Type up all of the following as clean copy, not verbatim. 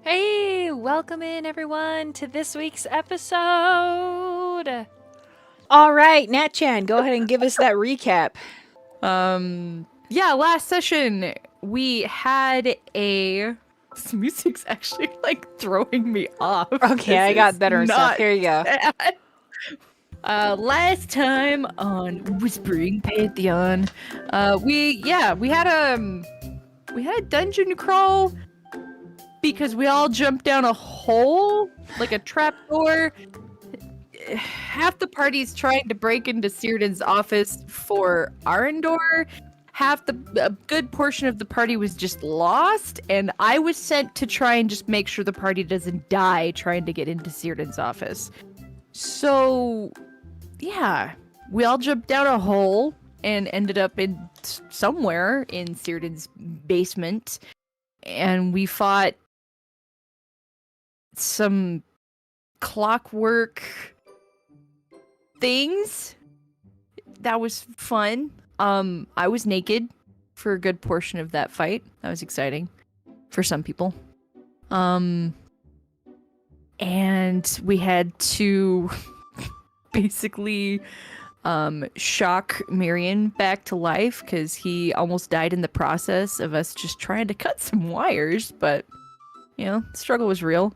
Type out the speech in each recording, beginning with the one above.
Hey, welcome in everyone to this week's episode. All right, TheNatchan, go ahead and give us that recap. Yeah, last session we had a. This music's actually like throwing me off. Okay, I got better stuff. Here you go. Last time on Whispering Pantheon, we had a dungeon crawl because we all jumped down a hole, like a trapdoor. Half the party's trying to break into Círdan's office for Arendor. A good portion of the party was just lost, and I was sent to try and just make sure the party doesn't die trying to get into Círdan's office. So, yeah, we all jumped down a hole and ended up in somewhere in Círdan's basement, and we fought some clockwork things. That was fun. I was naked for a good portion of that fight. That was exciting for some people. And we had to basically shock Myyrion back to life because he almost died in the process of us just trying to cut some wires, but the struggle was real.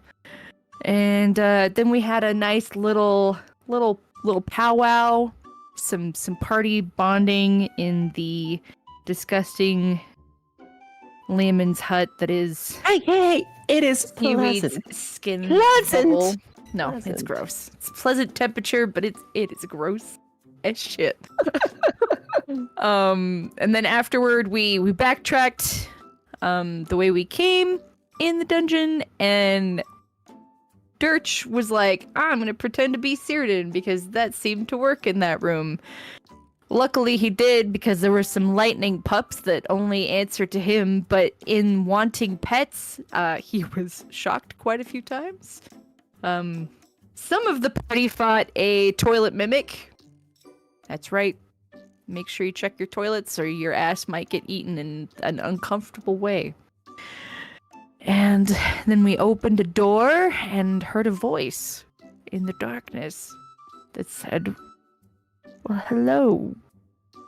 And then we had a nice little powwow, some party bonding in the disgusting layman's hut that is Hey, it is Seaweed's pleasant. skin Pleasant. bubble. No, it's Pleasant. gross. It's pleasant temperature, but it is gross as shit. And then afterward we backtracked the way we came in the dungeon, and Durch was like, I'm gonna pretend to be Círdan because that seemed to work in that room. Luckily he did, because there were some lightning pups that only answered to him, but in wanting pets, he was shocked quite a few times. Some of the party fought a toilet mimic. That's right. Make sure you check your toilets or your ass might get eaten in an uncomfortable way. And then we opened a door and heard a voice in the darkness that said, well, hello.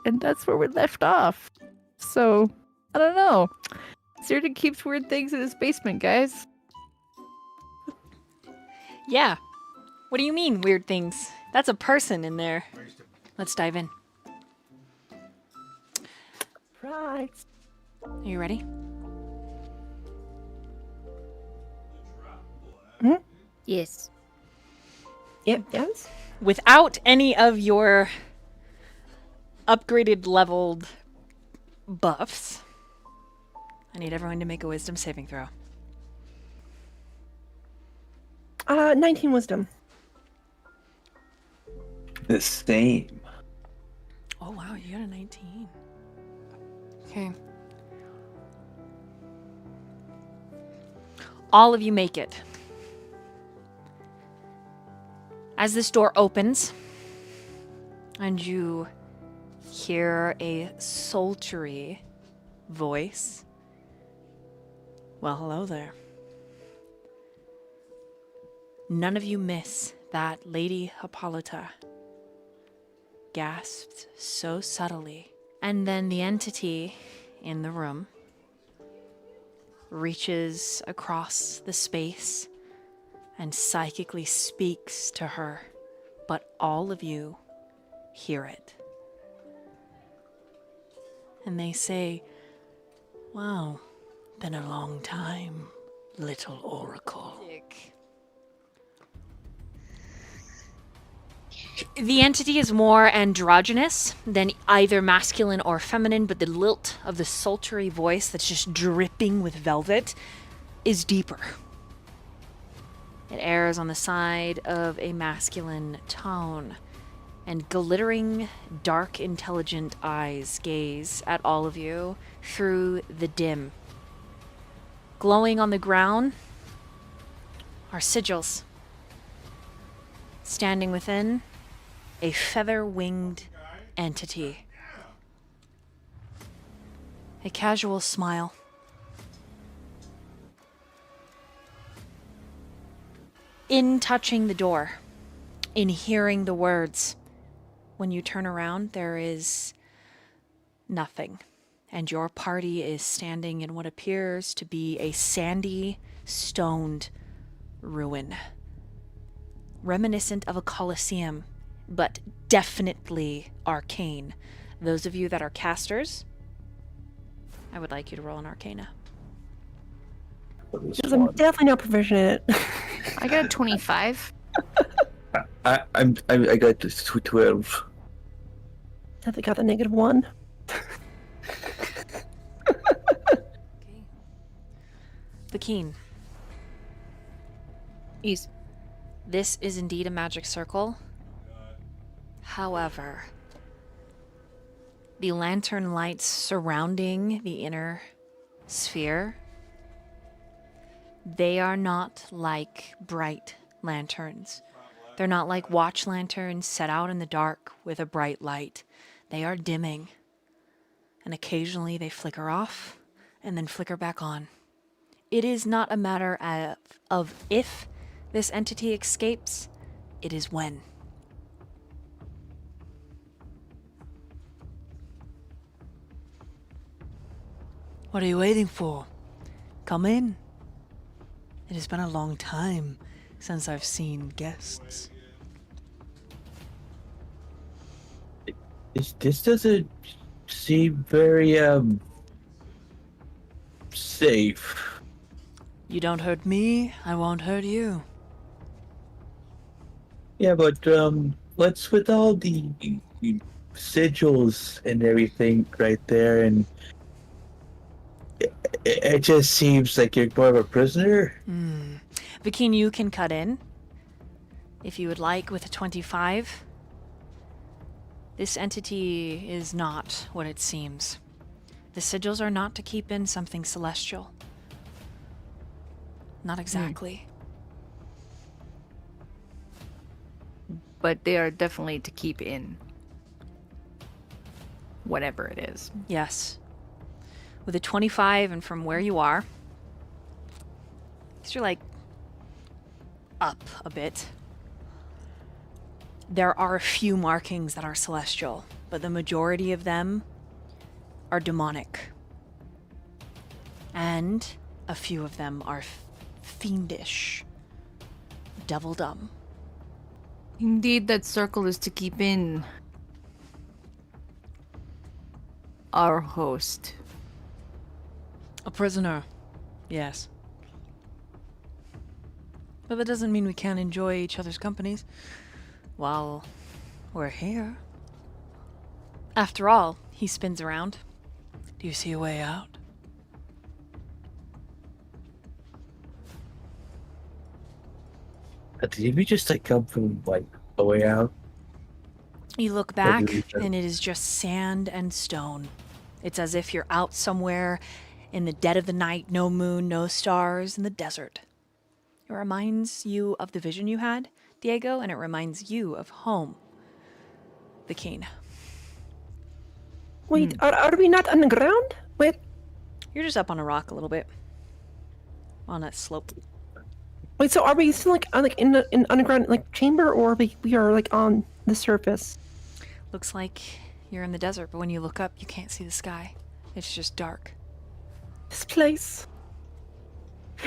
And that's where we left off. So, I don't know. Círdan keeps weird things in his basement, guys. Yeah. What do you mean, weird things? That's a person in there. Let's dive in. Right. Are you ready? Yes. Yep, yes. Without any of your upgraded leveled buffs, I need everyone to make a wisdom saving throw. 19 wisdom. The same. Oh wow, you got a 19. Okay. All of you make it. As this door opens, and you hear a sultry voice. Well, hello there. None of you miss that Lady Hippolyta gasped so subtly. And then the entity in the room reaches across the space and psychically speaks to her, but all of you hear it. And they say, wow, been a long time, little oracle. The entity is more androgynous than either masculine or feminine, but the lilt of the sultry voice that's just dripping with velvet is deeper. It airs on the side of a masculine tone, and glittering, dark, intelligent eyes gaze at all of you through the dim. Glowing on the ground are sigils. Standing within, a feather-winged entity. A casual smile. In touching the door, in hearing the words, when you turn around, there is nothing. And your party is standing in what appears to be a sandy, stoned ruin. Reminiscent of a coliseum, but definitely arcane. Those of you that are casters, I would like you to roll an arcana. Because I'm definitely not proficient in it. I got a 25. I got this 12. Definitely got the -1. Okay. The Keen. Ease. This is indeed a magic circle. However, the lantern lights surrounding the inner sphere, they are not like bright lanterns. They're not like watch lanterns set out in the dark with a bright light. They are dimming, and occasionally they flicker off and then flicker back on. It is not a matter of if this entity escapes, it is when. What are you waiting for? Come in. It has been a long time since I've seen guests. This doesn't seem very, safe. You don't hurt me, I won't hurt you. Yeah, but, what's with all the sigils and everything right there, and it just seems like you're more of a prisoner. Viking, you can cut in if you would like with a 25. This entity is not what it seems. The sigils are not to keep in something celestial. Not exactly. But they are definitely to keep in whatever it is. Yes. With a 25 and from where you are, because you're like up a bit, there are a few markings that are celestial, but the majority of them are demonic. And a few of them are fiendish, devildom. Indeed, that circle is to keep in our host. A prisoner, yes. But that doesn't mean we can't enjoy each other's companies while we're here. After all, he spins around. Do you see a way out? Did we just come from a way out? You look back, and it is just sand and stone. It's as if you're out somewhere in the dead of the night, no moon, no stars, in the desert. It reminds you of the vision you had, Diego, and it reminds you of home, the Keen. Wait, are we not on the ground? Wait, You're just up on a rock a little bit. On that slope. so are we still in the underground chamber, or we are on the surface? Looks like you're in the desert, but when you look up, you can't see the sky. It's just dark. This place.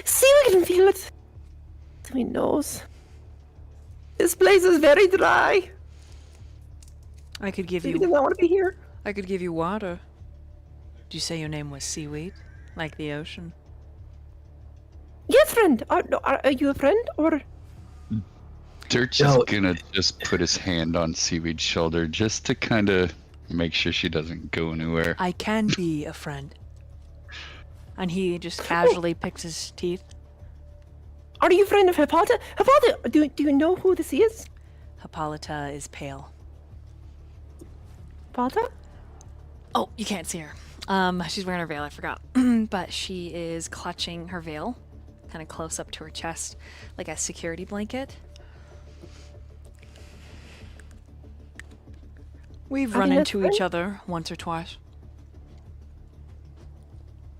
See, we can feel it. So he knows. This place is very dry. I could give He you does not want to be here. I could give you water. Did you say your name was Seaweed? Like the ocean? Yes, friend. Are you a friend, or? Durch is gonna just put his hand on Seaweed's shoulder just to kind of make sure she doesn't go anywhere. I can be a friend. And he just casually picks his teeth. Are you a friend of Hippolyta? Hippolyta, do you know who this is? Hippolyta is pale. Hippolyta? Oh, you can't see her. She's wearing her veil, I forgot. But she is clutching her veil, kind of close up to her chest, like a security blanket. We've run into each other once or twice.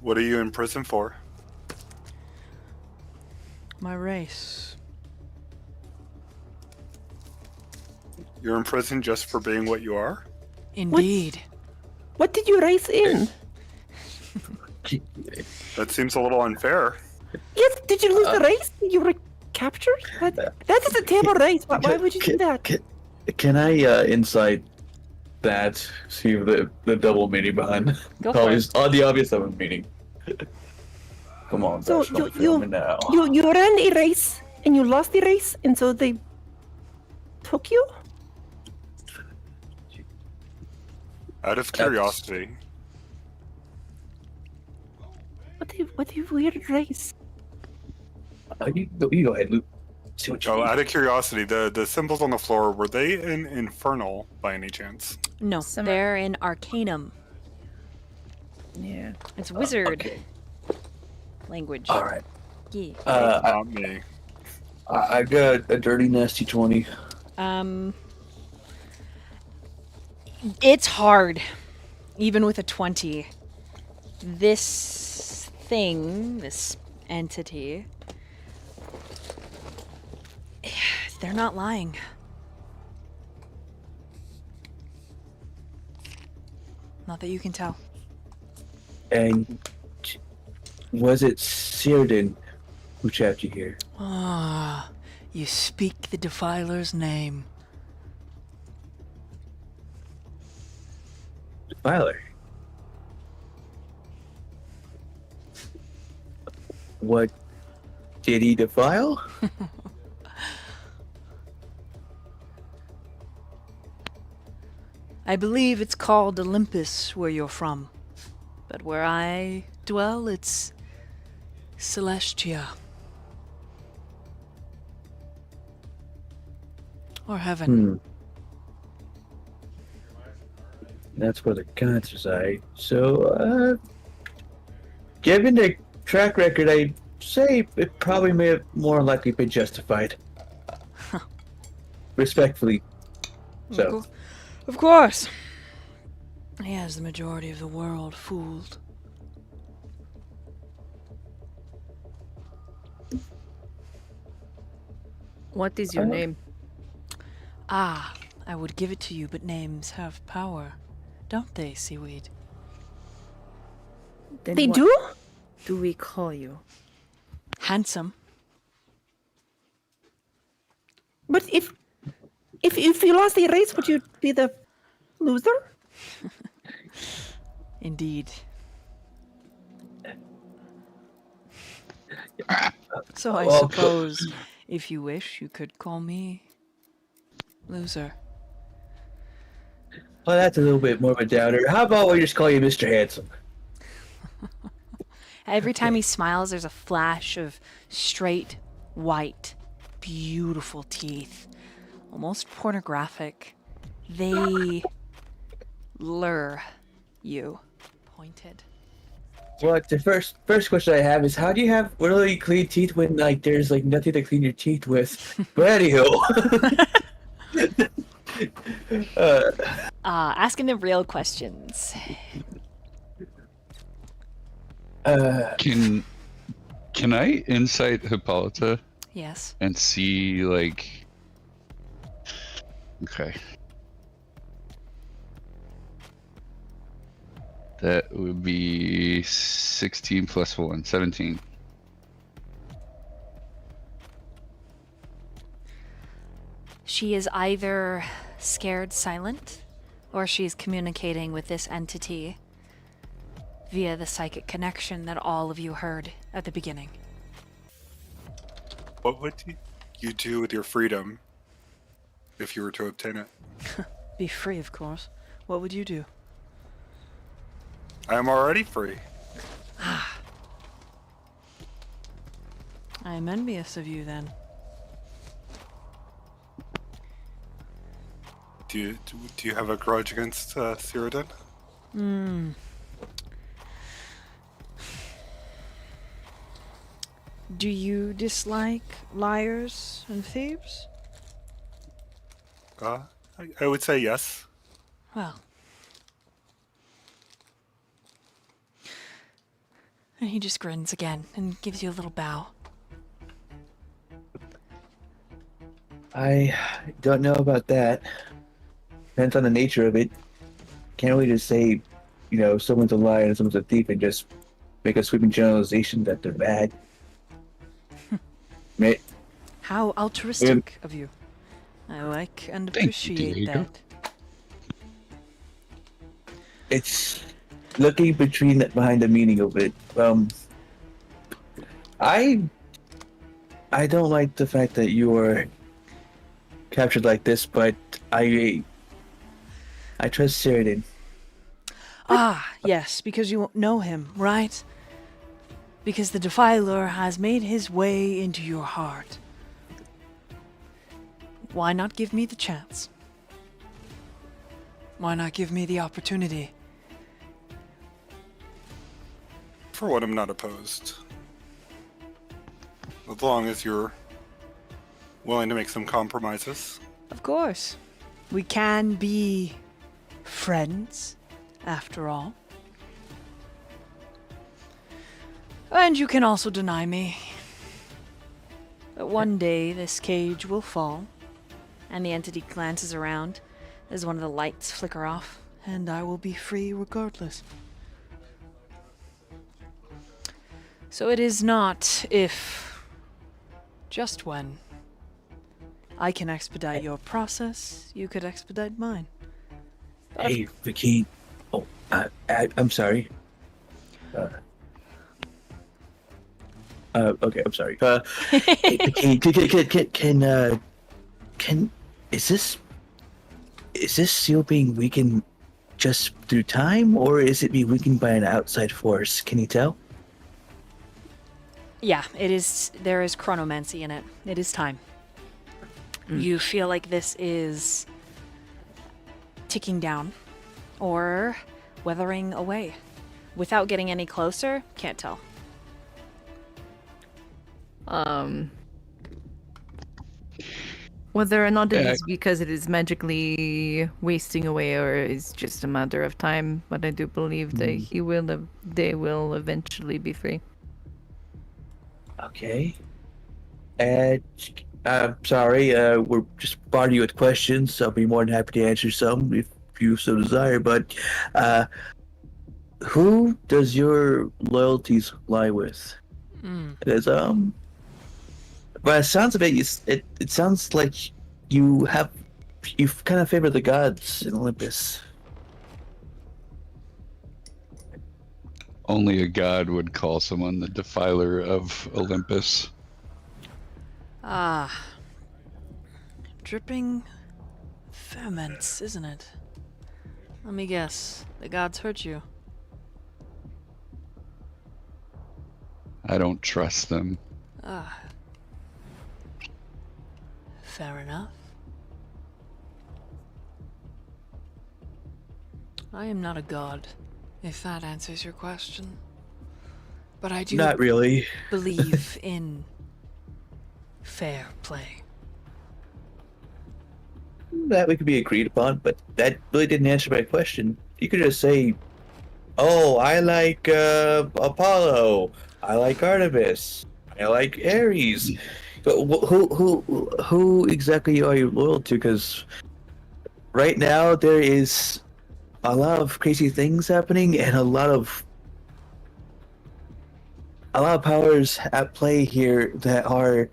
What are you in prison for? My race. You're in prison just for being what you are? Indeed. What did you race in? That seems a little unfair. Yes, did you lose the race? You were captured? That is a terrible race. Why would you do that? Can I insight that? See the double meaning behind Go for it. the obvious double meaning. Come on, So Dash, don't film me now. you ran a race and you lost the race, and so they took you? Out of curiosity. What a weird race. You go ahead, Luke. See what you Oh, need. out of curiosity, the symbols on the floor, were they in Infernal by any chance? No, Some- they're in Arcanum. Yeah. It's wizard Okay. language. All right. Yeah. Not me. I got a dirty, nasty 20. It's hard, even with a 20. This thing, this entity, they're not lying. Not that you can tell. And was it Cyrdan who trapped you here? Ah, you speak the Defiler's name. Defiler. What did he defile? I believe it's called Olympus where you're from. But where I dwell, it's Celestia. Or heaven. That's where the gods reside. So, given the track record, I'd say it probably may have more likely been justified. Respectfully. So, Of course. He has the majority of the world fooled. What is your name? Ah, I would give it to you, but names have power, don't they, Seaweed? Then They what do? do we call you? Handsome. But if you lost the race, would you be the loser? Indeed. So I Well, suppose, if you wish, you could call me loser. well, that's a little bit more of a downer. How about we just call you Mr. Handsome? Every time he smiles, there's a flash of straight, white, beautiful teeth. Almost pornographic. They lure you. Pointed. What the first question I have is, how do you have really clean teeth when like there's like nothing to clean your teeth with? But anywho, Asking the real questions. Can I insight Hippolyta Yes. and see like? Okay. That would be 16 plus 1, 17. She is either scared silent, or she's communicating with this entity via the psychic connection that all of you heard at the beginning. What would you do with your freedom if you were to obtain it? Be free, of course. What would you do? I am already free. I am envious of you then. Do you have a grudge against Cyrdan? Do you dislike liars and thieves? I would say yes. Well. And he just grins again and gives you a little bow. I don't know about that. Depends on the nature of it. Can't really just say, someone's a liar and someone's a thief and just make a sweeping generalization that they're bad. May- How altruistic of you. I like and Thank you, appreciate Diego. that. It's looking behind the meaning of it. I don't like the fact that you were captured like this, but I trust Sheridan. Ah, yes, because you know him, right? Because the Defiler has made his way into your heart. Why not give me the chance? Why not give me the opportunity? For what, I'm not opposed. As long as you're willing to make some compromises. Of course. We can be friends, after all. And you can also deny me. But one day this cage will fall, and the entity glances around as one of the lights flicker off, and I will be free regardless. So it is not if, just when. I can expedite your process, you could expedite mine. Hey, Vicky. Oh, I'm sorry. Okay, I'm sorry. Hey, Vicky, is this seal being weakened just through time, or is it being weakened by an outside force? Can you tell? Yeah, it is. There is chronomancy in it. It is time. You feel like this is ticking down or weathering away. Without getting any closer, can't tell. Whether or not it Yeah. is because it is magically wasting away or is just a matter of time, but I do believe that they will eventually be free. Okay. I'm sorry, we're just bombarding you with questions. I'll be more than happy to answer some if you so desire, but who does your loyalties lie with? Because, by the sounds of it, it sounds like you've kind of favored the gods in Olympus. Only a god would call someone the defiler of Olympus. Ah. Dripping ferments, isn't it? Let me guess. The gods hurt you. I don't trust them. Ah. Fair enough. I am not a god, if that answers your question. But I do Not really. believe in fair play. That we could be agreed upon, but that really didn't answer my question. You could just say, "Oh, I like Apollo. I like Artemis. I like Ares." But who exactly are you loyal to? Because right now there is a lot of crazy things happening and a lot of powers at play here that are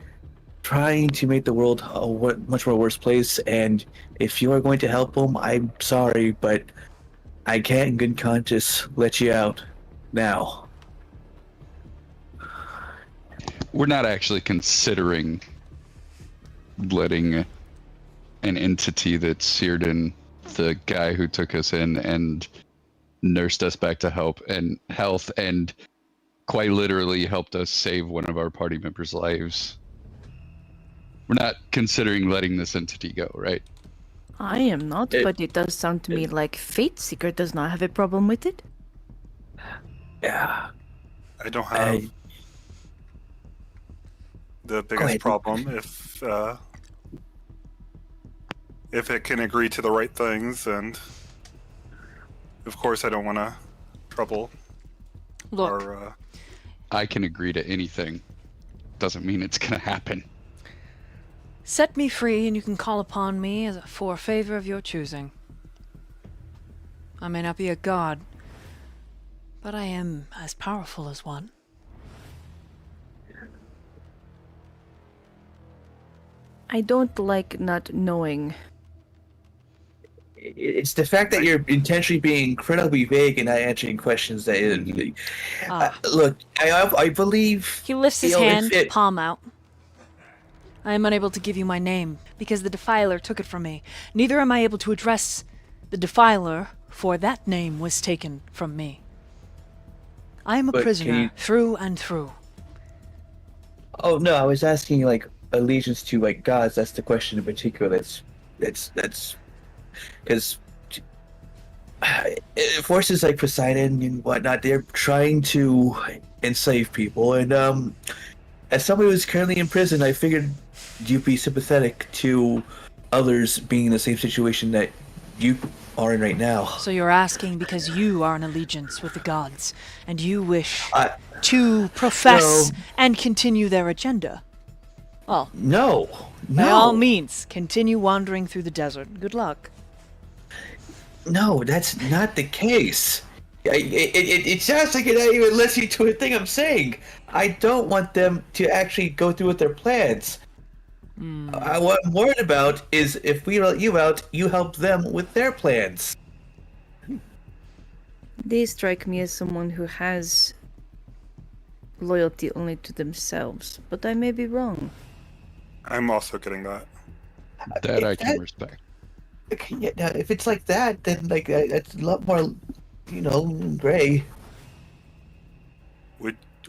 trying to make the world a much more worse place. And if you are going to help them, I'm sorry, but I can't in good conscience let you out now. We're not actually considering letting an entity that seared in the guy who took us in and nursed us back to health and quite literally helped us save one of our party members' lives. We're not considering letting this entity go, right? I am not, but it does sound to me like Fate Seeker does not have a problem with it. Yeah. I don't have the biggest ahead. problem if it can agree to the right things, and of course I don't want to trouble Look, our I can agree to anything. Doesn't mean it's gonna happen. Set me free, and you can call upon me for a favor of your choosing. I may not be a god, but I am as powerful as one. I don't like not knowing. It's the fact that you're intentionally being incredibly vague and not answering questions that look, I believe He lifts his you know, hand, if it- palm out. I am unable to give you my name because the Defiler took it from me. Neither am I able to address the Defiler, for that name was taken from me. I am a But can prisoner you- through and through. Oh no, I was asking like allegiance to like gods. That's the question in particular. That's because forces like Poseidon and whatnot, they're trying to enslave people. And as somebody who's currently in prison, I figured you'd be sympathetic to others being in the same situation that you are in right now. So you're asking because you are in allegiance with the gods, and you wish I, to profess No. and continue their agenda. Well, no, by all no, means, continue wandering through the desert. Good luck. no, that's not the case. It sounds like you're not even listening to a thing I'm saying. I don't want them to actually go through with their plans. What I'm worried about is if we let you out, you help them with their plans. They strike me as someone who has loyalty only to themselves, but I may be wrong. I'm also getting that. That I If can that- respect. Okay, yeah, now, if it's like that, then like that's a lot more, gray.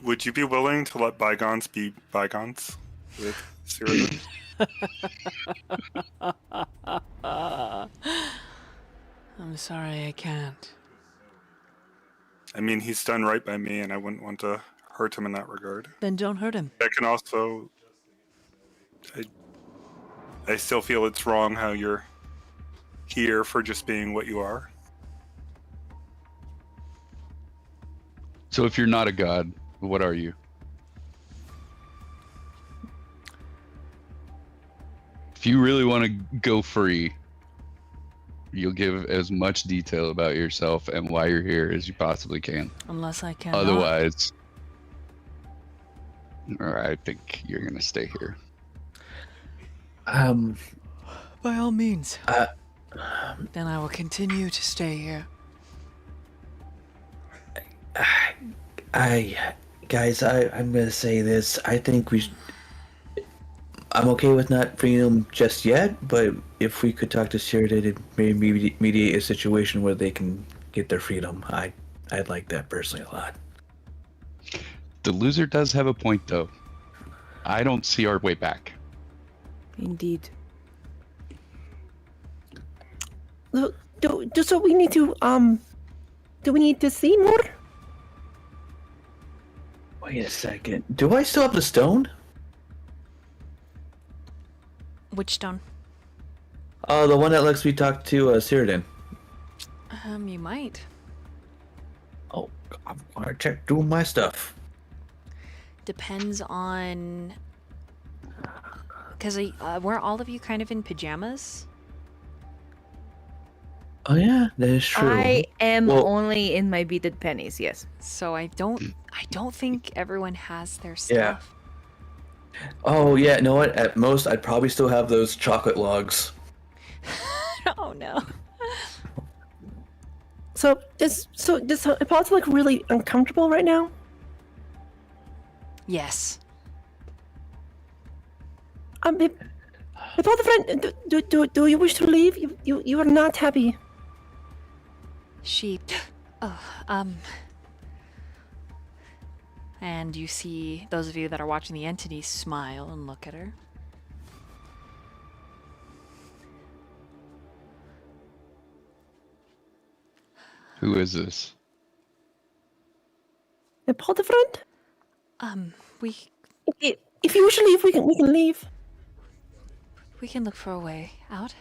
Would you be willing to let bygones be bygones with Cyrodiil? I'm sorry, I can't. I mean, he's done right by me, and I wouldn't want to hurt him in that regard. Then don't hurt him. I can also, I still feel it's wrong how you're here for just being what you are. So if you're not a god, what are you? If you really want to go free, you'll give as much detail about yourself and why you're here as you possibly can. Unless I can. Otherwise, or I think you're gonna stay here. By all means. Uh, Then I will continue to stay here. I'm gonna say this. I think I'm okay with not freeing them just yet, but if we could talk to Cyrodiil and maybe mediate a situation where they can get their freedom, I'd like that personally a lot. The loser does have a point, though. I don't see our way back. Indeed. So we need to do we need to see more? Wait a second. Do I still have the stone? Which stone? Oh, the one that lets me talk to Cyrodiil. You might. Oh, I'm gonna check doing my stuff. Depends on... Because weren't all of you kind of in pajamas? Oh yeah, that is true. I am Well- only in my beaded pennies, yes. So I don't think everyone has their Yeah. stuff. Oh yeah, you know what? At most, I'd probably still have those chocolate logs. Oh no. So does Hippolyta look really uncomfortable right now? Yes. Hippolyta friend, do you wish to leave? You are not happy. She... And you see those of you that are watching the entity smile and look at her. Who is this? Hippolyta friend, We if you wish to leave, we can leave. can look for a way out.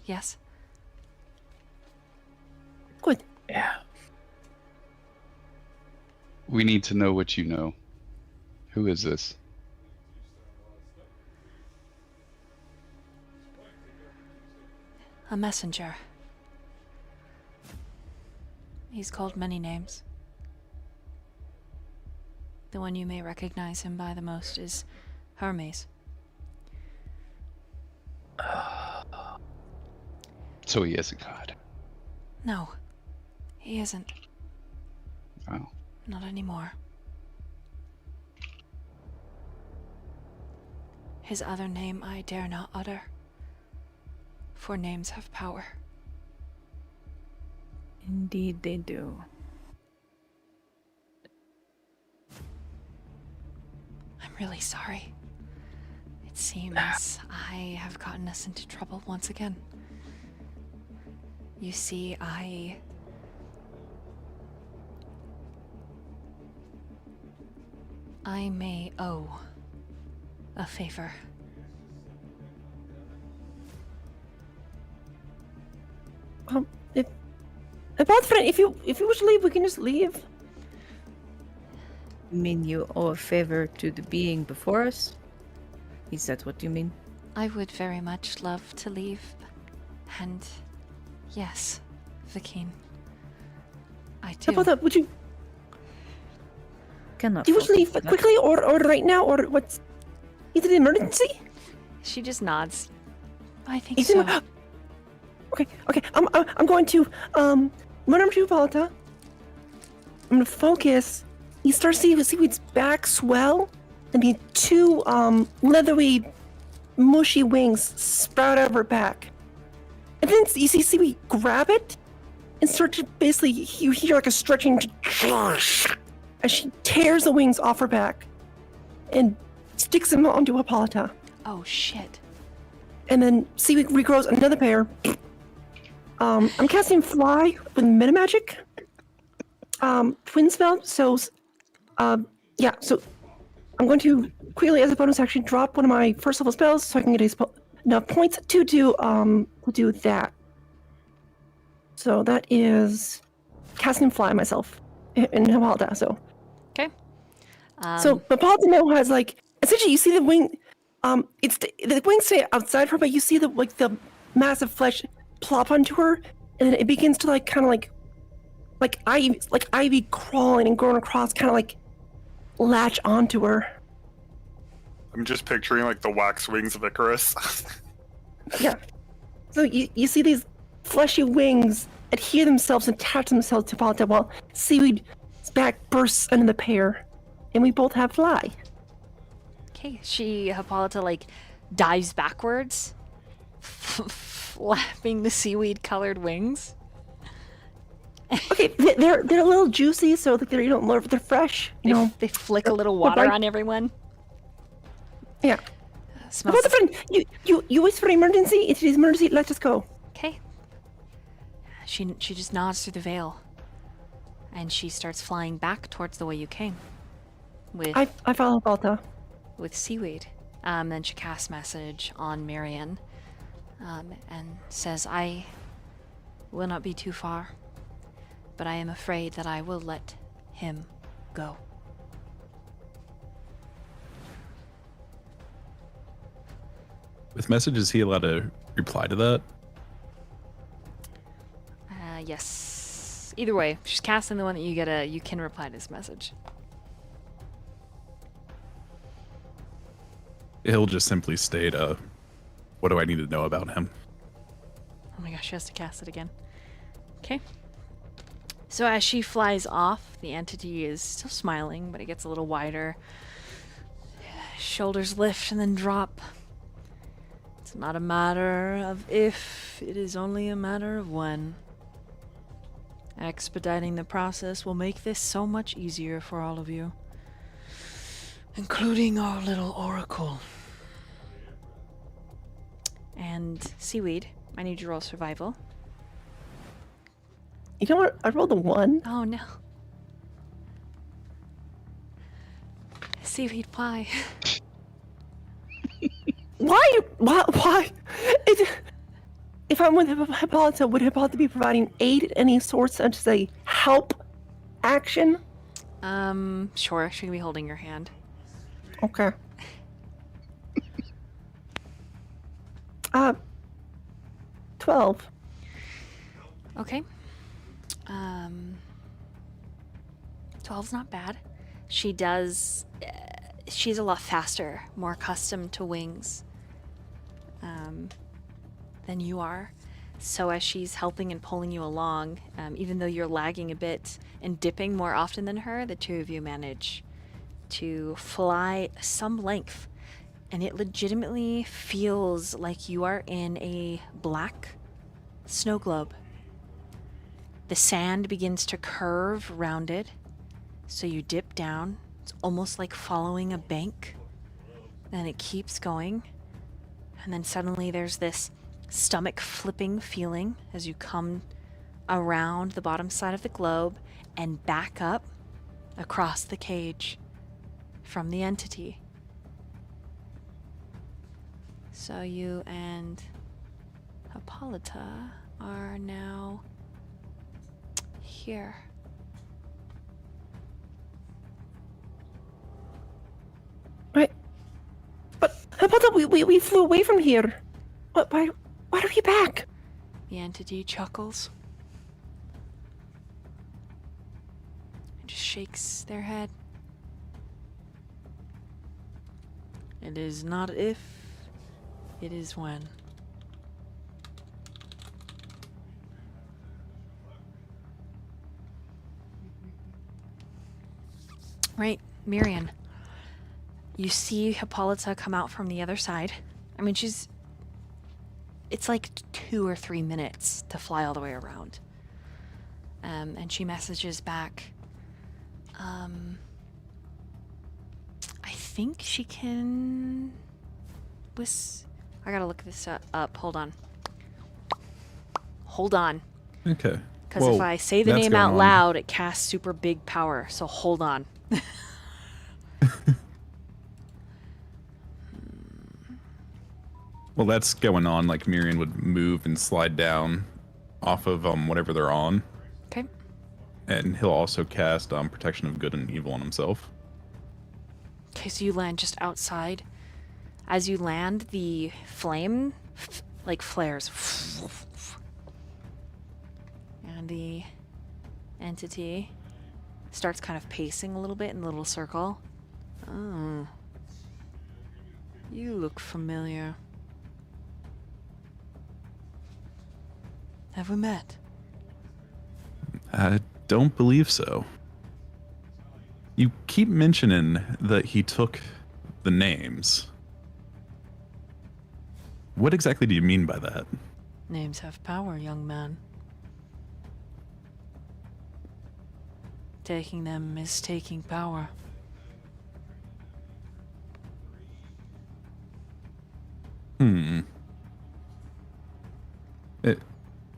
Yes. Good. Yeah. We need to know what you know. Who is this? A messenger. He's called many names. The one you may recognize him by the most is Hermes. So he is a god. No, he isn't. Oh. Not anymore. His other name I dare not utter, for names have power. Indeed they do. I'm really sorry. It seems I have gotten us into trouble once again. You see, I may owe a favor. If you wish to leave, we can just leave. You mean you owe a favor to the being before us? Is that what you mean? I would very much love to leave. And yes, Vakeen. I do. How about that? Would you? Cannot. Do you wish to leave quickly, or right now, or what's? Is it an emergency? She just nods. I think Is so. it? Okay. I'm going to run over to Volta. I'm gonna focus. You start seeing Seaweed's back swell, and the two leathery, mushy wings sprout out of her back. And then you see Seaweed grab it and start to basically, you hear like a stretching as she tears the wings off her back and sticks them onto Hippolyta. Oh shit. And then Seaweed regrows another pair. I'm casting Fly with Meta Magic. Twin spell, so yeah, so I'm going to quickly, as a bonus action, drop one of my first level spells so I can get enough points to do that. So that is casting Fly myself in Hippolyta, so. Okay. So Hippolyta now has like, essentially you see the wing, the wings stay outside her, but you see the massive flesh plop onto her, and then it begins to like ivy crawling and growing across, kind of like latch onto her. I'm just picturing like the wax wings of Icarus. Yeah. So you see these fleshy wings adhere themselves and attach themselves to Hippolyta while Seaweed's back bursts under the pair, and we both have Fly. Okay, Hippolyta, like, dives backwards, flapping the seaweed-colored wings. Okay, they're a little juicy, so like they're fresh. They flick a little water right. on everyone. Yeah. Smells. Hippolyta, friend, you wish for emergency? It is emergency. Let us go. Okay. She just nods through the veil, and she starts flying back towards the way you came. I follow Hippolyta. With Seaweed. Then she casts message on Myyrion, and says, I will not be too far, but I am afraid that I will let him go. With message, is he allowed to reply to that? Yes. Either way, she's casting the one that you can reply to this message. He'll just simply state, what do I need to know about him? Oh my gosh, she has to cast it again. Okay. So as she flies off, the entity is still smiling, but it gets a little wider. Shoulders lift and then drop. It's not a matter of if, it is only a matter of when. Expediting the process will make this so much easier for all of you, including our little oracle. And Seaweed, I need you to roll survival. You know what? I rolled a 1. Oh no. Seaweed, why? Why? If I'm with Hippolyta, would Hippolyta be providing aid at any sort, such as a help action? Sure, she can be holding your hand. Okay. 12. Okay. 12's not bad. She's a lot faster, more accustomed to wings than you are. So as she's helping and pulling you along, even though you're lagging a bit and dipping more often than her, the two of you manage to fly some length. And it legitimately feels like you are in a black snow globe. The sand begins to curve round it. So you dip down. It's almost like following a bank. And it keeps going. And then suddenly there's this stomach flipping feeling as you come around the bottom side of the globe and back up across the cage from the entity. So you and Hippolyta are now here. Right. But Hippolyta, we flew away from here. Why are we back? The entity chuckles and just shakes their head. It is not if, it is when. Right, Myyrion. You see Hippolyta come out from the other side. I mean, it's like 2 or 3 minutes to fly all the way around. And she messages back. I think she can... I gotta look this up. Hold on. Okay. Because if I say the that's name going out on. loud, it casts super big power. So hold on. Well, that's going on. Like Myyrion would move and slide down off of whatever they're on, Okay. and he'll also cast protection of good and evil on himself. Okay, so you land just outside. As you land, the flame flares. And the entity starts kind of pacing a little bit in a little circle. Oh. You look familiar. Have we met? I don't believe so. You keep mentioning that he took the names. What exactly do you mean by that? Names have power, young man. Taking them is taking power.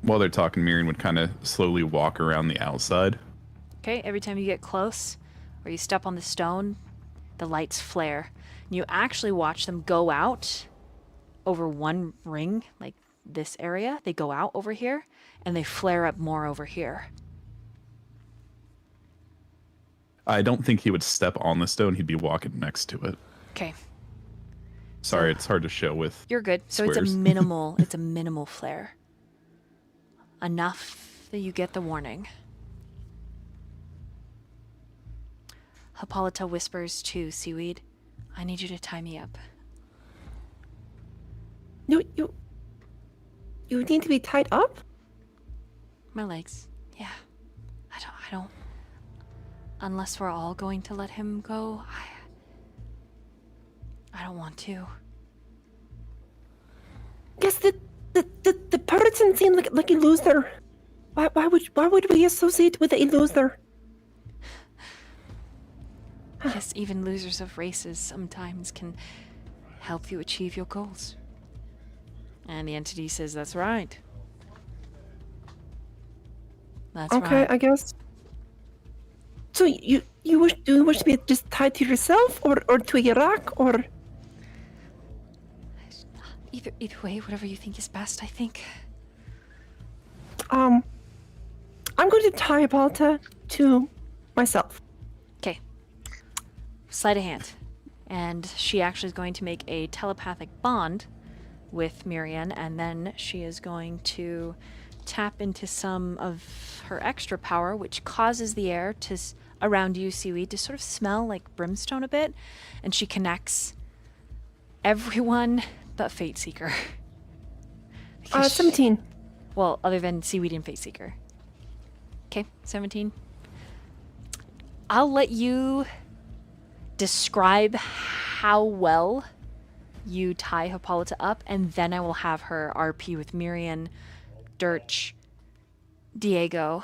While they're talking, Myyrion would kind of slowly walk around the outside. Okay, every time you get close or you step on the stone, the lights flare. And you actually watch them go out over one ring, like this area. They go out over here, and they flare up more over here. I don't think he would step on the stone. He'd be walking next to it. Okay, Sorry, it's hard to show with. you're good. So it's Squares. it's a minimal flare. Enough that you get the warning. Hippolyta whispers to Seaweed, I need you to tie me up. You need to be tied up? My legs. Yeah. I don't. Unless we're all going to let him go, I don't want to. Guess the person seemed like a loser. Why would we associate with a loser? Yes, even losers of races sometimes can help you achieve your goals. And the entity says, that's right. That's Okay, right. I guess. So do you wish to be just tied to yourself or to a rock or? Either way, whatever you think is best, I think. I'm going to tie Hippolyta to myself. Okay. Sleight of hand. And she actually is going to make a telepathic bond with Myyrion, and then she is going to tap into some of her extra power, which causes the air around you, Seaweed, to sort of smell like brimstone a bit, and she connects everyone but Fate Seeker. Because 17. well, other than Seaweed and Fate Seeker. Okay, 17. I'll let you describe how well you tie Hippolyta up, and then I will have her RP with Myyrion, Durch, Diego.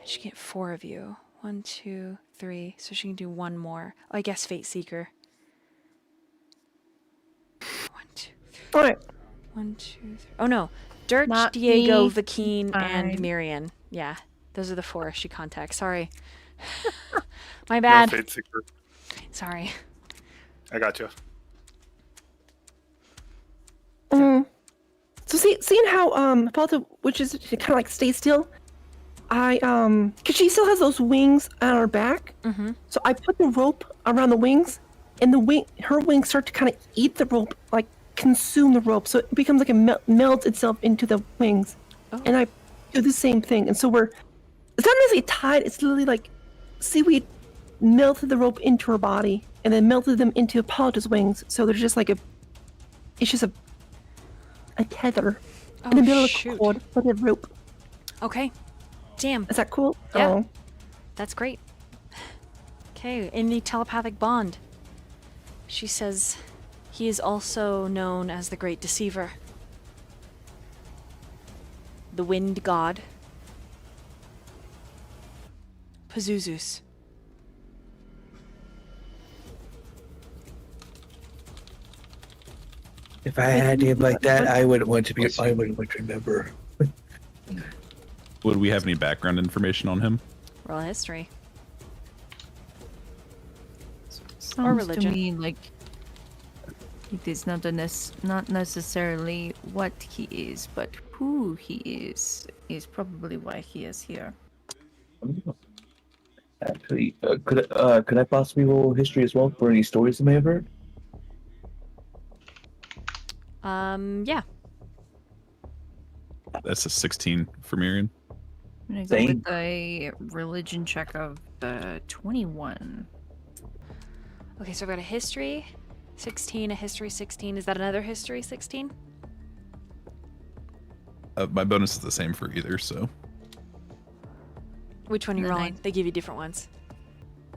She can get 4 of you. 1, 2, 3. So she can do 1 more. Oh, I guess Fate Seeker. 1, 2, 3. All right. 1, 2, 3. Oh no. Durch, Not Diego, me. Vakeen, and Fine. Myyrion. Yeah, those are the 4 she contacts. Sorry. My No bad. Fate Seeker. Sorry. I got you. So seeing how Hippolyta, which is kind of like stay still, I cause she still has those wings on her back. Mm-hmm. So I put the rope around the wings, and her wings start to kind of eat the rope, like consume the rope. So it becomes like it melds itself into the wings. Oh. And I do the same thing. And so it's not necessarily tied. It's literally like Seaweed melted the rope into her body, and then melted them into Hippolyta's wings. So there's just like it's just a tether in the middle of the shoot. cord for the rope. Okay. Damn. Is that cool? Yeah. Oh. That's great. Okay, in the telepathic bond, she says he is also known as the Great Deceiver, the Wind God, Pazuzus. If I had a name like that, I wouldn't want to remember. Would we have any background information on him? Roll history. Sounds religion. to me like it is not not necessarily what he is, but who he is probably why he is here. Actually, could I possibly roll history as well for any stories you may have heard? Yeah. That's a 16 for Myyrion. I'm gonna go Same. with a religion check of 21. Okay, so I've got a history 16, a history 16. Is that another history 16? My bonus is the same for either, so Which one are you Then I- rolling? They give you different ones.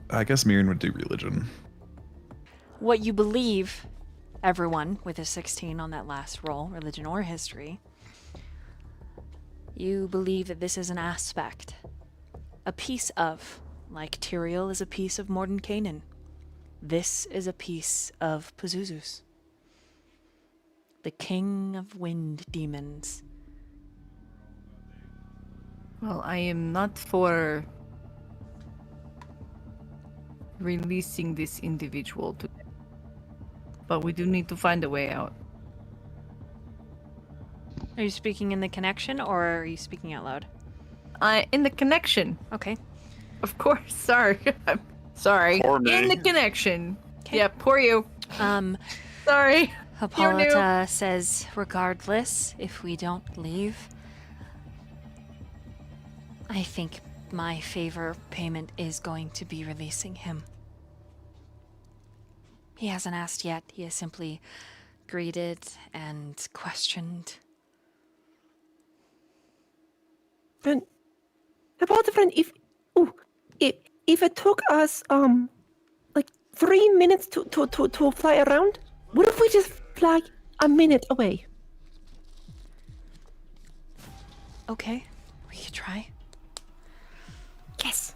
I guess Myyrion would do religion. What you believe, everyone with a 16 on that last roll, religion or history, you believe that this is an aspect, a piece of, like Tyrael is a piece of Morden Canaan. This is a piece of Pazuzus, the king of wind demons. Well, I am not for releasing this individual today, but we do need to find a way out. Are you speaking in the connection or are you speaking out loud? In the connection, Okay. of course. Sorry, I'm sorry. Poor me. In the connection. 'Kay. Yeah, poor you. Sorry. Hippolyta says, regardless, if we don't leave, I think my favor payment is going to be releasing him. He hasn't asked yet. He has simply greeted and questioned. And Hippolyta, friend, if it took us like 3 minutes to fly around, what if we just fly a minute away? Okay, we could try. Yes.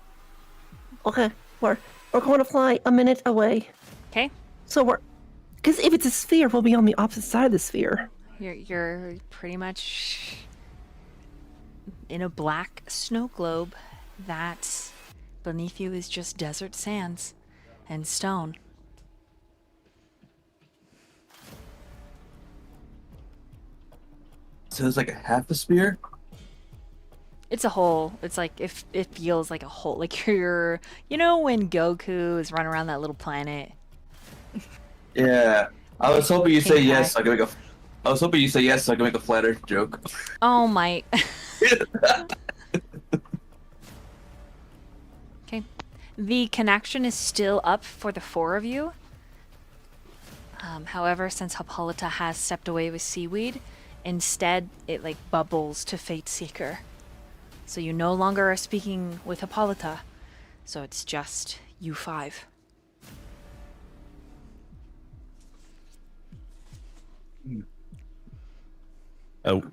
Okay, we're going to fly a minute away. Okay, So because if it's a sphere, we'll be on the opposite side of the sphere. you're pretty much in a black snow globe that beneath you is just desert sands and stone. So it's like a half a spear? It's a hole. It's like if it feels like a hole. Like you're, you know, when Goku is running around that little planet. Yeah. I was hoping you say King yes. Kai. So I can make a. I was hoping you say yes so I can make a flatter joke. Oh my. Okay. The connection is still up for the 4 of you. However, since Hippolyta has stepped away with Seaweed, instead it like bubbles to Fate Seeker. So you no longer are speaking with Hippolyta. So it's just you 5.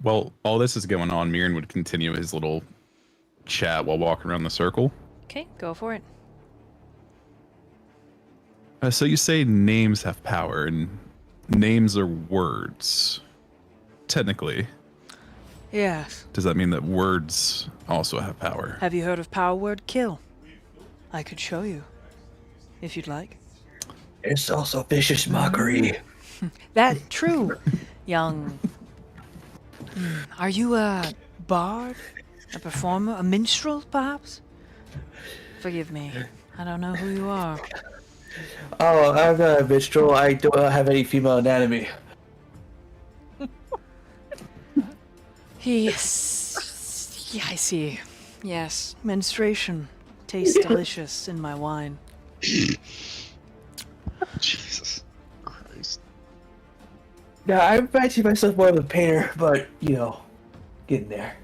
While all this is going on, Myyrion would continue his little chat while walking around the circle. Okay, go for it. So you say names have power, and names are words. Technically, Yes. does that mean that words also have power? Have you heard of power word kill? I could show you, if you'd like. It's also vicious mockery. That true, young. Are you a bard? A performer? A minstrel, perhaps? Forgive me. I don't know who you are. Oh, I'm not a minstrel. I don't have any female anatomy. Yes. Yeah, I see. Yes. Menstruation. Tastes delicious in my wine. Jesus Christ. Yeah, I imagine myself more of a painter, but you know, getting there.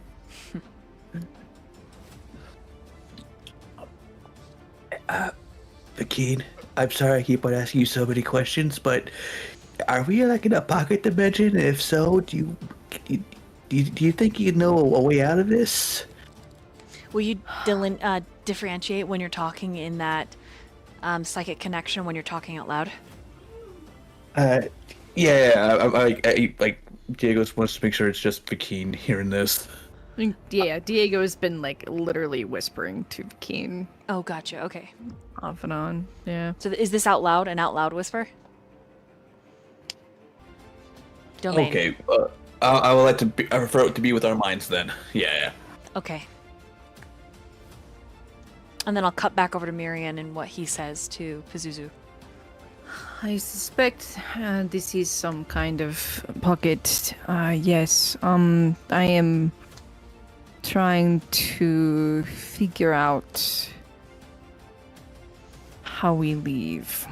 Bakeen, I'm sorry I keep on asking you so many questions, but are we like in a pocket dimension? If so, do you think you know a way out of this? Will you differentiate when you're talking in that psychic connection when you're talking out loud? Yeah. I like Diego wants to make sure it's just Bakeen hearing this. Yeah, Diego's been like literally whispering to Keen Oh, gotcha. Okay. off and on. Yeah. So is this out loud, an out loud whisper? Domain. Okay, I will like to I prefer it to be with our minds then. Yeah. Okay. And then I'll cut back over to Myyrion and what he says to Pazuzu. I suspect this is some kind of pocket. Yes. I am trying to figure out how we leave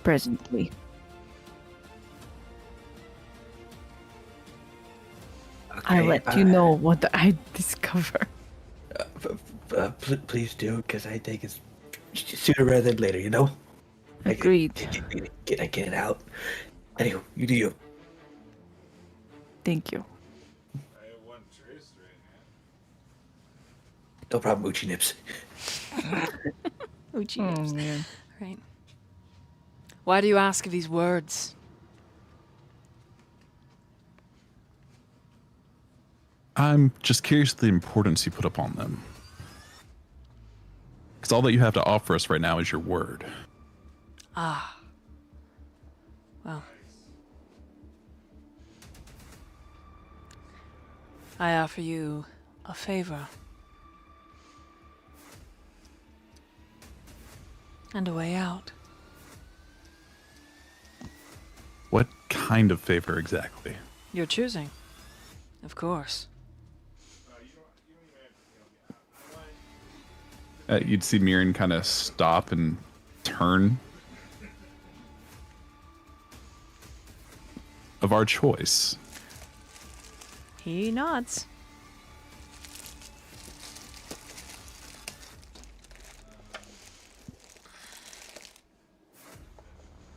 presently. I'll let you know what I discover. Please do, because I think it's sooner rather than later. You know. Agreed. Get it out. Anyway, you do you. Thank you. No problem, Uchi Nips. Uchi Oh nips. man. Right. Why do you ask these words? I'm just curious the importance you put upon them. Because all that you have to offer us right now is your word. Ah. Well. I offer you a favor. And a way out. What kind of favor exactly? You're choosing. Of course. You'd see Myyrion kind of stop and turn. Of our choice. He nods.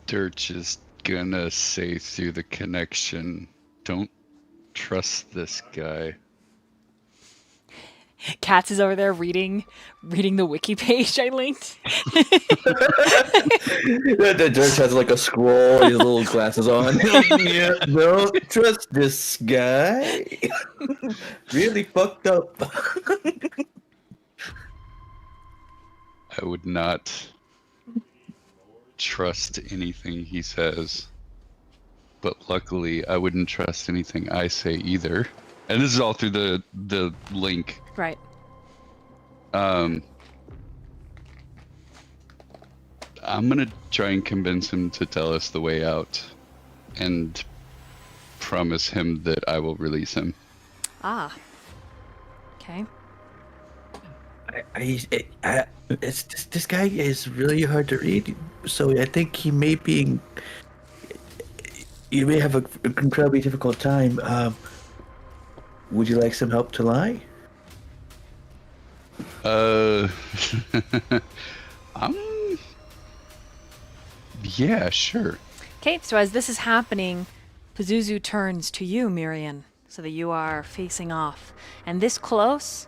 Durch is gonna say through the connection, don't trust this guy. Katz is over there reading the wiki page I linked. The Dirk has like a scroll, his little glasses on. Yeah, don't trust this guy. Really fucked up. I would not trust anything he says. But luckily, I wouldn't trust anything I say either. And this is all through the link. Right. I I'm gonna try and convince him to tell us the way out, and promise him that I will release him. Ah. Okay. This guy is really hard to read, so I think he may be. You may have an incredibly difficult time. Would you like some help to lie? Yeah, sure. Okay, so as this is happening, Pazuzu turns to you, Myyrion, so that you are facing off. And this close,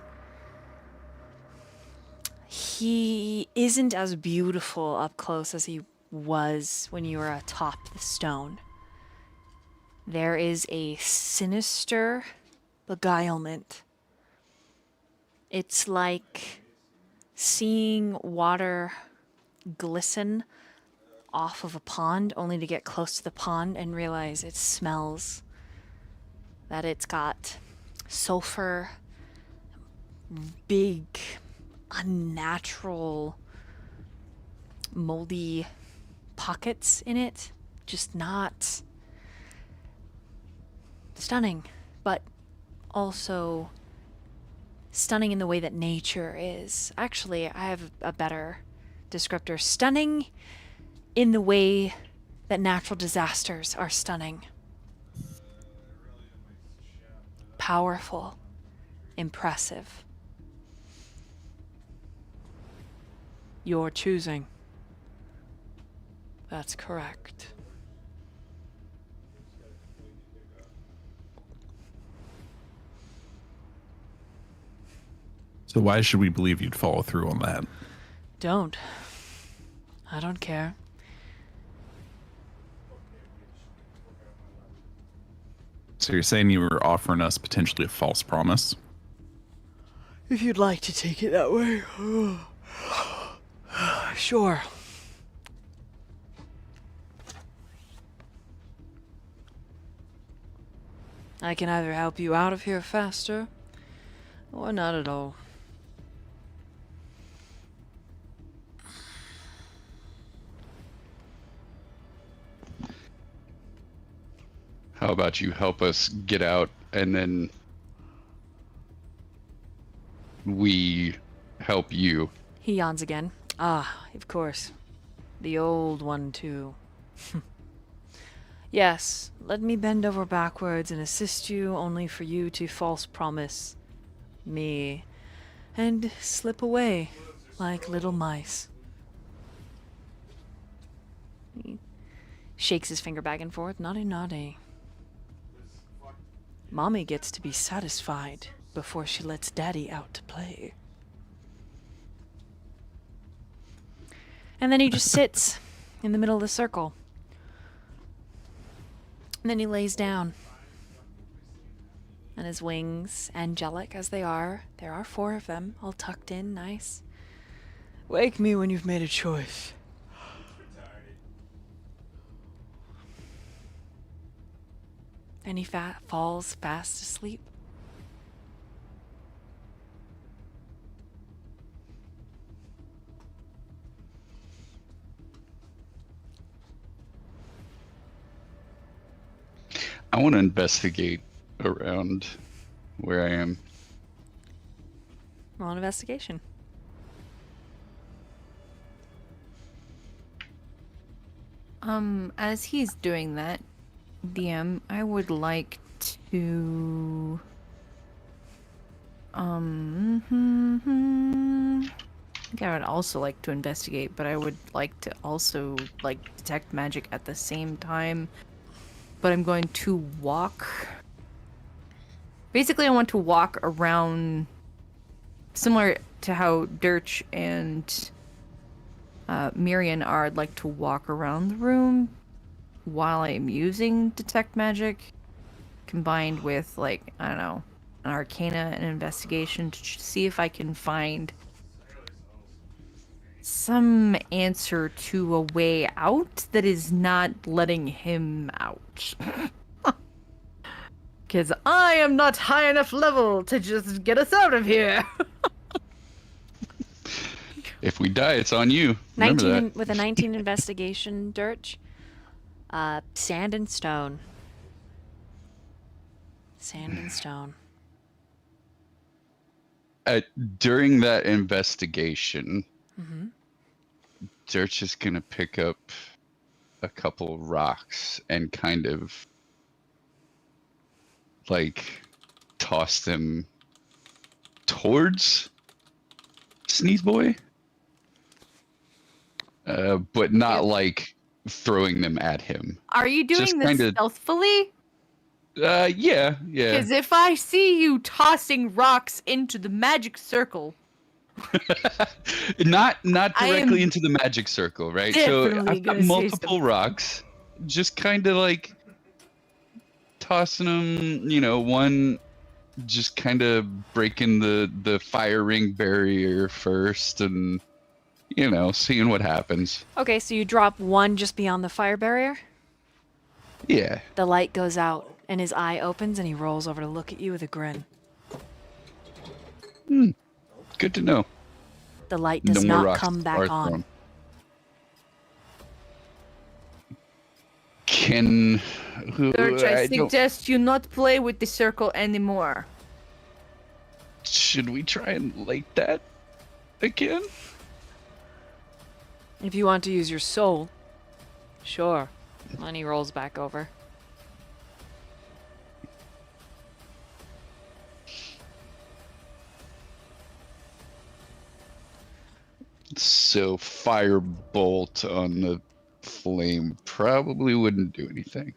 he isn't as beautiful up close as he was when you were atop the stone. There is a sinister beguilement. It's like seeing water glisten off of a pond, only to get close to the pond and realize it smells. That it's got sulfur, big, unnatural, moldy pockets in it. Just not stunning, but also stunning in the way that nature is. Actually, I have a better descriptor. Stunning in the way that natural disasters are stunning. Powerful. Impressive. Your choosing. That's correct. So why should we believe you'd follow through on that? Don't. I don't care. So you're saying you were offering us potentially a false promise? If you'd like to take it that way. Sure. I can either help you out of here faster, or not at all. How about you help us get out, and then we help you? He yawns again. Ah, of course. The old one, too. Yes, let me bend over backwards and assist you, only for you to false promise me and slip away like little mice. He shakes his finger back and forth. Naughty, naughty. Mommy gets to be satisfied before she lets Daddy out to play. And then he just sits in the middle of the circle. And then he lays down. And his wings, angelic as they are, there are 4 of them, all tucked in, nice. Wake me when you've made a choice. And he falls fast asleep. I want to investigate around where I am. Roll an investigation. As he's doing that, DM, I would like to I think I would also like to investigate, but I would like to also detect magic at the same time. But I'm going to walk. Basically, I want to walk around, similar to how Durch and Myyrion are. I'd like to walk around the room while I'm using detect magic, combined with I don't know, an arcana and investigation to see if I can find some answer to a way out that is not letting him out. Because I am not high enough level to just get us out of here. If we die, it's on you. Remember 19 that. with a 19 investigation, Durch. Sand and stone. Sand and stone. During that investigation, Mm-hmm. Durch is gonna pick up a couple rocks and kind of like toss them towards Sneeze Boy, but not like throwing them at him. Are you doing Just this kinda- stealthily? Yeah. Because if I see you tossing rocks into the magic circle, not I am directly into the magic circle, right? So definitely I've got gonna say multiple something. rocks, just kind of like tossing them. One just kind of breaking the fire ring barrier first, and seeing what happens. Okay, so you drop one just beyond the fire barrier. Yeah. The light goes out, and his eye opens, and he rolls over to look at you with a grin. Good to know. The light No does more not rocks come are back on. thrown. Can Durch, I don't- suggest you not play with the circle anymore. should we try and light that again? If you want to use your soul, sure. And he rolls back over. So firebolt on the flame probably wouldn't do anything.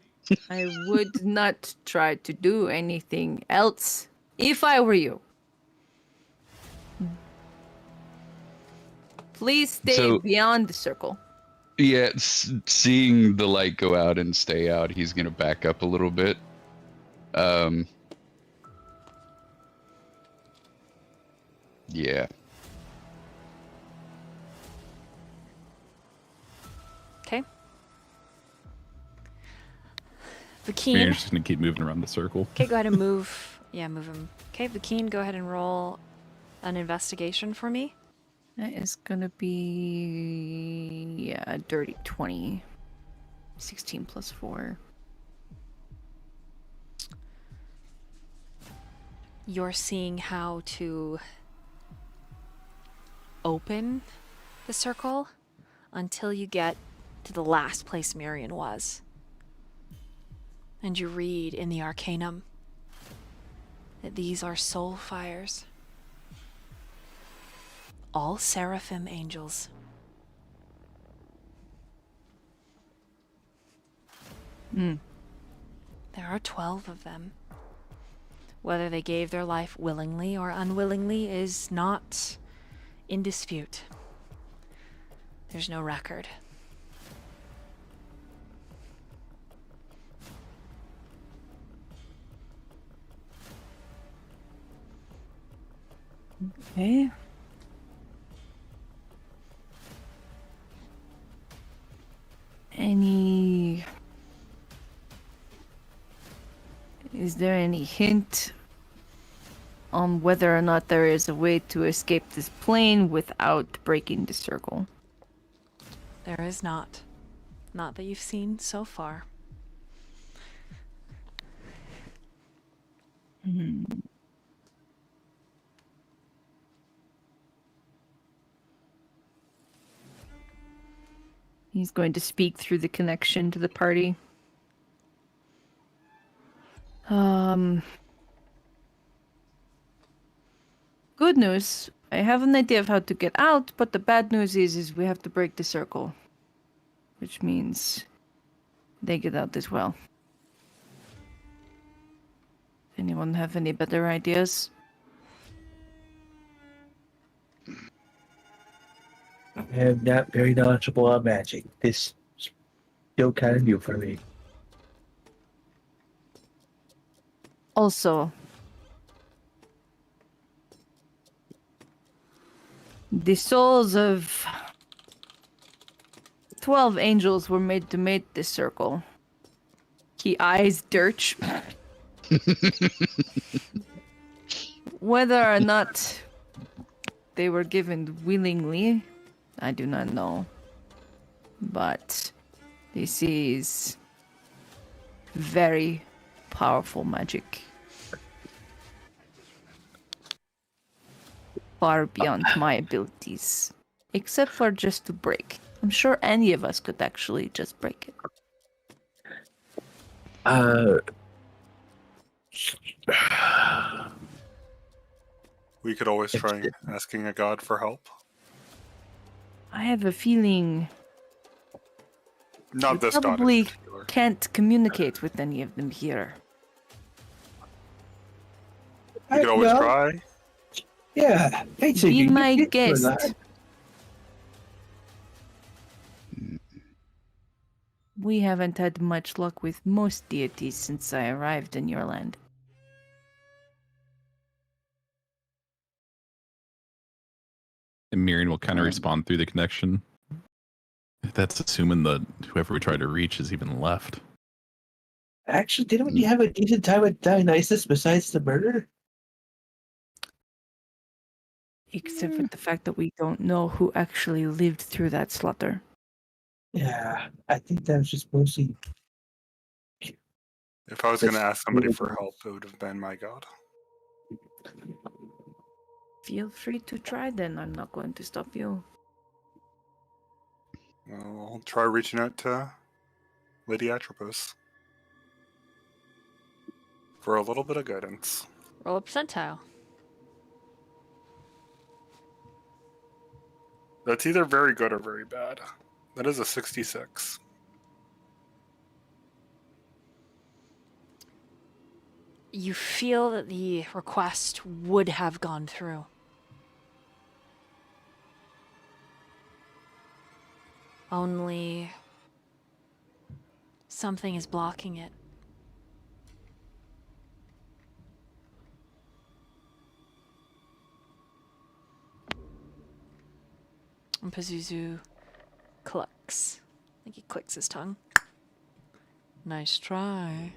I would not try to do anything else if I were you. Please stay So- beyond the circle. Yeah, seeing the light go out and stay out, he's gonna back up a little bit. Yeah. Okay. You're Vakeen. just gonna keep moving around the circle. Okay, go ahead and move. Yeah, move him. Okay, Vakeen, go ahead and roll an investigation for me. That is gonna be a dirty 20. 16 plus 4. You're seeing how to open the circle until you get to the last place Myyrion was. And you read in the Arcanum that these are soul fires. All seraphim angels. There are 12 of them. Whether they gave their life willingly or unwillingly is not in dispute. There's no record. Okay. Is there any hint on whether or not there is a way to escape this plane without breaking the circle? There is not. Not that you've seen so far. He's going to speak through the connection to the party. Good news. I have an idea of how to get out, but the bad news is we have to break the circle. Which means they get out as well. Anyone have any better ideas? I am not very knowledgeable on magic. This is still kind of new for me. Also, the souls of 12 angels were made to mate this circle. He eyes Durch. Whether or not they were given willingly I do not know. But this is very powerful magic. Far beyond my abilities. Except for just to break. I'm sure any of us could actually just break it. We could always try asking a god for help. I have a feeling Not we this god in probably particular. can't communicate with any of them here. We could always Well, try. Yeah. Hey, so Be you my did do guest. that. We haven't had much luck with most deities since I arrived in your land. And Myyrion will kind of respond through the connection. That's assuming that whoever we try to reach is even left. Actually, didn't you have a decent time with Dionysus besides the murder? Except for the fact that we don't know who actually lived through that slaughter. Yeah, I think that was just mostly. If I was going to ask somebody for help, it would have been my god. Feel free to try then, I'm not going to stop you. Well, I'll try reaching out to Lady Atropos for a little bit of guidance. Roll a percentile. That's either very good or very bad. That is a 66. You feel that the request would have gone through. Only something is blocking it. And Pazuzu clucks. I think he clicks his tongue. Nice try.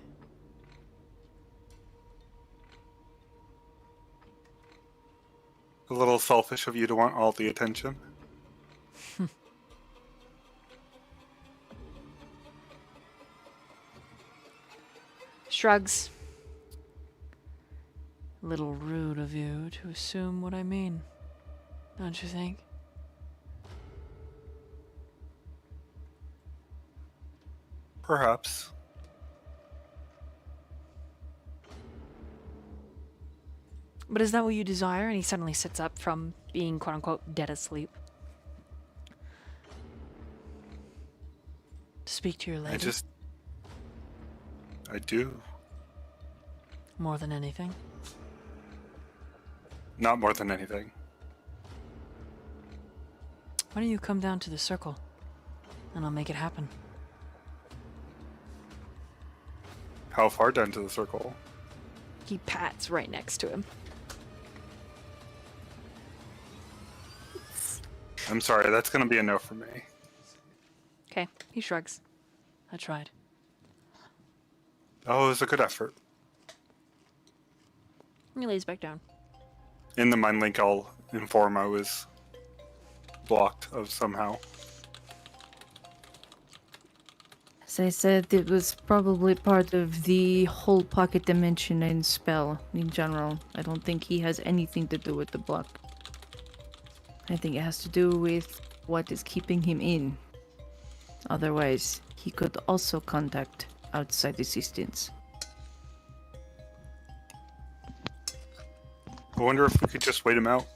A little selfish of you to want all the attention. Shrugs. A little rude of you to assume what I mean, don't you think? Perhaps. But is that what you desire? And he suddenly sits up from being quote-unquote dead asleep. To speak to your lady? I do. More than anything. Not more than anything. Why don't you come down to the circle? And I'll make it happen. How far down to the circle? He pats right next to him. I'm sorry, that's going to be a no for me. Okay, he shrugs. I tried. Oh, it was a good effort. He lays back down. In the mind link, I'll inform I was blocked of somehow. As I said, it was probably part of the whole pocket dimension and spell in general. I don't think he has anything to do with the block. I think it has to do with what is keeping him in. Otherwise, he could also contact outside assistance. I wonder if we could just wait him out.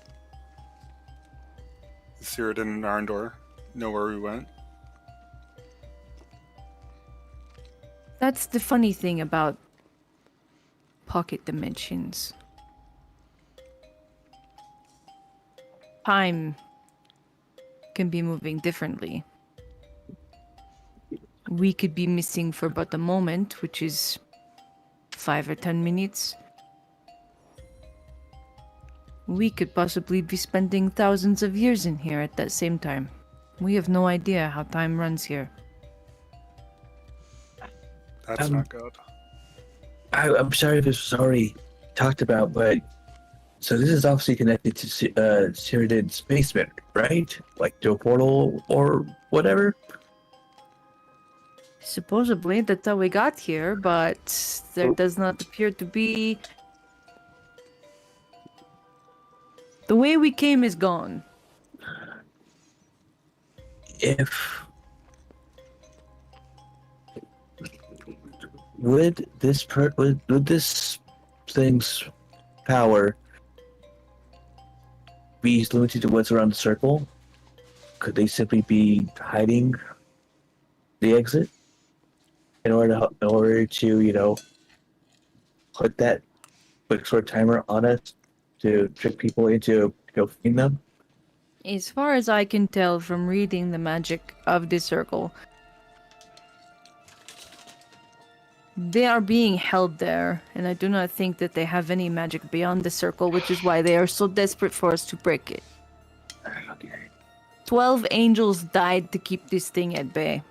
Cyrodiil and Arndor know where we went. That's the funny thing about pocket dimensions. Time can be moving differently. We could be missing for but a moment, which is 5 or 10 minutes. We could possibly be spending thousands of years in here at that same time. We have no idea how time runs here. That's not good. I'm sorry if this was already talked about, but So this is obviously connected to Cyrodiid's basement, right? Like to a portal or whatever? Supposedly, that's how we got here, but there does not appear to be. The way we came is gone. If would this thing's power be limited to what's around the circle? Could they simply be hiding the exit in order to put that quick timer on us to trick people into go find them? As far as I can tell from reading the magic of this circle, they are being held there, and I do not think that they have any magic beyond the circle, which is why they are so desperate for us to break it. 12 angels died to keep this thing at bay.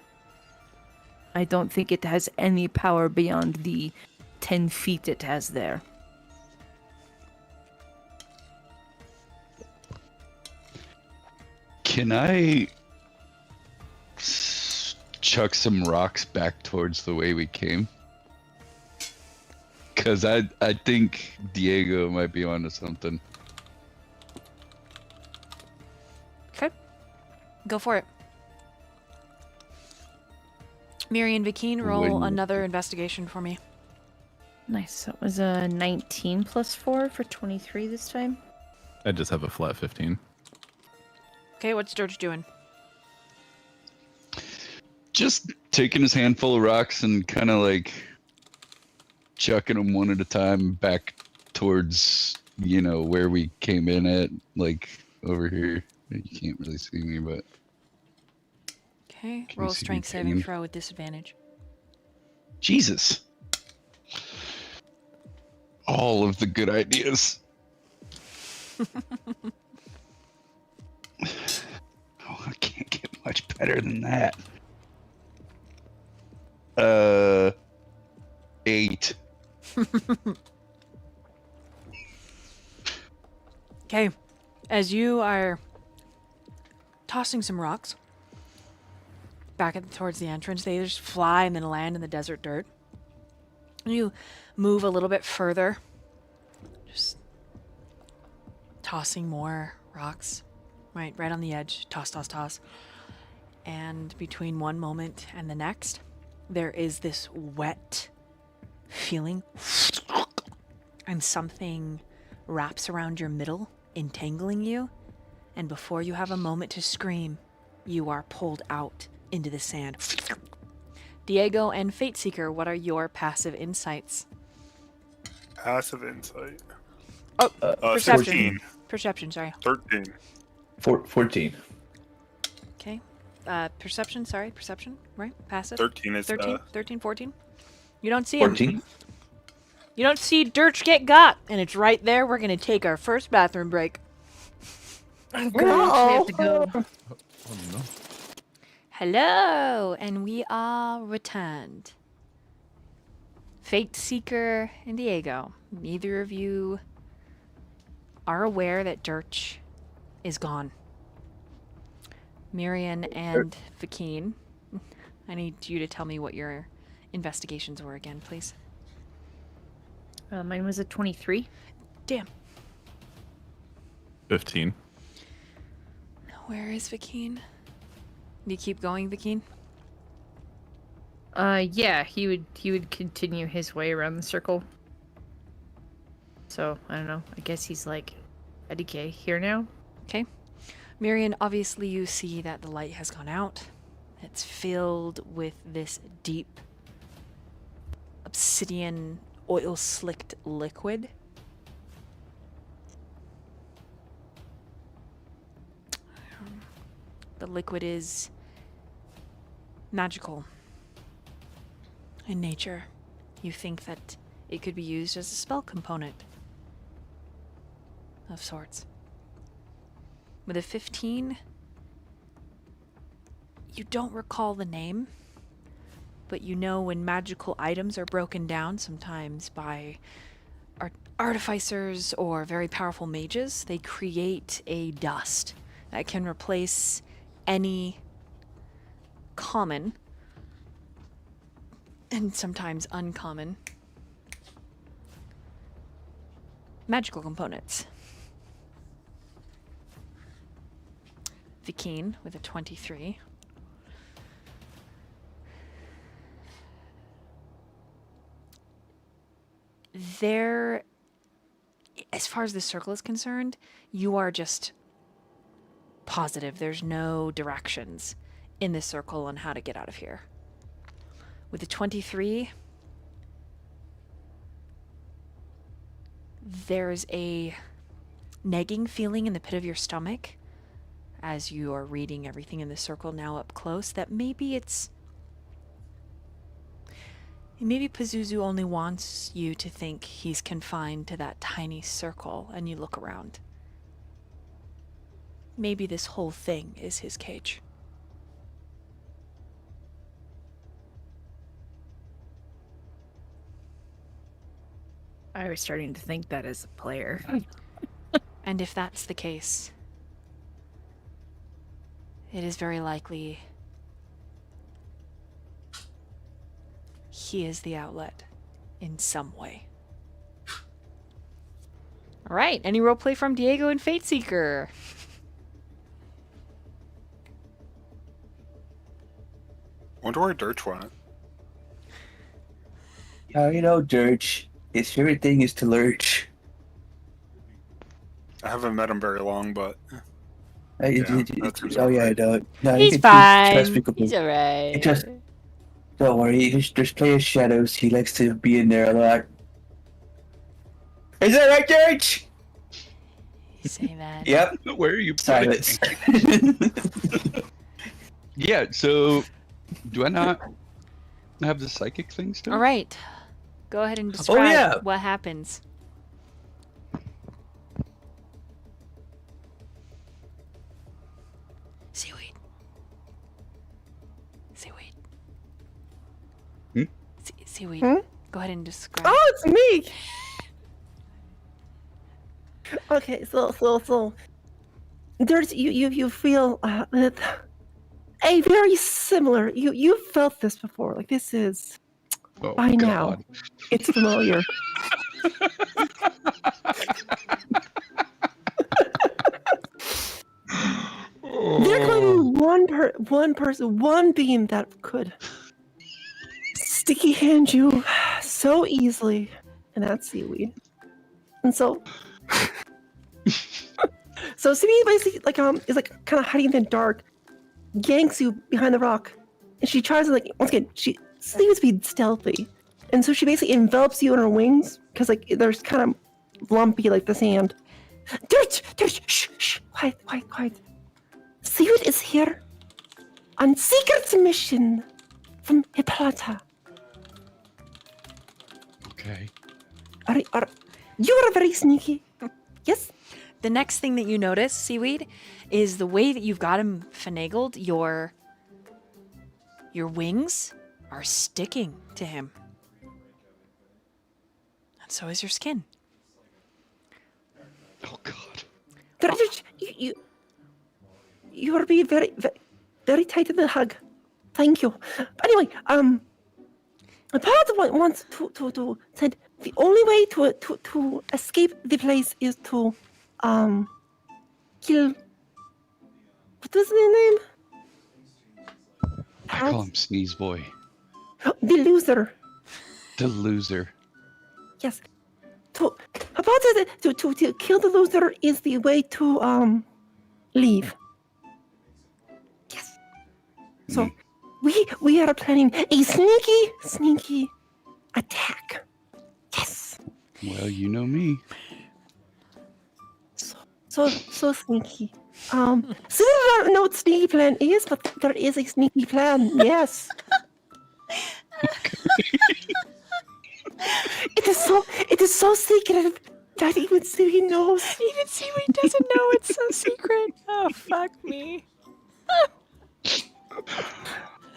I don't think it has any power beyond the 10 feet it has there. Can I chuck some rocks back towards the way we came? Because I think Diego might be onto something. Okay. Go for it. Myyrion, Vikeen, roll another investigation for me. Nice. That was a 19 plus 4 for 23 this time. I just have a flat 15. Okay, what's Durch doing? Just taking his handful of rocks and kind of like chucking them one at a time back towards, where we came in at, like over here. You can't really see me, but... Okay, Can you roll see me strength saving pain? throw with disadvantage. Jesus. All of the good ideas. I can't get much better than that. 8. Okay, as you are tossing some rocks back towards the entrance, they just fly and then land in the desert dirt. And you move a little bit further, just tossing more rocks, right on the edge. Toss. And between one moment and the next, there is this wet feeling, and something wraps around your middle, entangling you. And before you have a moment to scream, you are pulled out into the sand. Diego and Fate Seeker, what are your passive insights? Passive insight. Oh, perception. 14. Perception, sorry. 13. 14. Okay. Perception, right? Passive? 13 is 13, 14? You don't see him. 14. You don't see Durch get got, and it's right there. We're going to take our first bathroom break. We have to go. Oh no. Hello, and we are returned. Fate Seeker and Diego, neither of you are aware that Durch is gone. Myyrion and Vikeen, I need you to tell me what your investigations were again, please. Mine was a 23. Damn. 15. Where is Vikeen? Do you keep going, Vikeen? Yeah, he would continue his way around the circle. So, I don't know. I guess he's like a decay here now. Okay. Myyrion, obviously you see that the light has gone out. It's filled with this deep obsidian oil-slicked liquid. The liquid is magical in nature. You think that it could be used as a spell component of sorts. With a 15, you don't recall the name, but you know when magical items are broken down, sometimes by artificers or very powerful mages, they create a dust that can replace any common and sometimes uncommon magical components. Vikeen with a 23. There, as far as the circle is concerned, you are just positive. There's no directions in this circle on how to get out of here. With a 23, there's a nagging feeling in the pit of your stomach as you are reading everything in the circle now up close that maybe Pazuzu only wants you to think he's confined to that tiny circle, and you look around. Maybe this whole thing is his cage. I was starting to think that as a player. And if that's the case, it is very likely he is the outlet in some way. All right, any roleplay from Diego and Fateseeker? Wonder where Durch went. You know, Durch, his favorite thing is to lurch. I haven't met him very long, but Oh yeah, I know. No, He's you can fine. trust people. He's alright. Don't worry, just play his shadows. He likes to be in there a lot. Is that right, George? You say that. Yep. Where are you putting it? Silence. Yeah, so do I not have the psychic thing still? All right. Go ahead and describe yeah. what happens. Seaweed. Seaweed. Hmm? Seaweed. Hmm? Go ahead and describe. Oh, it's me. Okay, so there's you feel that a very similar. You felt this before. Like this is Oh, by God. now. It's familiar. There could be one person, one beam that could sticky hand you so easily, and that's Seaweed. And so Seaweed basically is like kind of hiding in the dark, yanks you behind the rock, and she tries to once again she seems to be stealthy, and so she basically envelops you in her wings because there's kind of lumpy like the sand. Durch, shh, quiet. Seaweed is here on secret mission from Hippolyta. Okay. You are very sneaky. Yes? The next thing that you notice, Seaweed, is the way that you've got him finagled. Your wings are sticking to him. And so is your skin. Oh, God. You are being very, very tight in the hug. Thank you. But anyway, Hippolyta wants to said the only way to escape the place is to kill. What was his name? I call him Sneeze Boy. The loser. The loser. Yes. Hippolyta to kill the loser is the way to leave. Yes. So we are planning a sneaky attack. Yes. Well, you know me. So sneaky. So I don't know what sneaky plan is, but there is a sneaky plan. Yes. It is so secret that even Seaweed knows. Even Seaweed doesn't know it's so secret. Oh, fuck me.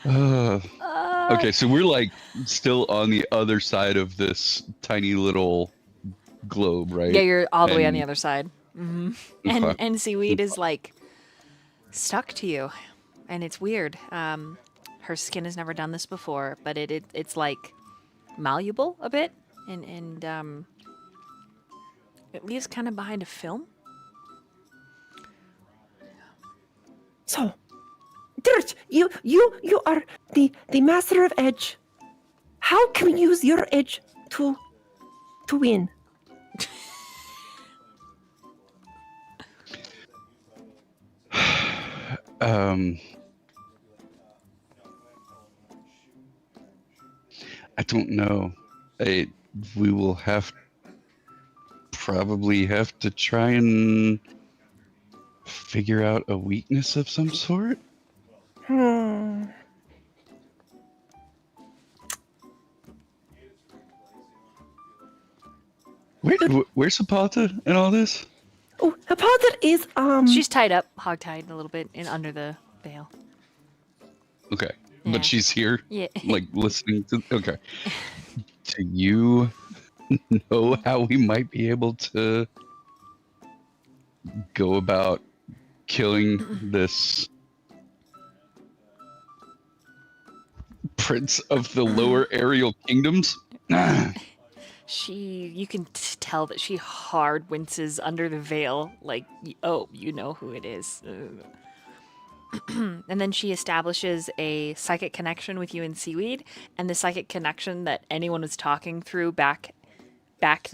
Okay, so we're still on the other side of this tiny little globe, right? Yeah, you're all the way on the And- other side. And Okay. and Seaweed is like stuck to you, and it's weird. Her skin has never done this before, but it's like malleable a bit, and it leaves kind of behind a film. So, Durch, you are the master of edge. How can we use your edge to win? I don't know. We will probably have to try and figure out a weakness of some sort. Where's Hippolyta in all this? Oh, Hippolyta is She's tied up, hog-tied a little bit, in under the veil. Okay, Yeah. but she's here, Yeah. like listening to. Okay, do you know how we might be able to go about killing this prince of the lower aerial kingdoms? You can tell that she hard winces under the veil, like, oh, you know who it is. And then she establishes a psychic connection with you and Seaweed, and the psychic connection that anyone was talking through back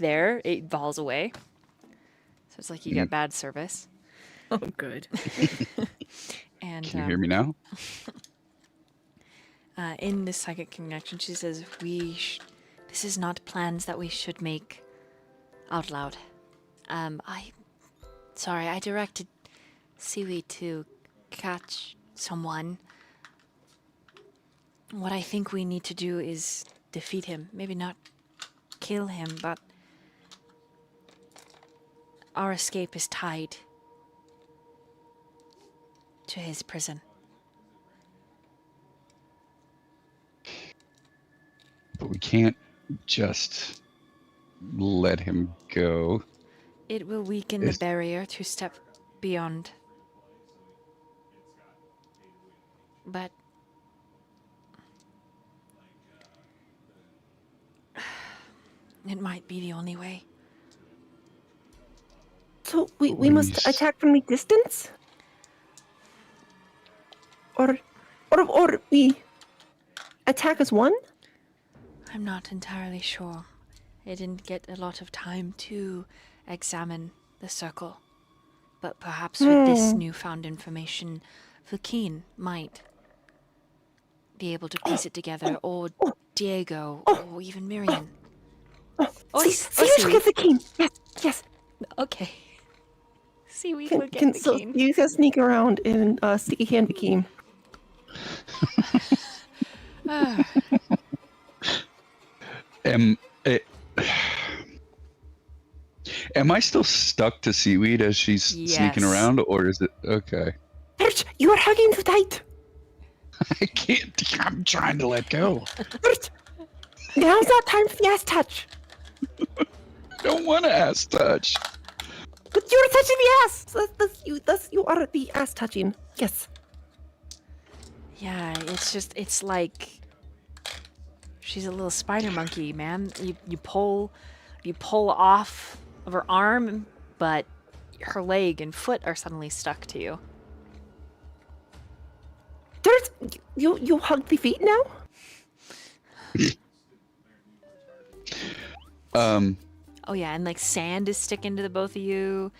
there, it falls away. So it's like you get bad service. Oh, good. And Can you hear me now? in this psychic connection, she says, this is not plans that we should make out loud. I directed Seaweed to catch someone. What I think we need to do is defeat him. Maybe not kill him, but our escape is tied to his prison. But we can't just let him go. It will weaken the barrier to step beyond. But it might be the only way. So we must attack from a distance? Or we attack as one? I'm not entirely sure. I didn't get a lot of time to examine the circle. But perhaps with this newfound information, Vakeen might be able to piece it together, or Diego, or even Myyrion. See, should get the key. Yes. Okay. Seaweed Can, will get can, the so key. you guys sneak around and sticky hand Vakeem. Am I still stuck to Seaweed as she's sneaking Yes. around, or is it okay? Durch, you are hugging too tight. I can't. I'm trying to let go. Durch, now's not time for the ass touch. I don't want to ass touch. But you're touching the ass. You are the ass touching. Yes. Yeah, it's like she's a little spider monkey, man. You pull off of her arm, but her leg and foot are suddenly stuck to you. Durch, you hug the feet now? Oh yeah, and like sand is sticking to the both of you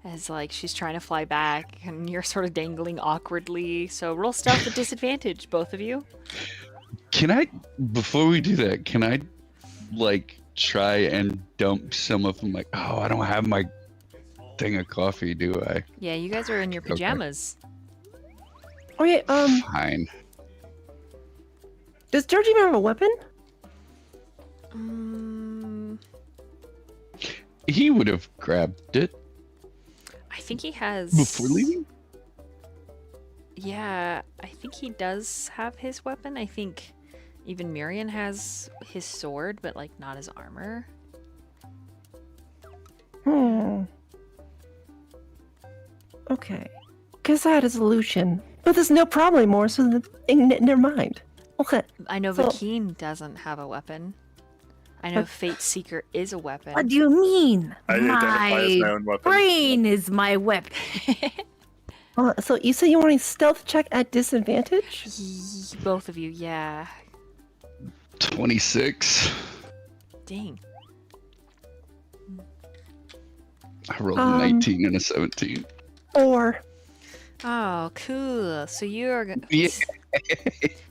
as like she's trying to fly back and you're sort of dangling awkwardly. So roll stealth at disadvantage, both of you. Can I, before we do that, can I, like, try and dump some of them? Like, oh, I don't have my thing of coffee, do I? Yeah, you guys are in your pajamas. Oh yeah. Fine. Does Durch even have a weapon? He would have grabbed it I think he has. before leaving. Yeah, I think he does have his weapon. I think even Myyrion has his sword, but like not his armor. Okay. Guess I had a solution. But there's no problem anymore, so never mind. Okay. I know So- Vakeen doesn't have a weapon. I know Fate Seeker is a weapon. What do you mean? I identify as my My own weapon. brain is my weapon. So you say you want a stealth check at disadvantage? Both of you, yeah. 26. Dang. I rolled a 19 and a 17. Or Oh, cool. So you're gonna Yeah.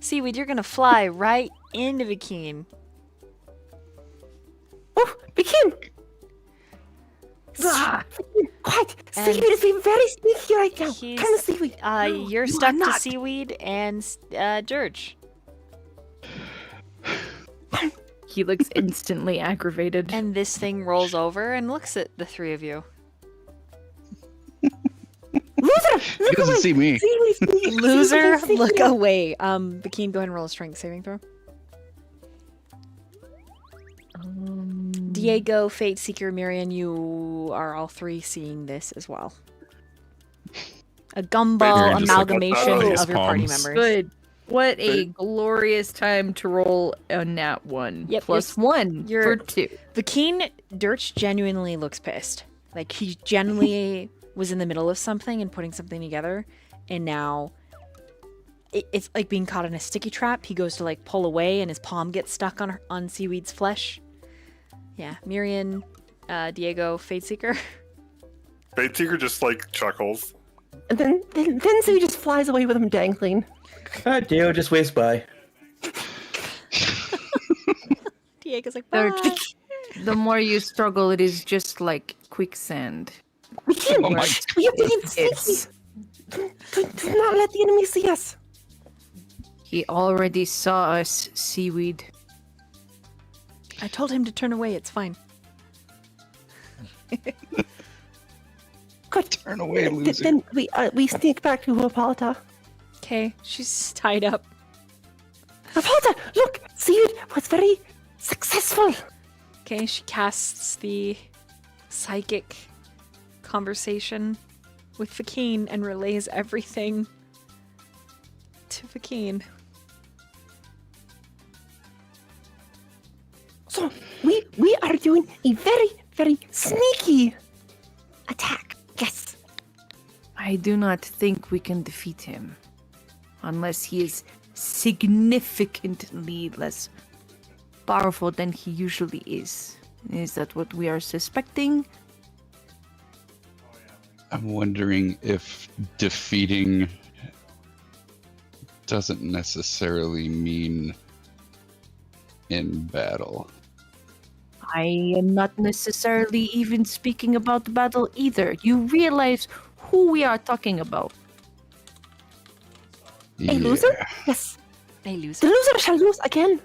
Seaweed, you're gonna fly right into Vakeen. oh, begin. Ah, Quiet. And- Seaweed is being very sneaky right now. He's- Come on, Seaweed. You're you stuck are to not. Seaweed and Durch. he looks instantly aggravated. And this thing rolls over and looks at the three of you. Loser, He look doesn't away. see me. Seaweed is sneaky. Loser, Seaweed is look sneaky. away. Vakeen, go ahead and roll a strength saving throw. Diego, Fate Seeker, Myyrion, you are all three seeing this as well. A gumball Myyrion just, like, amalgamation face of your party palms. members. Good. What a glorious time to roll a nat 1. Yep, Plus you're- 1 you're- for 2. Vakeen, Durch genuinely looks pissed. Like, he genuinely was in the middle of something and putting something together, and now it's like being caught in a sticky trap. He goes to, like, pull away, and his palm gets stuck on Seaweed's flesh. Yeah, Myyrion, Diego, Fate Seeker. Fate Seeker just like chuckles. And then Seaweed just flies away with him dangling. God damn, just whizzed by. Diego's like, They're bye. The more you struggle, it is just like quicksand. Begin. Oh my We have to get sneaky. It's, Do not let the enemy see us. he already saw us, Seaweed. I told him to turn away. It's fine. Good. Turn away, Th- loser. Then we sneak back to Hippolyta. Okay, she's tied up. Hippolyta, look, Seaweed was very successful. Okay, she casts the psychic conversation with Vakeen and relays everything to Vakeen. So we are doing a very sneaky attack. Yes. I do not think we can defeat him. Unless he is significantly less powerful than he usually is. Is that what we are suspecting? I'm wondering if defeating doesn't necessarily mean in battle. I am not necessarily even speaking about the battle either. You realize who we are talking about. A loser? Yes. They lose. The loser shall lose again.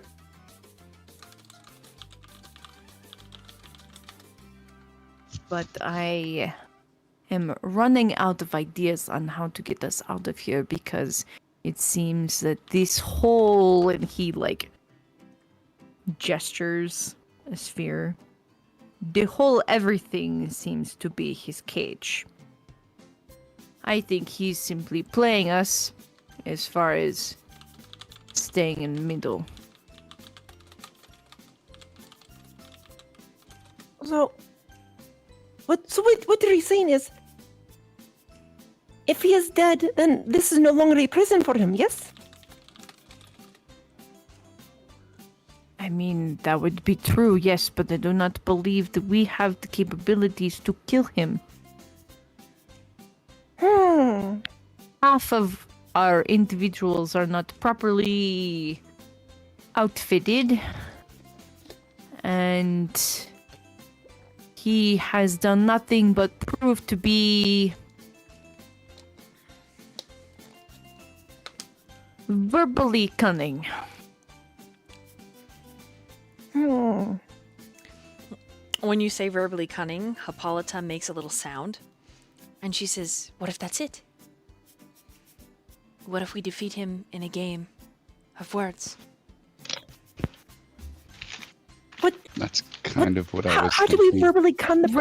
But I am running out of ideas on how to get us out of here because it seems that this whole, and he like gestures a sphere, the whole everything seems to be his cage. I think he's simply playing us as far as staying in the middle. So what they're saying is, if he is dead, then this is no longer a prison for him. Yes. I mean, that would be true, yes, but I do not believe that we have the capabilities to kill him. Half of our individuals are not properly outfitted, and he has done nothing but prove to be verbally cunning. When you say verbally cunning, Hippolyta makes a little sound. And she says, what if that's it? What if we defeat him in a game of words? What? That's kind of what I was How do we thinking. verbally condom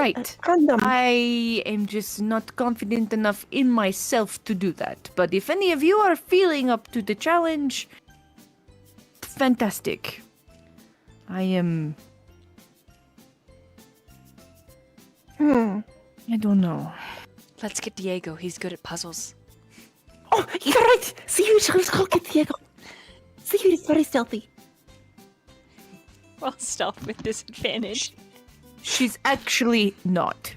them? I am just not confident enough in myself to do that. But if any of you are feeling up to the challenge, fantastic. I am. I don't know. Let's get Diego. He's good at puzzles. Oh, you're right. Seaweed, let's go get Diego. Seaweed is very stealthy. Well, stealth with disadvantage. She's actually not.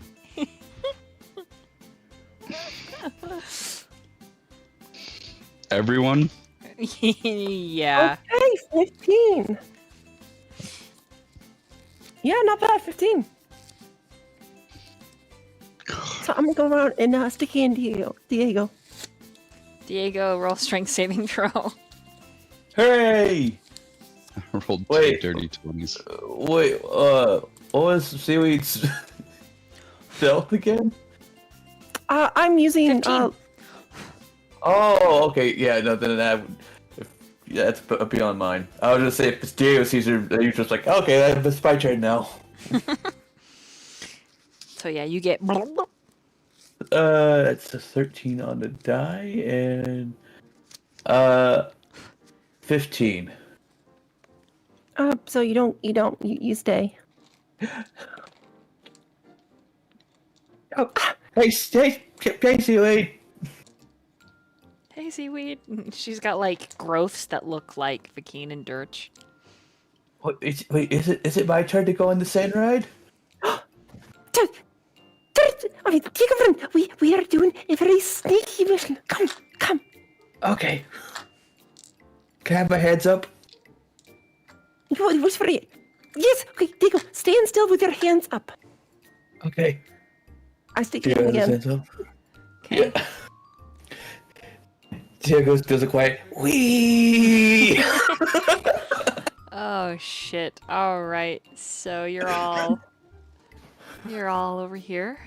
Everyone? Yeah. Okay, 15. Yeah, not bad, 15. So I'm gonna go around and sticky in Diego. Diego, roll strength saving throw. Hey! I rolled two Wait. dirty 20s. Wait, what was Seaweed's stealth again? I'm using 15. Oh, okay, yeah, no, then yeah, that's beyond mine. I was just say if Diego sees her, you're just like, okay, that's my turn now. So yeah, you get. That's a 13 on the die, and 15. So you stay. Oh, hey, Seaweed. Hey, Seaweed. She's got like growths that look like Vakeen and Durch. Wait, is it my turn to go on the sand ride? Okay, take a run. We are doing a very sneaky mission. Come. Okay. Can I have my hands up? What's for you? Yes. Okay, Diego, stand still with your hands up. Okay. I stick it in again. Hands up. Okay. Yeah. Diego does a quiet wee. Oh shit. All right. So you're all over here,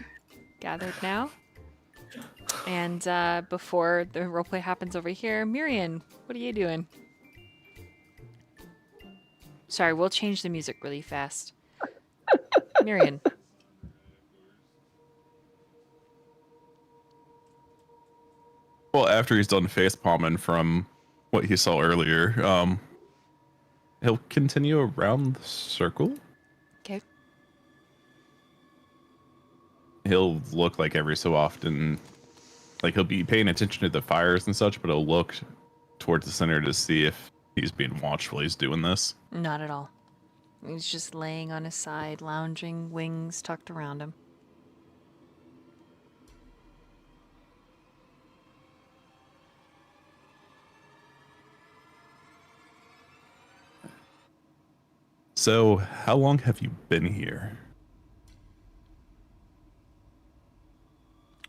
gathered now. And before the roleplay happens over here, Myyrion, what are you doing? Sorry, we'll change the music really fast. Myyrion. Well, after he's done face palming from what he saw earlier, he'll continue around the circle. Okay. He'll look like every so often, like he'll be paying attention to the fires and such, but he'll look towards the center to see if he's being watched while he's doing this. Not at all. He's just laying on his side, lounging, wings tucked around him. So, how long have you been here?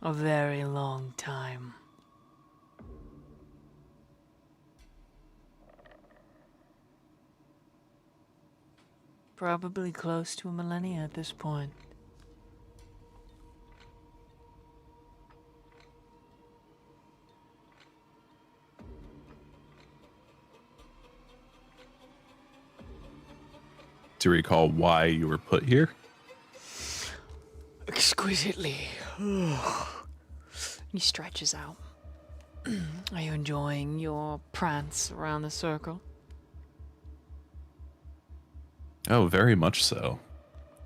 A very long time. Probably close to a millennia at this point. Do you recall why you were put here? Exquisitely. He stretches out. Are you enjoying your prance around the circle? Oh, very much so.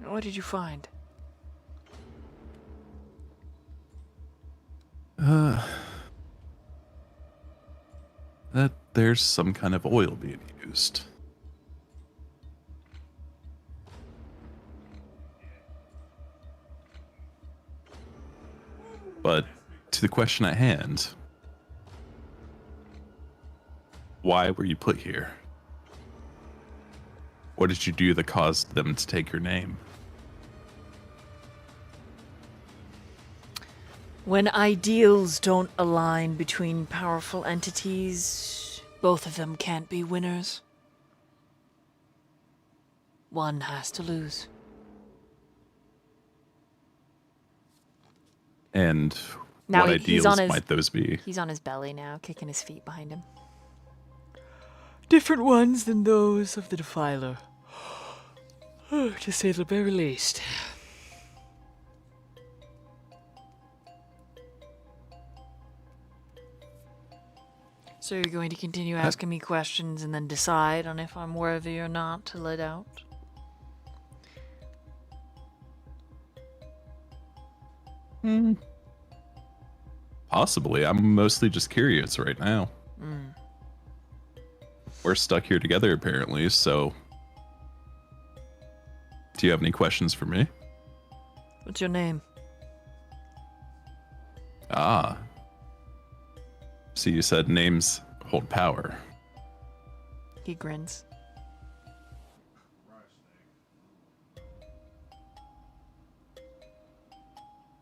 What did you find? That there's some kind of oil being used. But to the question at hand, why were you put here? What did you do that caused them to take your name? When ideals don't align between powerful entities, both of them can't be winners. One has to lose. And Now what he's ideals on his- might those be? He's on his belly now, kicking his feet behind him. Different ones than those of the Defiler. To say the very least. So you're going to continue asking me questions and then decide on if I'm worthy or not to let out? Possibly. I'm mostly just curious right now. We're stuck here together, apparently, so... Do you have any questions for me? What's your name? Ah. So you said names hold power. He grins.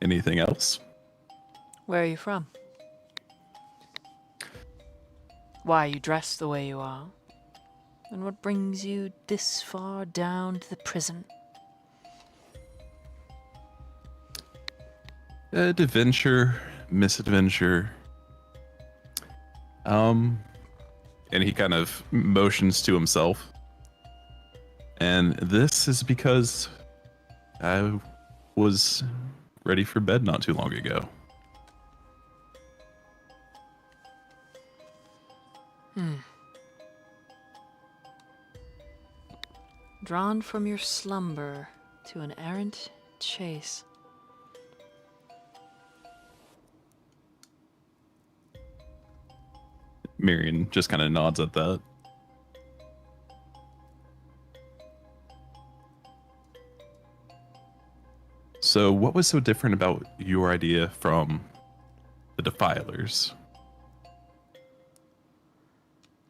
Anything else? Where are you from? Why are you dressed the way you are? And what brings you this far down to the prison? Adventure, misadventure. And he kind of motions to himself. And this is because I was ready for bed not too long ago. Drawn from your slumber to an errant chase. Myyrion just kind of nods at that. So what was so different about your idea from the Defilers?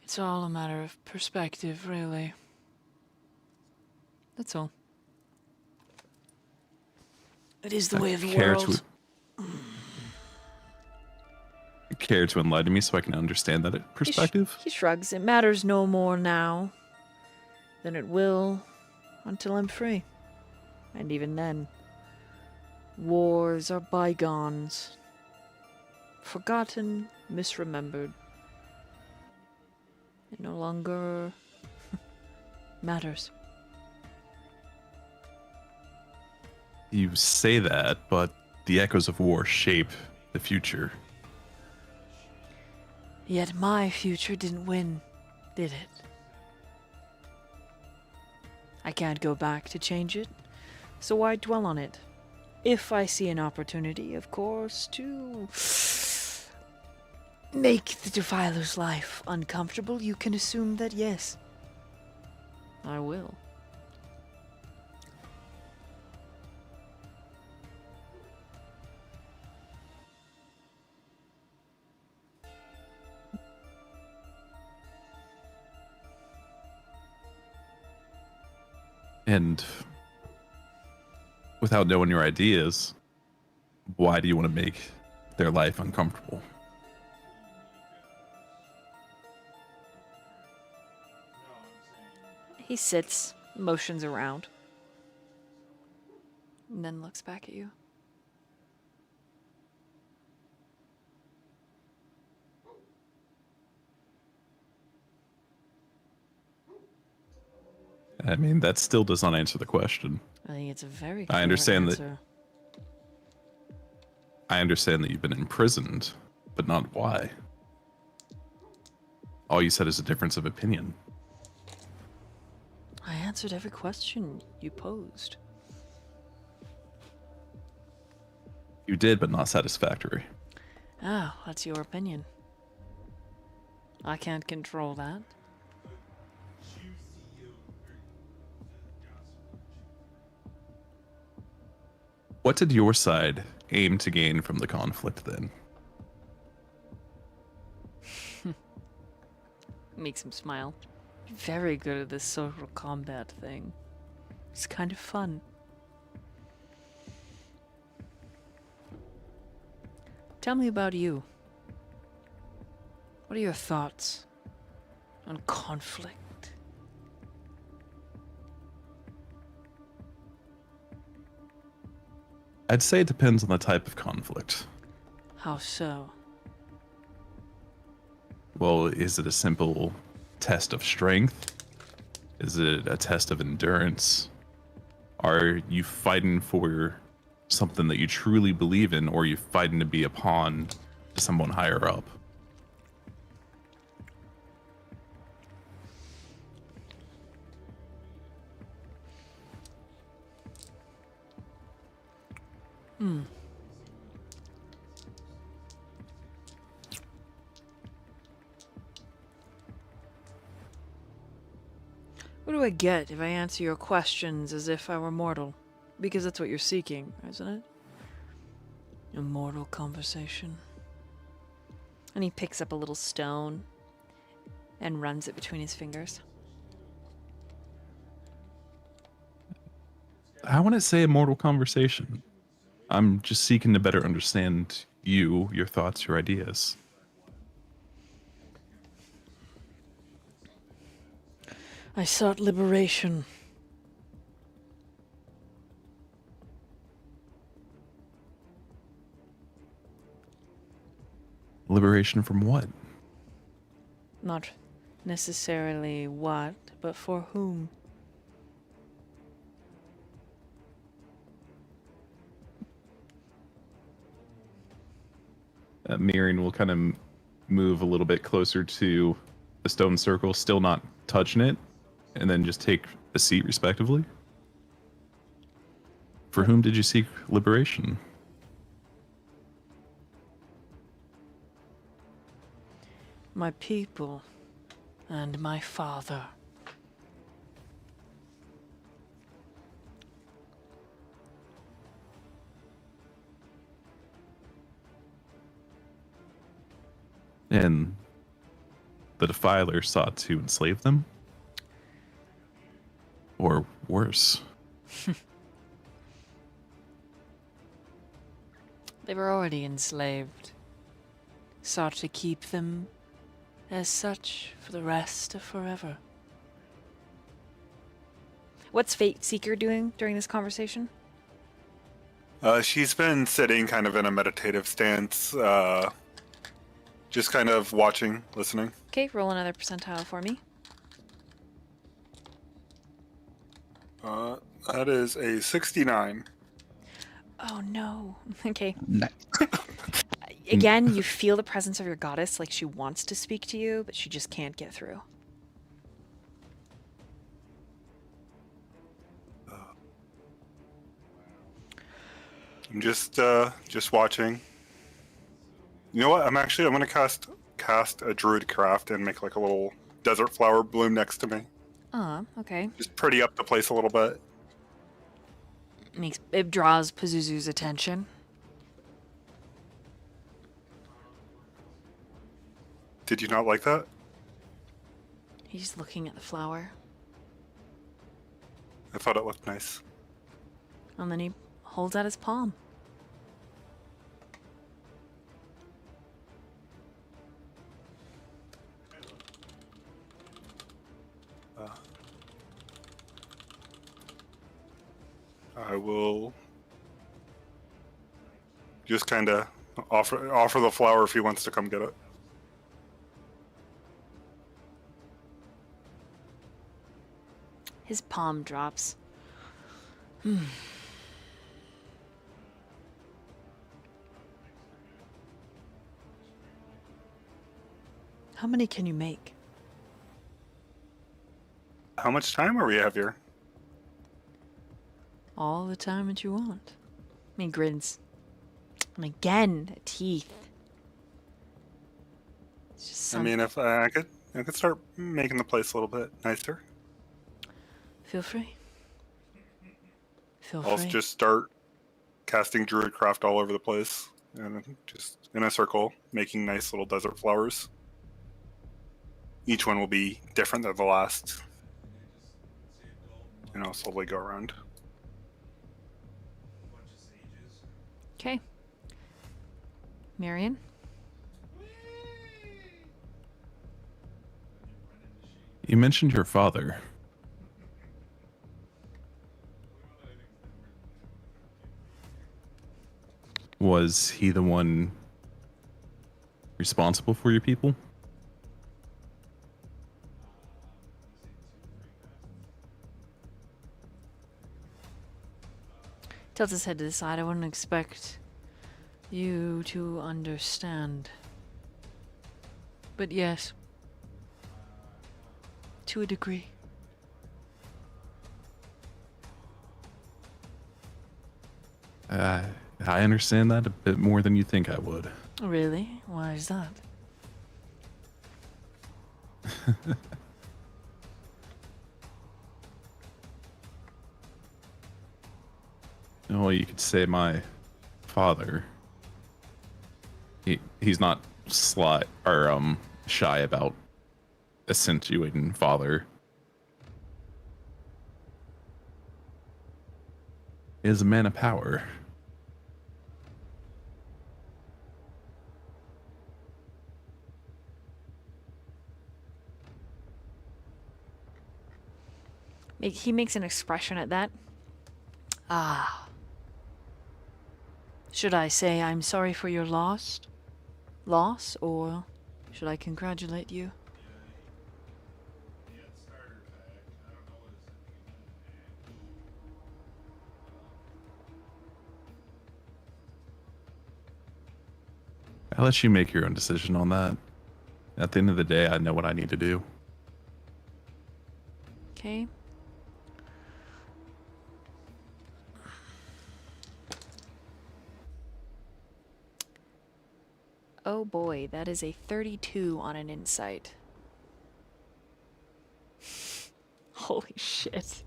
It's all a matter of perspective, really. That's all. It is the way of the world. Care to enlighten me so I can understand that perspective? He shrugs. It matters no more now than it will until I'm free. And even then, wars are bygones. Forgotten, misremembered. It no longer matters. You say that, but the echoes of war shape the future. Yet my future didn't win, did it? I can't go back to change it, so why dwell on it? If I see an opportunity, of course, to make the Defiler's life uncomfortable, you can assume that yes, I will. And without knowing your ideas, why do you want to make their life uncomfortable? He sits, motions around, and then looks back at you. I mean, that still does not answer the question. I think it's a very I understand that. answer. I understand that you've been imprisoned, but not why. All you said is a difference of opinion. I answered every question you posed. You did, but not satisfactory. Oh, that's your opinion. I can't control that. What did your side aim to gain from the conflict then? Makes him smile. Very good at this social combat thing. It's kind of fun. Tell me about you. What are your thoughts on conflict? I'd say it depends on the type of conflict. How so? Well, is it a simple test of strength? Is it a test of endurance? Are you fighting for something that you truly believe in, or are you fighting to be a pawn to someone higher up? What do I get if I answer your questions as if I were mortal? Because that's what you're seeking, isn't it? A mortal conversation. And he picks up a little stone and runs it between his fingers. I wouldn't say a mortal conversation. I'm just seeking to better understand you, your thoughts, your ideas. I sought liberation. Liberation from what? Not necessarily what, but for whom. Myyrion will kind of move a little bit closer to the stone circle, still not touching it, and then just take a seat respectively. For whom did you seek liberation? My people and my father. And the Defiler sought to enslave them? Or worse? They were already enslaved. Sought to keep them as such for the rest of forever. What's Fate Seeker doing during this conversation? She's been sitting kind of in a meditative stance, just kind of watching, listening. Okay, roll another percentile for me. That is a 69. Oh no. Okay. Nah. Again, you feel the presence of your goddess, like she wants to speak to you, but she just can't get through. I'm just watching. You know what? I'm gonna cast a druid craft and make like a little desert flower bloom next to me. Okay. Just pretty up the place a little bit. It draws Pazuzu's attention. Did you not like that? He's looking at the flower, I thought it looked nice. and then he holds out his palm. I will just kind of offer the flower if he wants to come get it. His palm drops. How many can you make? How much time are we have here? All the time that you want. He grins. And again, teeth. It's just I mean, if I could start making the place a little bit nicer. feel free. Feel I'll free. just start casting druidcraft all over the place and just in a circle, making nice little desert flowers. Each one will be different than the last. And I'll slowly go around. Okay. Myyrion? You mentioned your father. Was he the one responsible for your people? Tilts his head to the side. I wouldn't expect you to understand. But yes. To a degree. I understand that a bit more than you think I would. Really? Why is that? Well, you could say my father. He's not sly or shy about accentuating father. He is a man of power. He makes an expression at that. Ah. Should I say I'm sorry for your loss, or should I congratulate you? I'll let you make your own decision on that. At the end of the day, I know what I need to do. Okay. Oh boy, that is a 32 on an insight. Holy shit.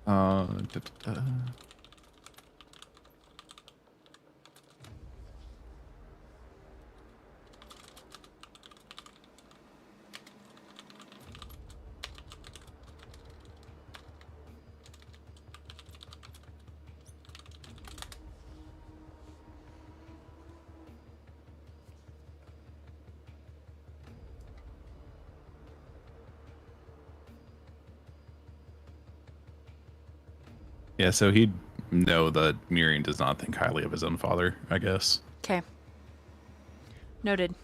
Da, da, da. Yeah, so he'd know that Myyrion does not think highly of his own father, I guess. Okay. Noted.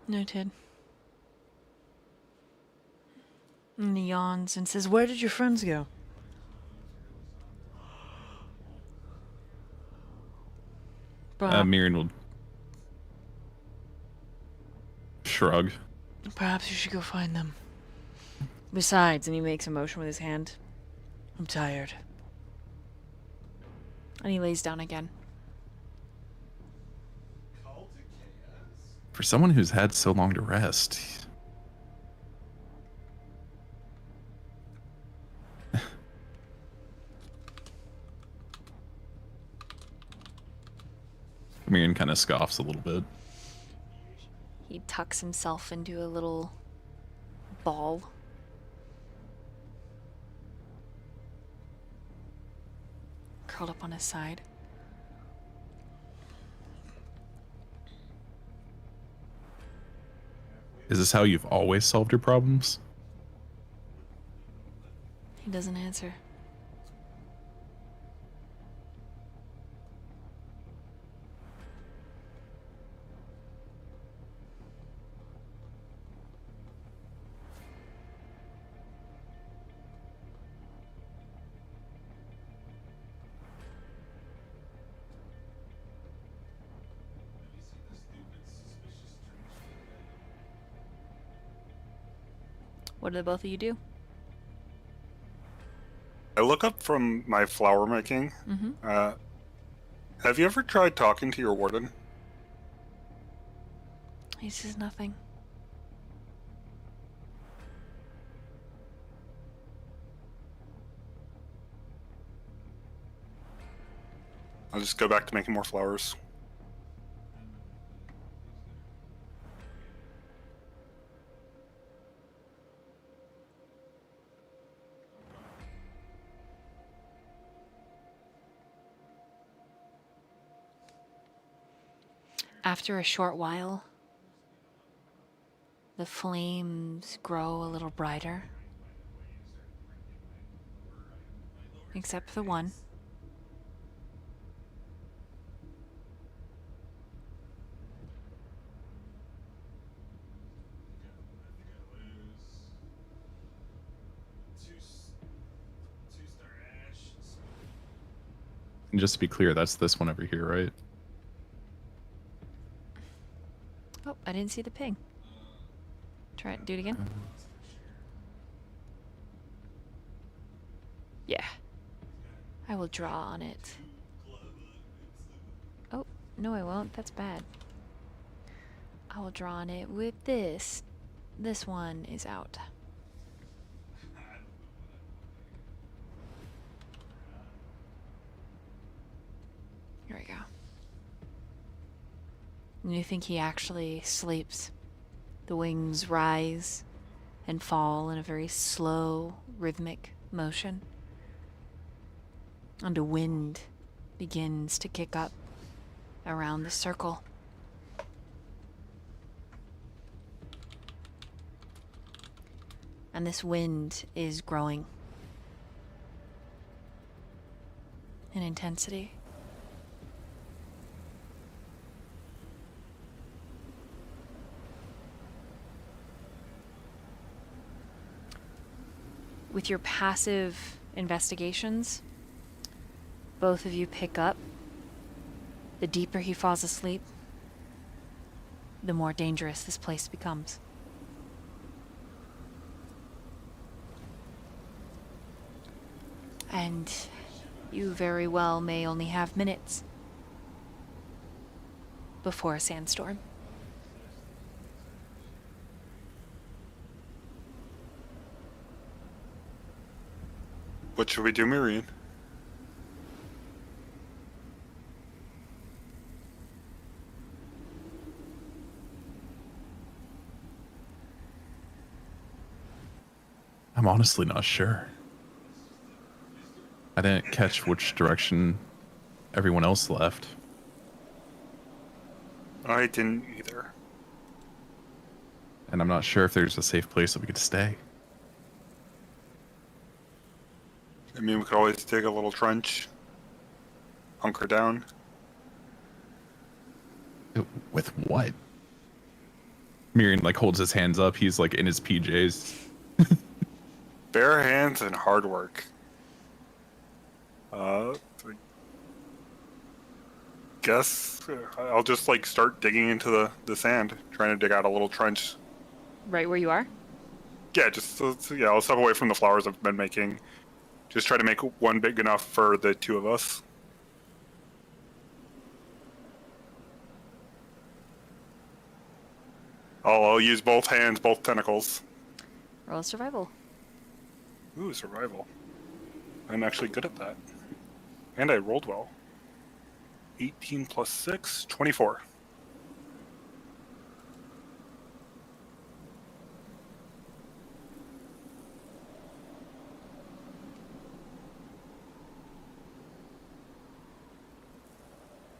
Noted. And he yawns and says, "Where did your friends go?" Myyrion will shrug. Perhaps you should go find them. Besides, and he makes a motion with his hand. I'm tired. And he lays down again. For someone who's had so long to rest. Myyrion kind of scoffs a little bit. He tucks himself into a little ball. Curled up on his side. Is this how you've always solved your problems? He doesn't answer. What do the both of you do? I look up from my flower making. Mm-hmm. Have you ever tried talking to your warden? He says nothing. I'll just go back to making more flowers. After a short while, the flames grow a little brighter. Except for one. And just to be clear, that's this one over here, right? Oh, I didn't see the ping. Try it. Do it again. Yeah. I will draw on it. Oh, no I won't. That's bad. I will draw on it with this. This one is out. Here we go. And you think he actually sleeps. The wings rise and fall in a very slow, rhythmic motion. And a wind begins to kick up around the circle. And this wind is growing in intensity. With your passive investigations, both of you pick up. The deeper he falls asleep, the more dangerous this place becomes. And you very well may only have minutes before a sandstorm. What should we do, Myyrion? I'm honestly not sure. I didn't catch which direction everyone else left. I didn't either. And I'm not sure if there's a safe place that we could stay. I mean, we could always dig a little trench, hunker down. With what? Myyrion like holds his hands up. He's like in his PJs. Bare hands and hard work. I guess I'll just like start digging into the sand, trying to dig out a little trench. Right where you are? Yeah, yeah, I'll step away from the flowers I've been making. Just try to make one big enough for the two of us. I'll use both hands, both tentacles. Roll survival. Ooh, survival. I'm actually good at that. And I rolled well. 18 plus 6, 24.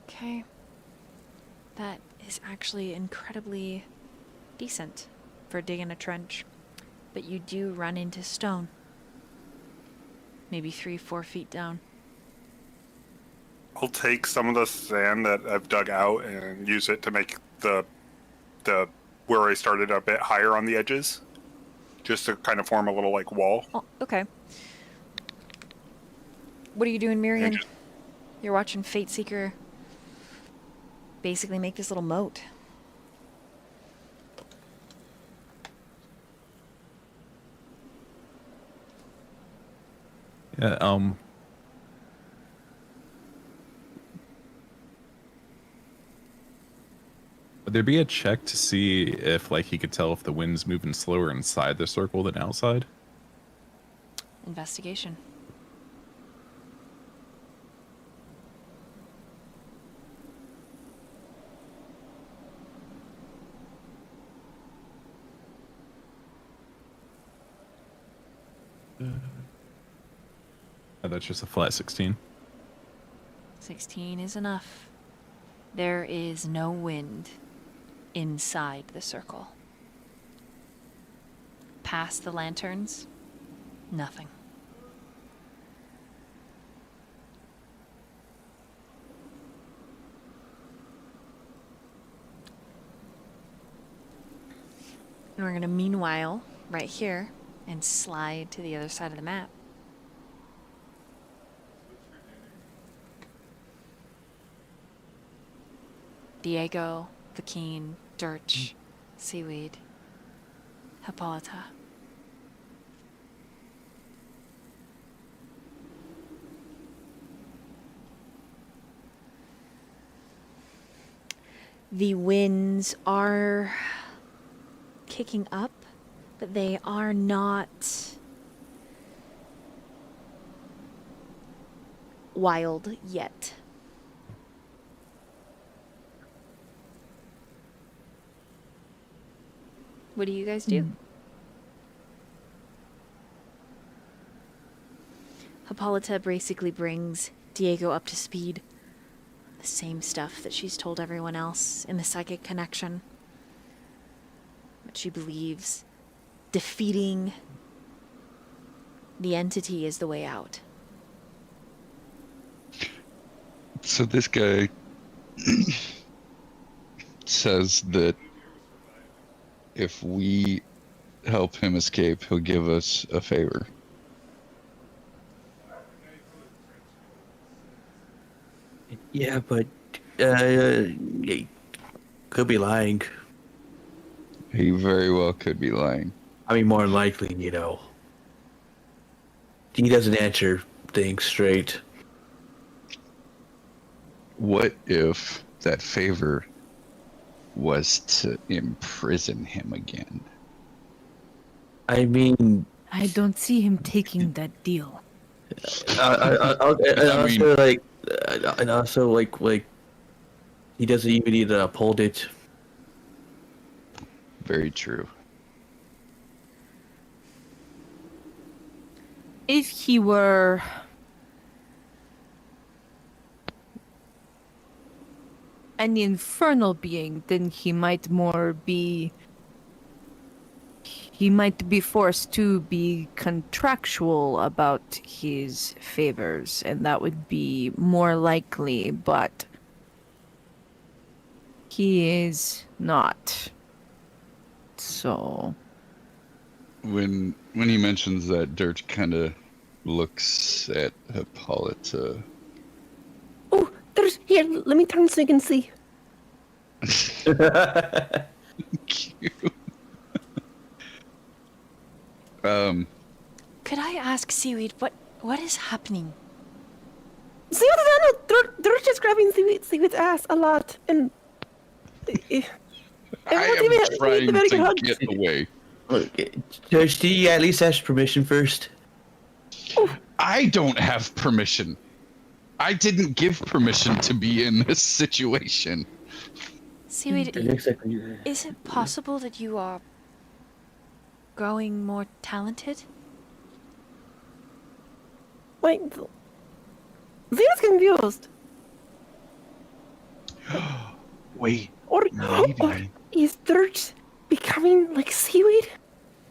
Okay. That is actually incredibly decent for digging a trench. But you do run into stone. Maybe 3-4 feet down. I'll take some of the sand that I've dug out and use it to make the where I started a bit higher on the edges. Just to kind of form a little like wall. Oh, okay. What are you doing, Myyrion? just- You're watching Fate Seeker basically make this little moat. Yeah, would there be a check to see if like he could tell if the wind's moving slower inside the circle than outside? Investigation. Oh, that's just a flat 16. 16 is enough. There is no wind inside the circle. Past the lanterns, nothing. And we're going to meanwhile, right here, and slide to the other side of the map. Diego, Vakeen, Durch, Seaweed, Hippolyta. The winds are kicking up, but they are not wild yet. What do you guys do? Hippolyta basically brings Diego up to speed. The same stuff that she's told everyone else in the psychic connection. But she believes defeating the entity is the way out. So this guy says that if we help him escape, he'll give us a favor. Yeah, but he could be lying. He very well could be lying. I mean, more likely, he doesn't answer things straight. What if that favor was to imprison him again? I mean, I don't see him taking that deal. and also like he doesn't even need to uphold it. Very true. If he were an infernal being, then he might be forced to be contractual about his favors, and that would be more likely, but he is not. So When he mentions that, Dirt kind of looks at Hippolyta. Oh, there's here. Let me turn so you can see. Cute. Could I ask Seaweed what is happening? See what I know? They're just grabbing Seaweed's ass a lot, and I am trying to get away. Judge, do you at least ask permission first? I don't have permission. I didn't give permission to be in this situation. Seaweed, Exactly. is it possible that you are growing more talented? wait, Zero's confused. Wait, Or maybe. is Durch becoming like Seaweed?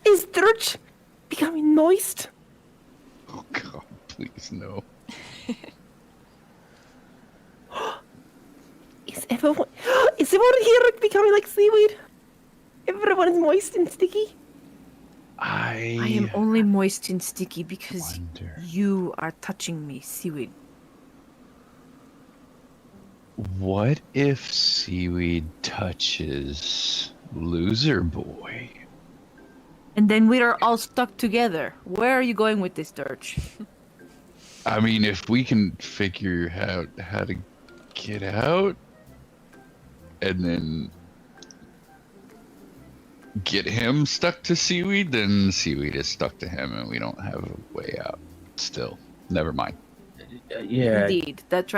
Is Durch becoming moist? Oh God, please no. Is everyone here becoming like Seaweed? Everyone is moist and sticky. I am only moist and sticky because wonder. you are touching me, Seaweed. What if Seaweed touches Loser Boy? And then we are all stuck together. Where are you going with this, Durch? I mean, if we can figure out how to get out and then get him stuck to Seaweed, then Seaweed is stuck to him and we don't have a way out still. Never mind. Yeah. Indeed. That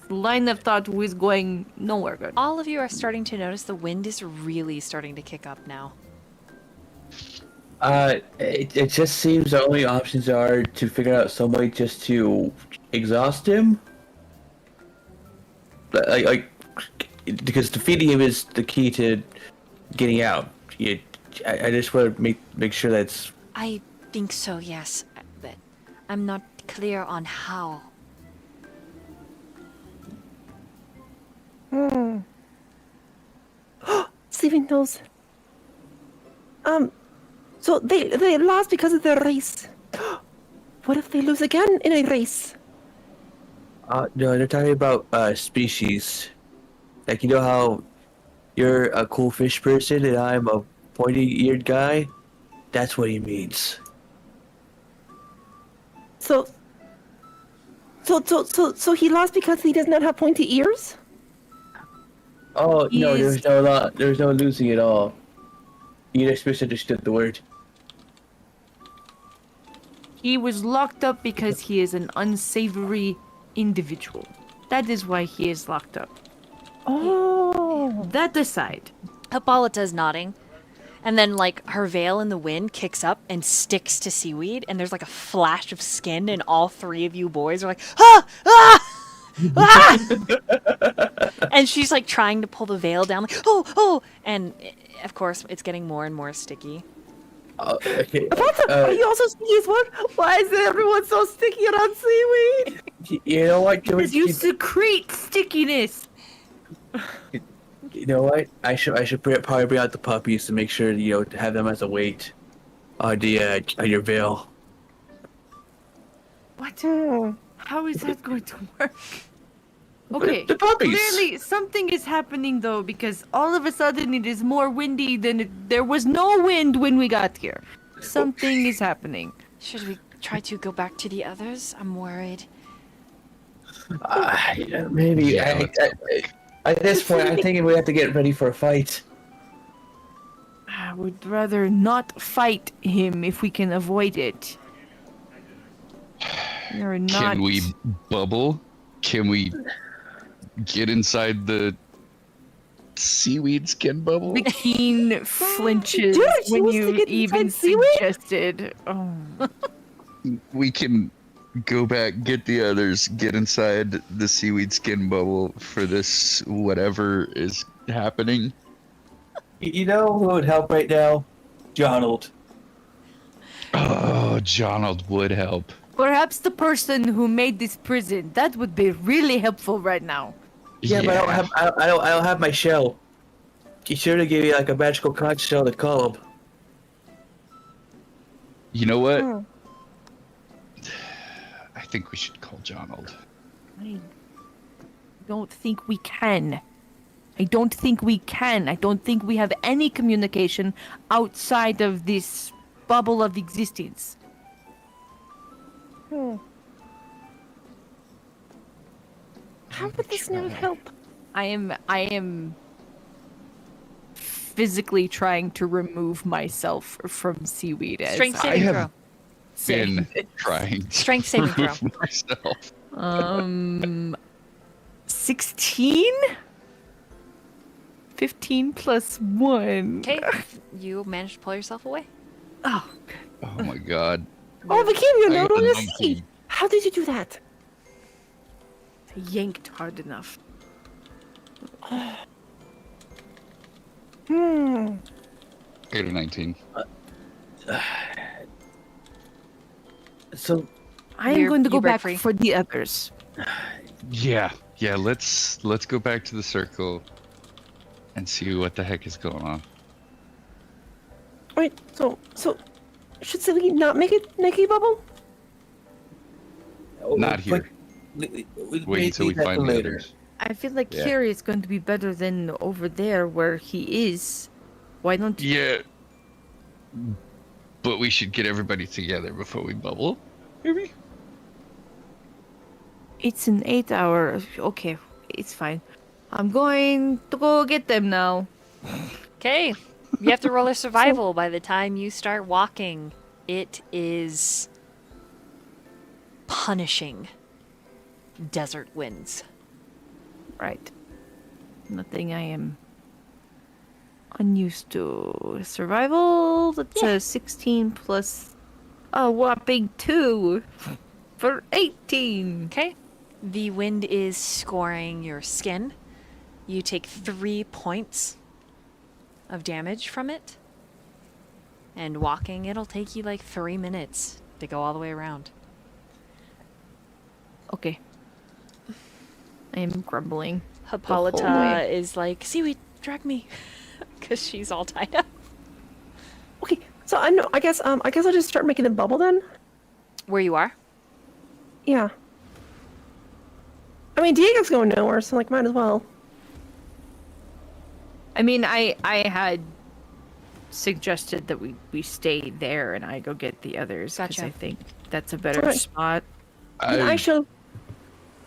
line of thought was going nowhere good. All of you are starting to notice the wind is really starting to kick up now. It just seems the only options are to figure out some way just to exhaust him. Like because defeating him is the key to getting out. I just want to make sure that's. I think so, yes. But I'm not clear on how. Seaweed knows. So they lost because of their race. What if they lose again in a race? No, they're talking about species. Like, you know how you're a cool fish person and I'm a pointy-eared guy? That's what he means. So he lost because he does not have pointy ears? Oh, no, He's- there's no losing at all. You just misunderstood the word. He was locked up because he is an unsavory individual. That is why he is locked up. Oh. That aside, Hippolyta's nodding. And then, like, her veil in the wind kicks up and sticks to Seaweed, and there's like a flash of skin, and all three of you boys are like, ah! Ah! Ah! And she's like trying to pull the veil down, like, oh! And of course, it's getting more and more sticky. Okay. Are you also sticky as well? Why is everyone so sticky around Seaweed? You know what? because you secrete stickiness. You know what? I should probably bring out the puppies to make sure to have them as a weight on your veil. What? How is that going to work? Okay, The puppies. clearly something is happening though, because all of a sudden it is more windy than there was no wind when we got here. Something is happening. Should we try to go back to the others? I'm worried. Maybe. Yeah, At this point, I'm thinking we have to get ready for a fight. I would rather not fight him if we can avoid it. You're not. Can we bubble? Can we get inside the seaweed skin bubble? The keen flinches Dude, she when wants to you get even inside seaweed? suggested. Oh. We can go back, get the others, get inside the seaweed skin bubble for this whatever is happening. You know who would help right now? Donald. Oh, Jonald would help. Perhaps the person who made this prison. That would be really helpful right now. Yeah, but I don't have my shell. You should have gave me like a magical conch shell to call him. You know what? Hmm. I think we should call Jonald. I don't think we can. I don't think we can. I don't think we have any communication outside of this bubble of existence. How would this not help? I am physically trying to remove myself from seaweed as Strength I saving have- throw. Been trying to Strength saving throw. remove myself. 16? 15 plus 1. Okay, you managed to pull yourself away. Oh, Oh my god. Oh, the kid you're I not on am the monkey. sea. How did you do that? I yanked hard enough. Hmm. 8 or 19. So I am You're- going to go you break back free. for the others. Yeah, let's go back to the circle and see what the heck is going on. Wait, so should Seaweed not make a Nikki bubble? Not here. Wait until we that find for the later. others. I feel like Yeah. here is going to be better than over there where he is. Why don't you? Yeah. But we should get everybody together before we bubble. Maybe? It's an 8-hour. Okay, it's fine. I'm going to go get them now. Okay, you have to roll a survival by the time you start walking. It is punishing desert winds. Right. Nothing I am unused to. Survival, that's a 16 plus a whopping 2 for 18. Okay, the wind is scoring your skin. You take 3 points of damage from it. And walking, it'll take you like 3 minutes to go all the way around. Okay. I am grumbling. Hippolyta way. is like, Seaweed, drag me. Because she's all tied up. Okay, so I know. I guess I'll just start making the bubble then. Where you are? Yeah. I mean, Diego's going nowhere, so like, might as well. I mean, I had suggested that we stay there and I go get the others because Gotcha. I think that's a better Alright. spot. Then I shall.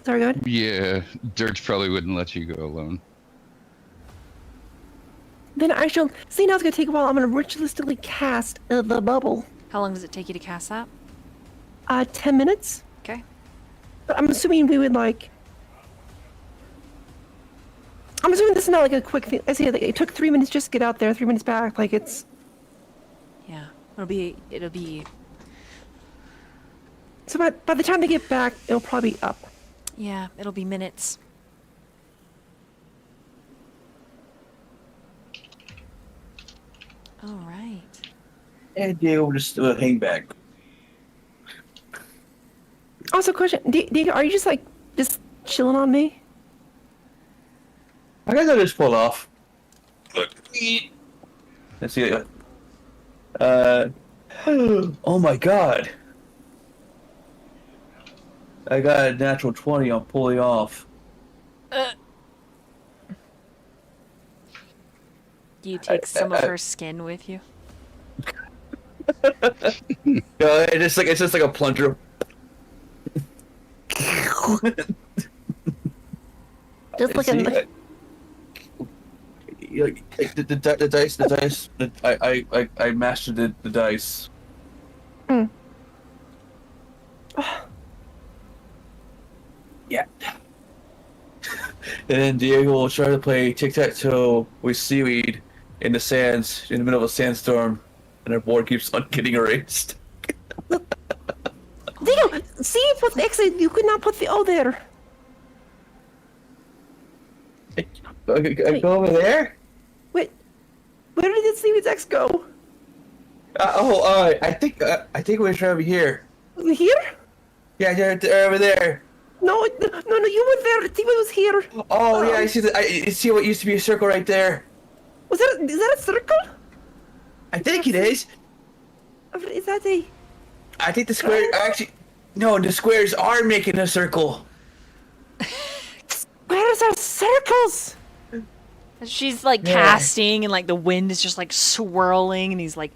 Sorry, go ahead. Yeah, Durch probably wouldn't let you go alone. Then I shall. See, now it's gonna take a while. I'm gonna ritualistically cast the bubble. How long does it take you to cast that? 10 minutes. Okay. But I'm assuming we would like. I'm assuming this is not like a quick thing. I see like, it took 3 minutes just to get out there, 3 minutes back. Like it's. Yeah. It'll be So by the time they get back, it'll probably be up. yeah, it'll be minutes. All right. And Diego will just hang back. Also, question: Diego, are you just chilling on me? I guess I'll just pull off. Look. Let's see. Oh my god. I got a natural 20 on pulling off. Do you take some of her skin with you? No, it's just like a plunger. Just like See, a. the dice. I mastered the dice. Yeah. And then Diego will try to play tic-tac-toe with Seaweed in the sands, in the middle of a sandstorm, and our board keeps on getting erased. Diego, see, put the X. You could not put the O there. I go over there? Wait, where did the Seaweed's X go? I think we're over here. Here? Yeah, they're over there. No, you were there. The Seaweed was here. Oh yeah, I see. I see what used to be a circle right there. Is that a circle? I think it is. Is that a? I think the square actually. No, the squares are making a circle. Where's our circles? She's like casting, and like the wind is just like swirling, and these like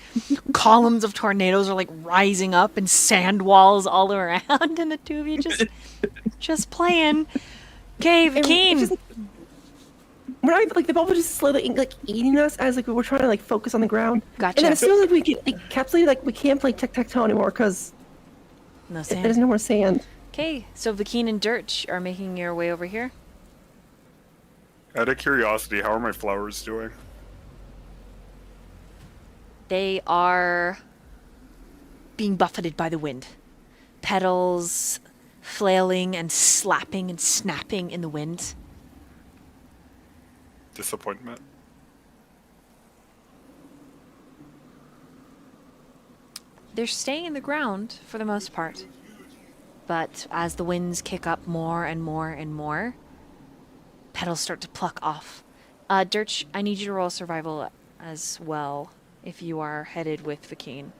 columns of tornadoes are like rising up, and sand walls all around, and the two of you just playing. Okay, Vakeen. We're not like the bubble just slowly like eating us as like we're trying to like focus on the ground. Gotcha. And then as soon as like, we get encapsulated, like we can't play tic-tac-toe anymore because No there's sand. no more sand. Okay, so Vakeen and Durch are making your way over here. Out of curiosity, how are my flowers doing? They are being buffeted by the wind. Petals flailing and slapping and snapping in the wind. Disappointment. They're staying in the ground for the most part. But as the winds kick up more and more and more, petals start to pluck off. Durch, I need you to roll survival as well if you are headed with Vakeen.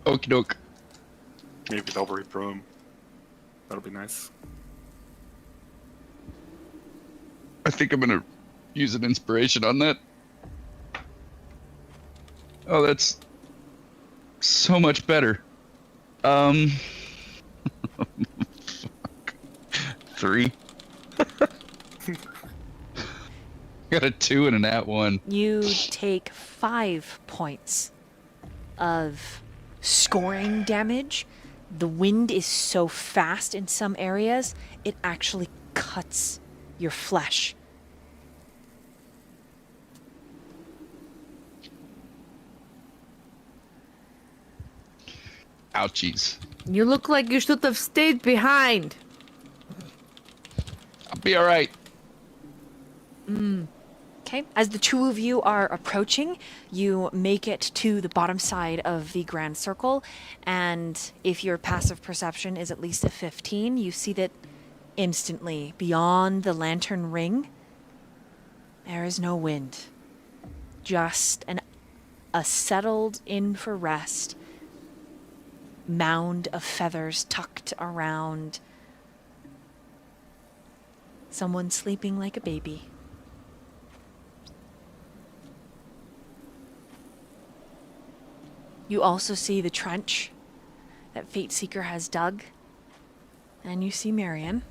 Okie doke. Maybe they'll rethrow him. That'll be nice. I think I'm gonna use an inspiration on that. Oh, that's so much better. Fuck. 3. Got a 2 and a nat 1. You take 5 points of scoring damage. The wind is so fast in some areas, it actually cuts your flesh. Ouchies. You look like you should have stayed behind. I'll be alright. Okay, as the two of you are approaching, you make it to the bottom side of the grand circle, and if your passive perception is at least a 15, you see that instantly, beyond the lantern ring, there is no wind. Just a settled in for rest mound of feathers tucked around Someone sleeping like a baby. You also see the trench that Fate Seeker has dug. And you see Myyrion.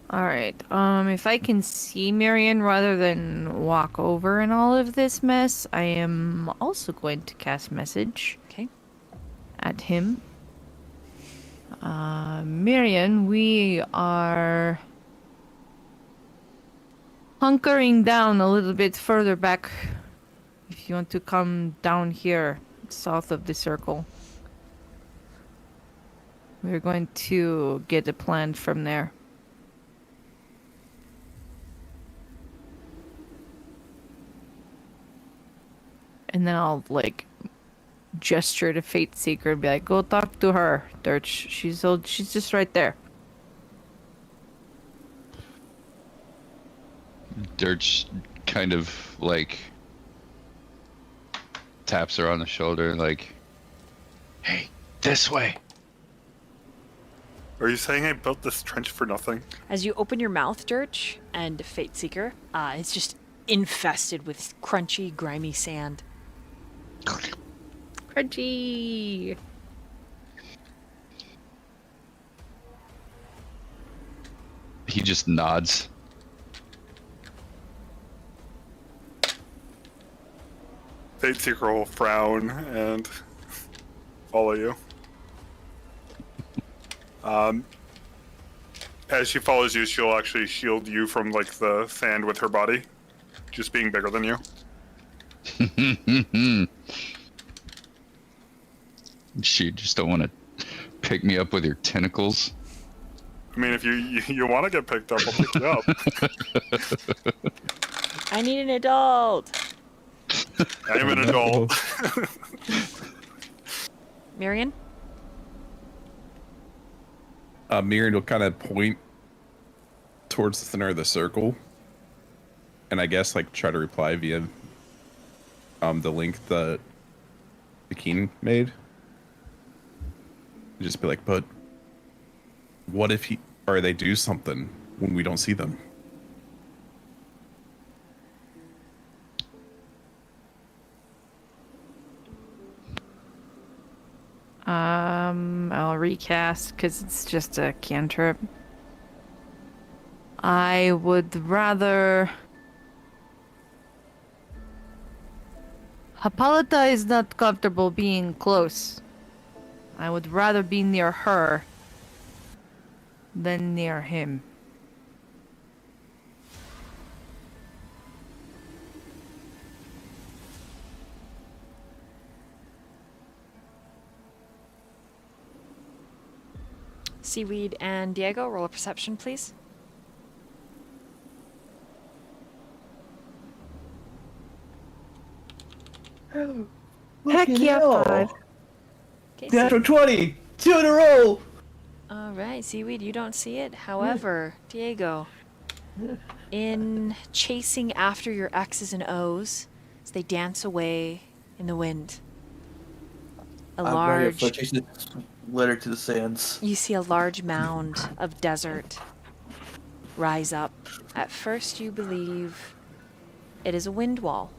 All right. If I can see Myyrion rather than walk over in all of this mess, I am also going to cast message Okay. at him. Myyrion, we are hunkering down a little bit further back. If you want to come down here, south of the circle. We're going to get a plan from there. And then I'll, like, gesture to Fate Seeker and be like, go talk to her, Durch. She's just right there. Durch kind of, like, taps her on the shoulder, like, hey, this way. Are you saying I built this trench for nothing? As you open your mouth, Durch, and Fate Seeker, it's just infested with crunchy, grimy sand. Crunchy! He just nods. Fate Seeker will frown and follow you. As she follows you, she'll actually shield you from like the sand with her body, just being bigger than you. She just don't want to pick me up with your tentacles. I mean, if you want to get picked up, I'll pick you up. I need an adult. I am an adult. Myyrion? Myyrion will kind of point towards the center of the circle, and I guess like try to reply via the link that the Keen made. Just be like, but what if they do something when we don't see them? I'll recast because it's just a cantrip. I would rather... Hippolyta is not comfortable being close. I would rather be near her than near him. Seaweed and Diego, roll a perception, please. Heck yeah, hell. 5. Okay, Natural 20! 2 in a row! all right, Seaweed, you don't see it. However, Diego, in chasing after your X's and O's as they dance away in the wind, Letter to the sands. you see a large mound of desert rise up. At first, you believe it is a wind wall.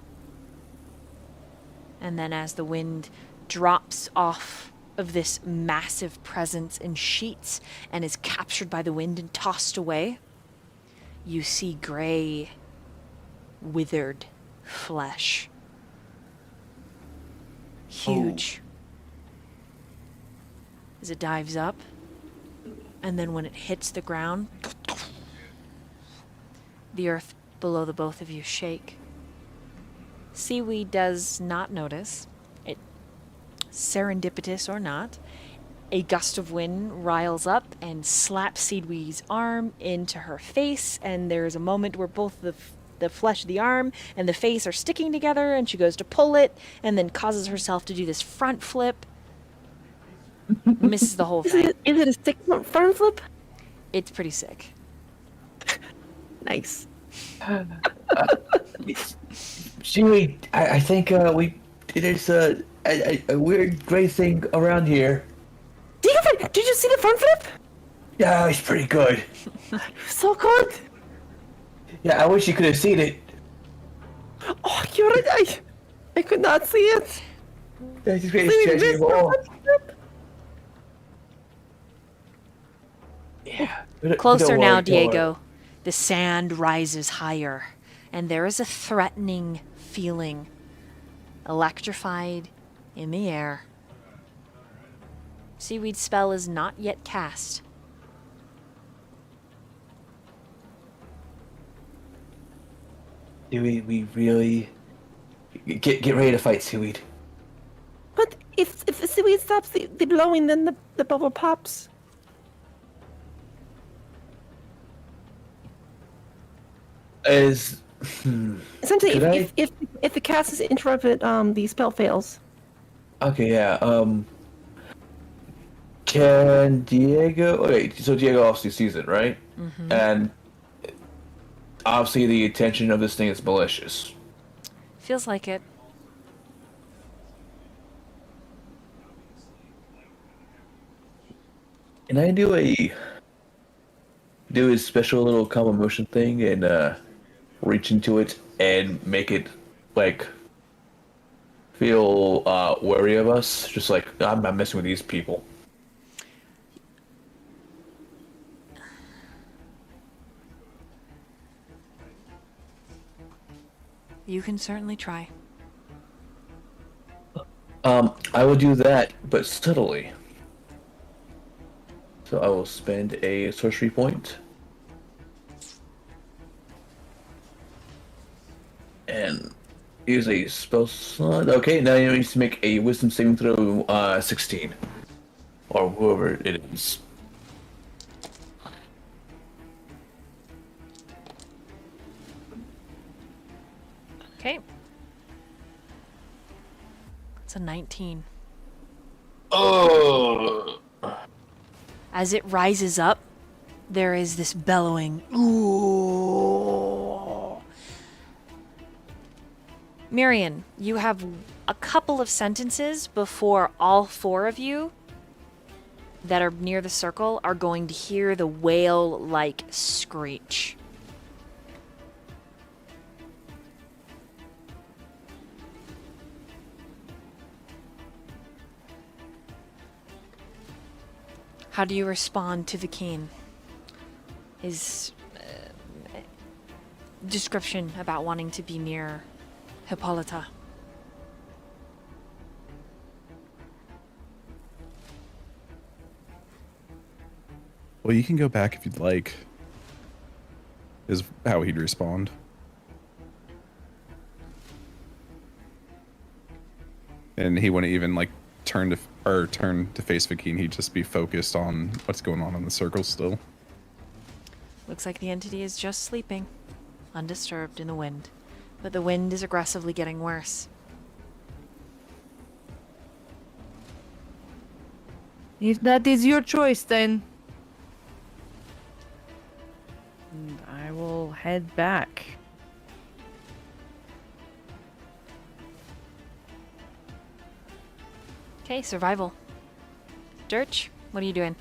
And then as the wind drops off of this massive presence in sheets and is captured by the wind and tossed away, you see gray, withered flesh. Huge. As it dives up, and then when it hits the ground, the earth below the both of you shake. Seaweed does not notice it, serendipitous or not. A gust of wind riles up and slaps Seaweed's arm into her face, and there's a moment where both the flesh of the arm and the face are sticking together, and she goes to pull it, and then causes herself to do this front flip. Misses the whole thing. Is it a 6-month front flip? It's pretty sick. Nice. Seaweed, I think there's a weird gray thing around here. Did you see the front flip? Yeah, it's pretty good. So good. Yeah, I wish you could have seen it. Oh, you're right. I could not see it. That's the See, greatest we treasure missed of the all. front flip. Yeah. But Closer don't now, worry, don't worry. Diego. The sand rises higher, and there is a threatening feeling, electrified in the air. Seaweed spell is not yet cast. Do we really get ready to fight, Seaweed? But if the seaweed stops the blowing, then the bubble pops. As Essentially, Could I- if the cast is interrupted, the spell fails. okay, yeah. Can Diego? Okay, so Diego obviously sees it, right? And obviously, the intention of this thing is malicious. Feels like it. Can I do a special little calm emotion thing and reach into it and make it like feel wary of us? Just like I'm not messing with these people. You can certainly try. I will do that, but subtly. So I will spend a sorcery point. And use a spell slot. Okay, now you need to make a wisdom saving throw 16. Or whoever it is. Okay. It's a 19. Oh! As it rises up, there is this bellowing. Ooh. Myyrion, you have a couple of sentences before all four of you that are near the circle are going to hear the whale-like screech. How do you respond to the king? His description about wanting to be near Hippolyta. Well, you can go back if you'd like. Is how he'd respond. And he wouldn't even like turn to face Vakeen. He'd just be focused on what's going on in the circle still. Looks like the entity is just sleeping, undisturbed in the wind. But the wind is aggressively getting worse. If that is your choice, then I will head back. Okay, survival. Durch, what are you doing?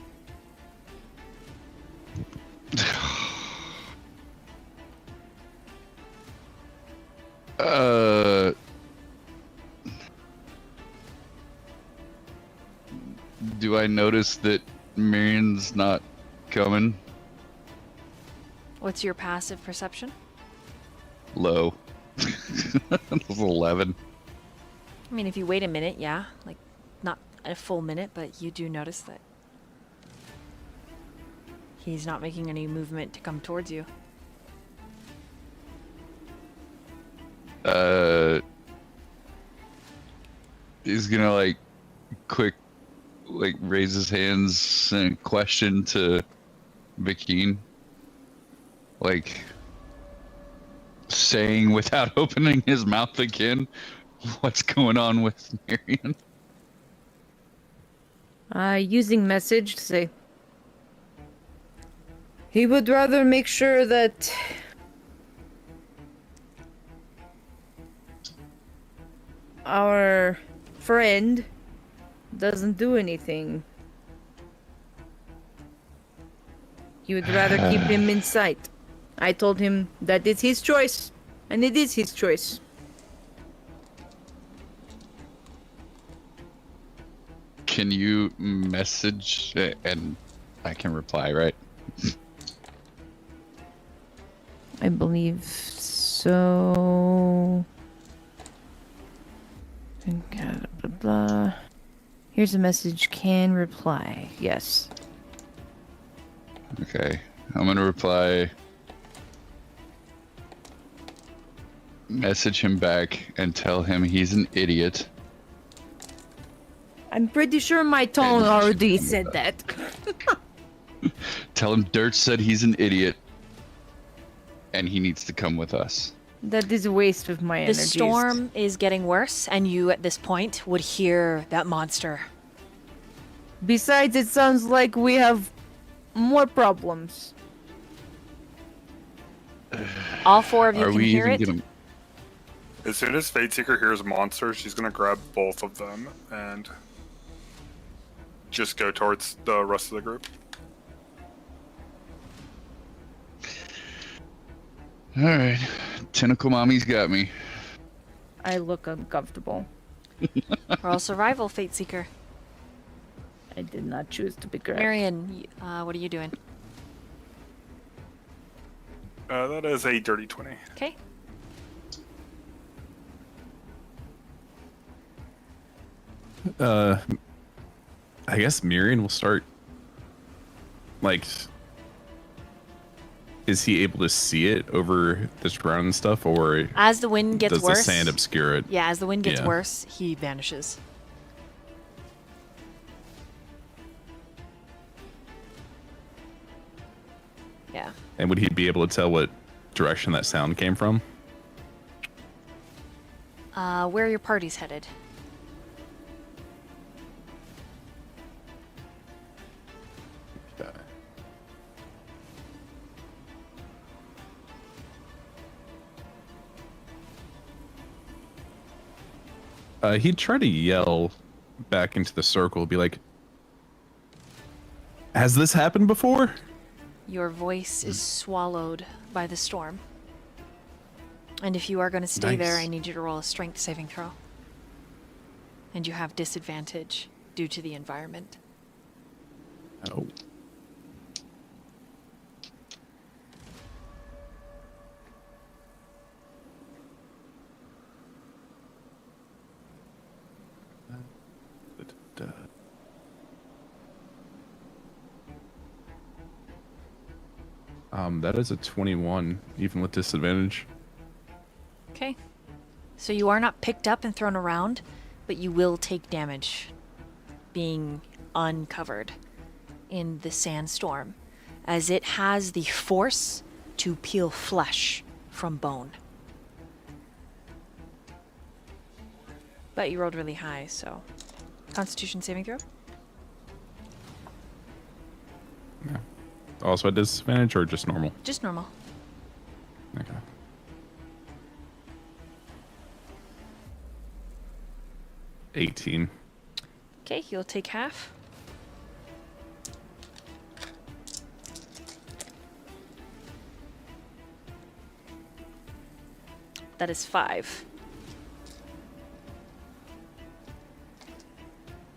Do I notice that Myrion's not coming? What's your passive perception? Low. 11. I mean, if you wait a minute, yeah. Like, not a full minute, but you do notice that he's not making any movement to come towards you. He's gonna like quick like raise his hands and question to Vakeen, like saying without opening his mouth again, what's going on with Myyrion? Using message to say he would rather make sure that our friend doesn't do anything. He would rather keep him in sight. I told him that it's his choice, and it is his choice. Can you message and I can reply, right? I believe so. Blah, blah, blah. Here's a message. Can reply. Yes. Okay. I'm gonna reply. Message him back and tell him he's an idiot. I'm pretty sure my tone And- already said that. Tell him Dirt said he's an idiot and he needs to come with us. That is a waste of my The energies. storm is getting worse, and you at this point would hear that monster. Besides, it sounds like we have more problems. All four of you Are can we hear even it. gonna As soon as Fate Seeker hears monster, she's gonna grab both of them and just go towards the rest of the group. Alright. Tentacle Mommy's got me. I look uncomfortable. Roll survival, Fate Seeker. I did not choose to be grabbed. Myyrion, what are you doing? That is a dirty 20. Okay. I guess Myyrion will start. Like, is he able to see it over this ground and stuff, or As the wind gets does worse. the sand obscure it? Yeah, as the wind gets Yeah. worse, he vanishes. Yeah. And would he be able to tell what direction that sound came from? Where are your parties headed? He'd try to yell back into the circle, be like, "Has this happened before?" Your voice is swallowed by the storm. And if you are going to stay there, Nice. I need you to roll a strength saving throw. And you have disadvantage due to the environment. Oh. That is a 21, even with disadvantage. Okay. So you are not picked up and thrown around, but you will take damage being uncovered in the sandstorm, as it has the force to peel flesh from bone. But you rolled really high, so Constitution saving throw. Also at disadvantage or just normal? Just normal. Okay. $18. Okay, you'll take half. That is 5.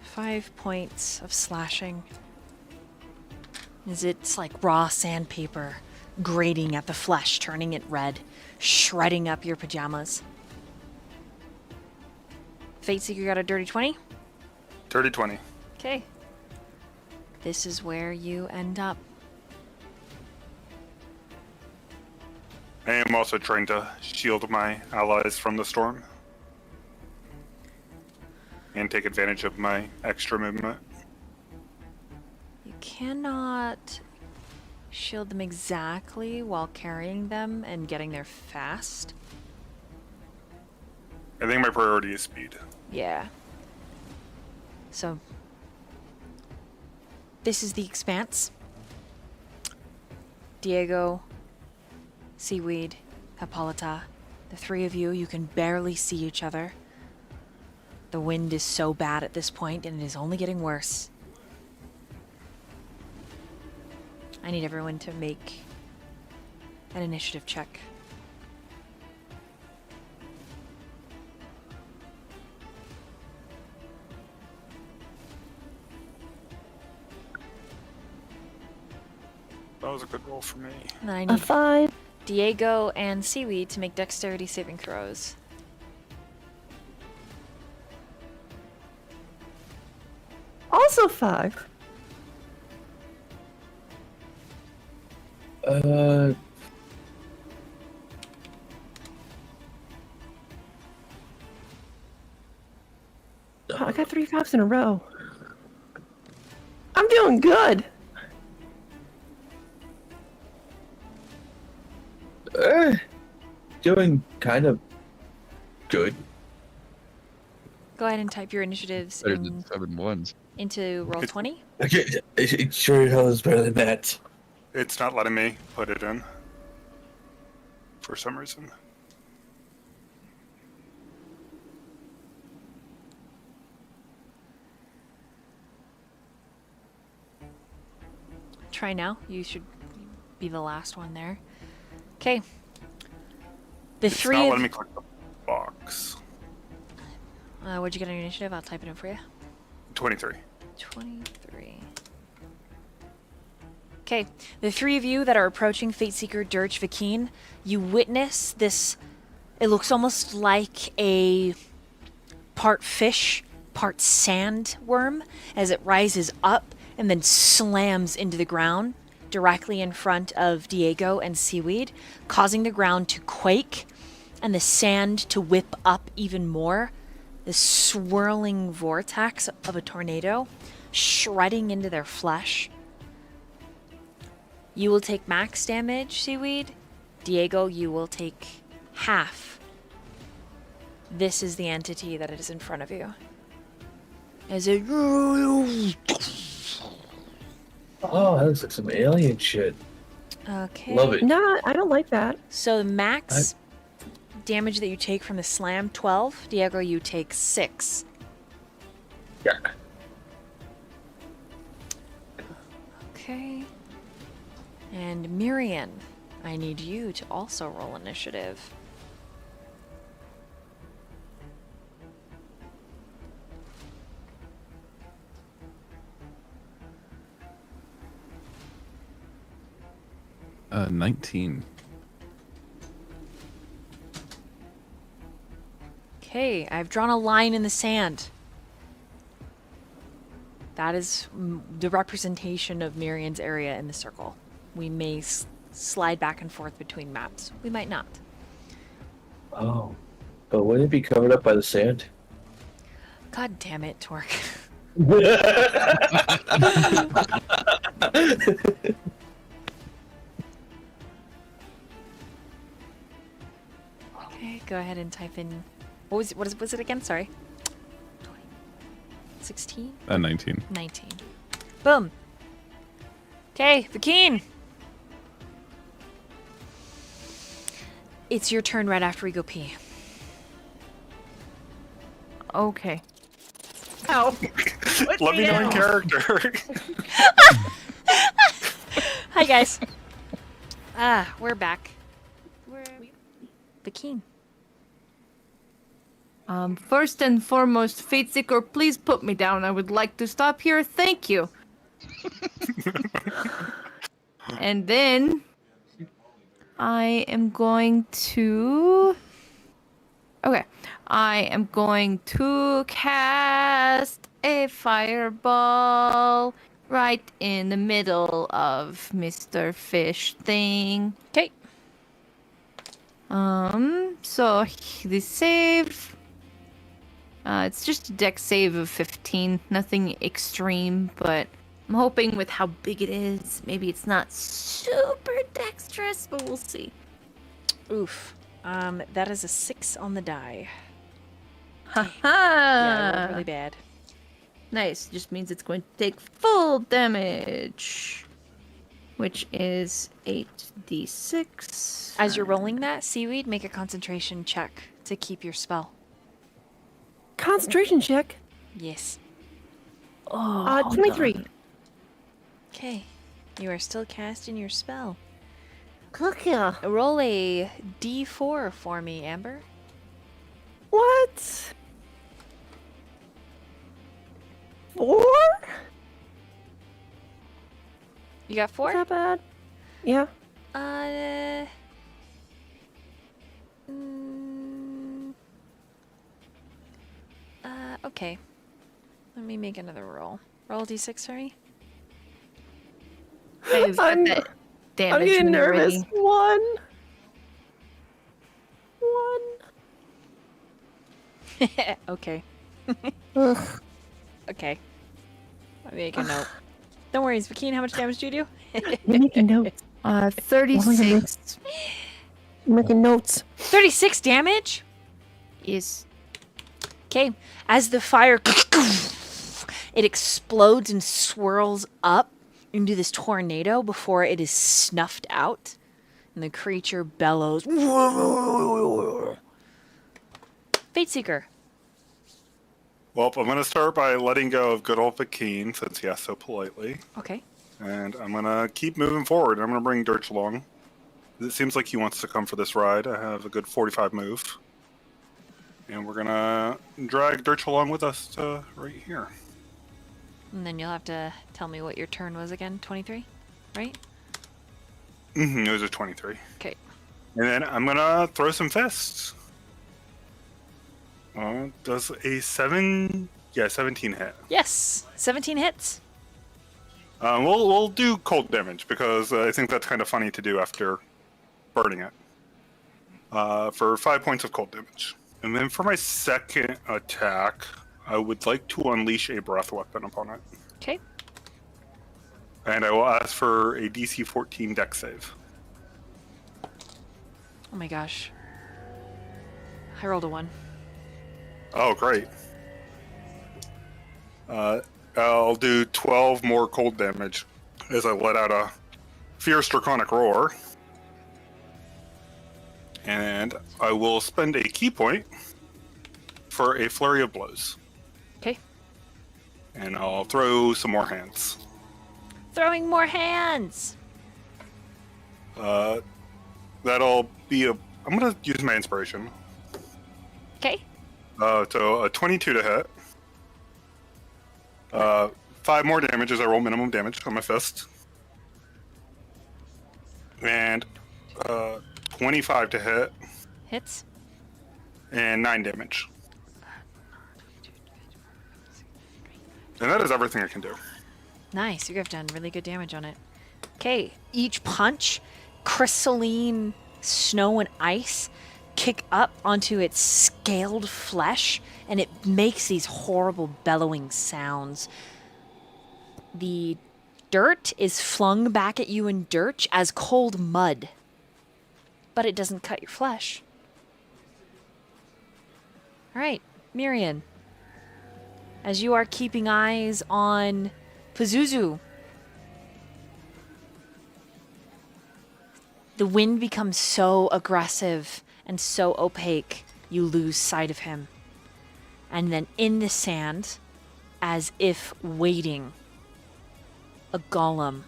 5 points of slashing. As it's like raw sandpaper grating at the flesh, turning it red, shredding up your pajamas. Fate Seeker got a dirty 20. Dirty 20. Okay. This is where you end up. I am also trying to shield my allies from the storm. And take advantage of my extra movement. You cannot shield them exactly while carrying them and getting there fast. I think my priority is speed. Yeah. So, this is the Expanse. Diego, Seaweed, Hippolyta, the three of you, you can barely see each other. The wind is so bad at this point, and it is only getting worse. I need everyone to make an initiative check. That was a good roll for me. And then I A need 5. Diego and Seaweed to make dexterity saving throws. Also 5. Oh, I got 3 5s in a row. I'm doing good. Doing kind of good. Go ahead and type your initiatives Better than 7 ones. into Roll20. Okay, it sure hell is better than that. It's not letting me put it in. For some reason. Try now. You should be the last one there. Okay. The It's three not of letting me click the box. what'd you get on your initiative? I'll type it in for you. 23. 23. Okay, the three of you that are approaching Fateseeker, Durch, Vakeen, you witness this. It looks almost like a part fish, part sand worm as it rises up and then slams into the ground directly in front of Diego and Seaweed, causing the ground to quake and the sand to whip up even more. This swirling vortex of a tornado shredding into their flesh. You will take max damage, Seaweed. Diego, you will take half. This is the entity that is in front of you. As it... Oh, that looks like some alien shit. Okay. Love it. Nah, I don't like that. So the max damage that you take from the slam, 12. Diego, you take 6. Yeah. Okay. And Myyrion, I need you to also roll initiative. Uh, 19. Okay, I've drawn a line in the sand. That is the representation of Myrion's area in the circle. We may slide back and forth between maps. We might not. Oh. But wouldn't it be covered up by the sand? God damn it, Torque. Okay, go ahead and type in. What was it again? Sorry. 16? 19. 19. Boom. Okay, Vakeen. It's your turn right after we go pee. Okay. Ow. Let me know in character. Hi, guys. We're back. We're Vakeen. First and foremost, Fateseeker, please put me down. I would like to stop here. Thank you. And then I am going to... Okay. I am going to cast a fireball right in the middle of Mr. Fish thing. Okay. So the save... it's just a dex save of 15. Nothing extreme, but I'm hoping with how big it is, maybe it's not super dexterous, but we'll see. Oof. That is a 6 on the die. Haha! Yeah, I rolled really bad. Nice. Just means it's going to take full damage, which is 8d6. As you're rolling that, Seaweed, make a concentration check to keep your spell. concentration check. Yes. Oh, 23. Okay. You are still casting your spell. Look ya. Roll a d4 for me, Amber. What? 4? You got 4? Not bad. Yeah. Mm, okay. Let me make another roll. Roll d6, sorry. I've got I'm- that damage I'm getting when you're nervous. ready. 1. Okay. Ugh. Okay. Let me make a note. Don't worry, Vakeen, how much damage do you do? I'm making notes. 36 I'm making notes. 36 damage? is Okay. As the fire it explodes and swirls up into this tornado before it is snuffed out. And the creature bellows. Fate Seeker. Well, I'm going to start by letting go of good old Vakeen, since he asked so politely. Okay. And I'm going to keep moving forward. I'm going to bring Durch along. It seems like he wants to come for this ride. I have a good 45 move. And we're going to drag Durch along with us to right here. And then you'll have to tell me what your turn was again. 23? Right? Mm-hmm, it was a 23. Okay. And then I'm going to throw some fists. Does a 17 hit? Yes. 17 hits. We'll do cold damage because I think that's kind of funny to do after burning it. For 5 points of cold damage. And then for my second attack, I would like to unleash a breath weapon upon it. Okay. And I will ask for a DC 14 dex save. Oh my gosh. I rolled a 1. Oh, great. I'll do 12 more cold damage as I let out a fierce draconic roar. And I will spend a key point for a flurry of blows. Okay. And I'll throw some more hands. Throwing more hands. That'll be a... I'm going to use my inspiration. Okay. So a 22 to hit. 5 more damage as I roll minimum damage on my fist. And 25 to hit. Hits. And 9 damage. And that is everything I can do. Nice. You have done really good damage on it. Okay. Each punch, crystalline snow and ice kick up onto its scaled flesh, and it makes these horrible bellowing sounds. The dirt is flung back at you in Durch as cold mud, but it doesn't cut your flesh. All right, Myyrion. As you are keeping eyes on Pazuzu, the wind becomes so aggressive and so opaque, you lose sight of him. And then in the sand, as if waiting, a golem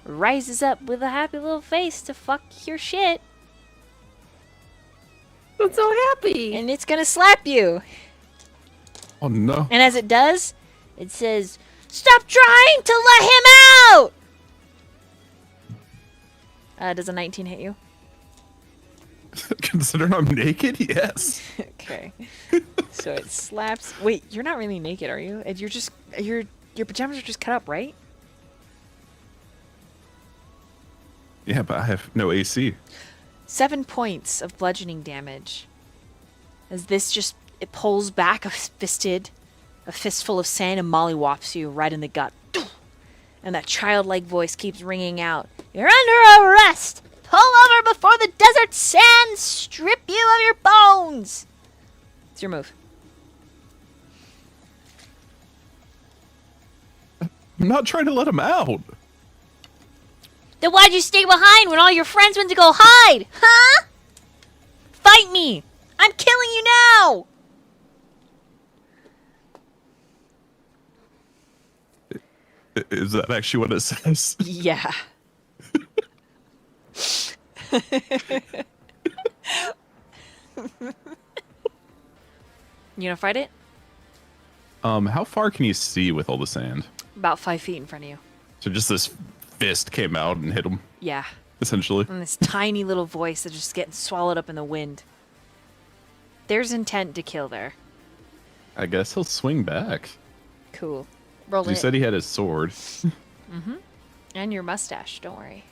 rises up with a happy little face to fuck your shit, I'm so happy. and it's gonna slap you. Oh no. And as it does, it says, "Stop trying to let him out!" Does a 19 hit you? Considering I'm naked, yes. Okay. So it slaps. Wait, you're not really naked, are you? You're just your pajamas are just cut up, right? Yeah, but I have no AC. 7 points of bludgeoning damage. As this just it pulls back a fistful of sand and mollywops you right in the gut. And that childlike voice keeps ringing out. "You're under arrest! Pull over before the desert sands strip you of your bones!" It's your move. I'm not trying to let him out. Then why'd you stay behind when all your friends went to go hide? Huh? Fight me! I'm killing you now! Is that actually what it says? Yeah. You gonna fight it? How far can you see with all the sand? About 5 feet in front of you. So just this fist came out and hit him, Yeah. essentially. And this tiny little voice that's just getting swallowed up in the wind. There's intent to kill there. I guess he'll swing back. Cool. Roll You it. said he had his sword. And your mustache, don't worry.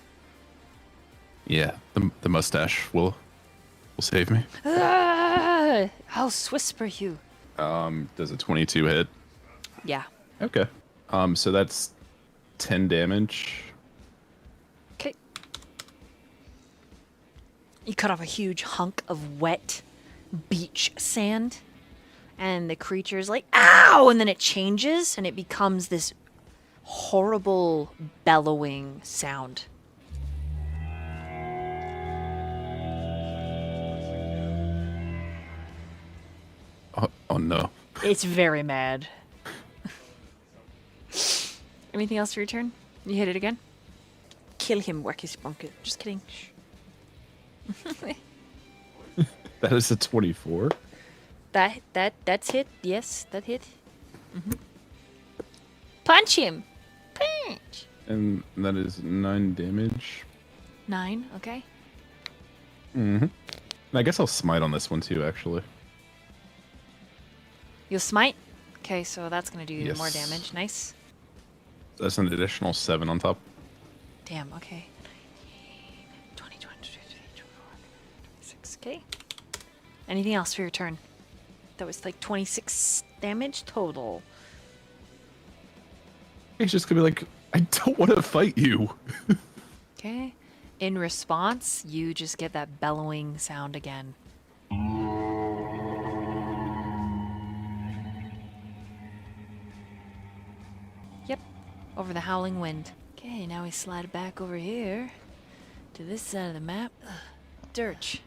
Yeah, the mustache will save me. Ah, I'll whisper you. Does a 22 hit? Yeah. Okay. So that's 10 damage. Okay. You cut off a huge hunk of wet beach sand, and the creature's like, ow! And then it changes, and it becomes this horrible bellowing sound. Oh no. It's very mad. Anything else for your turn? You hit it again? Kill him, work his bunker. Just kidding. Shh. That is a 24. That's hit. Yes, that hit. Punch him. Punch. And that is 9 damage. 9. Okay. I guess I'll smite on this one too, actually. You'll smite. Okay, so that's gonna do more Yes. damage. Nice. That's an additional 7 on top. Damn. Okay. 20, 24, 26. Okay. Anything else for your turn? That was like 26 damage total. He's just gonna be like, I don't want to fight you. Okay. In response, you just get that bellowing sound again. Yep. Over the howling wind. Okay, now we slide back over here to this side of the map. Durch.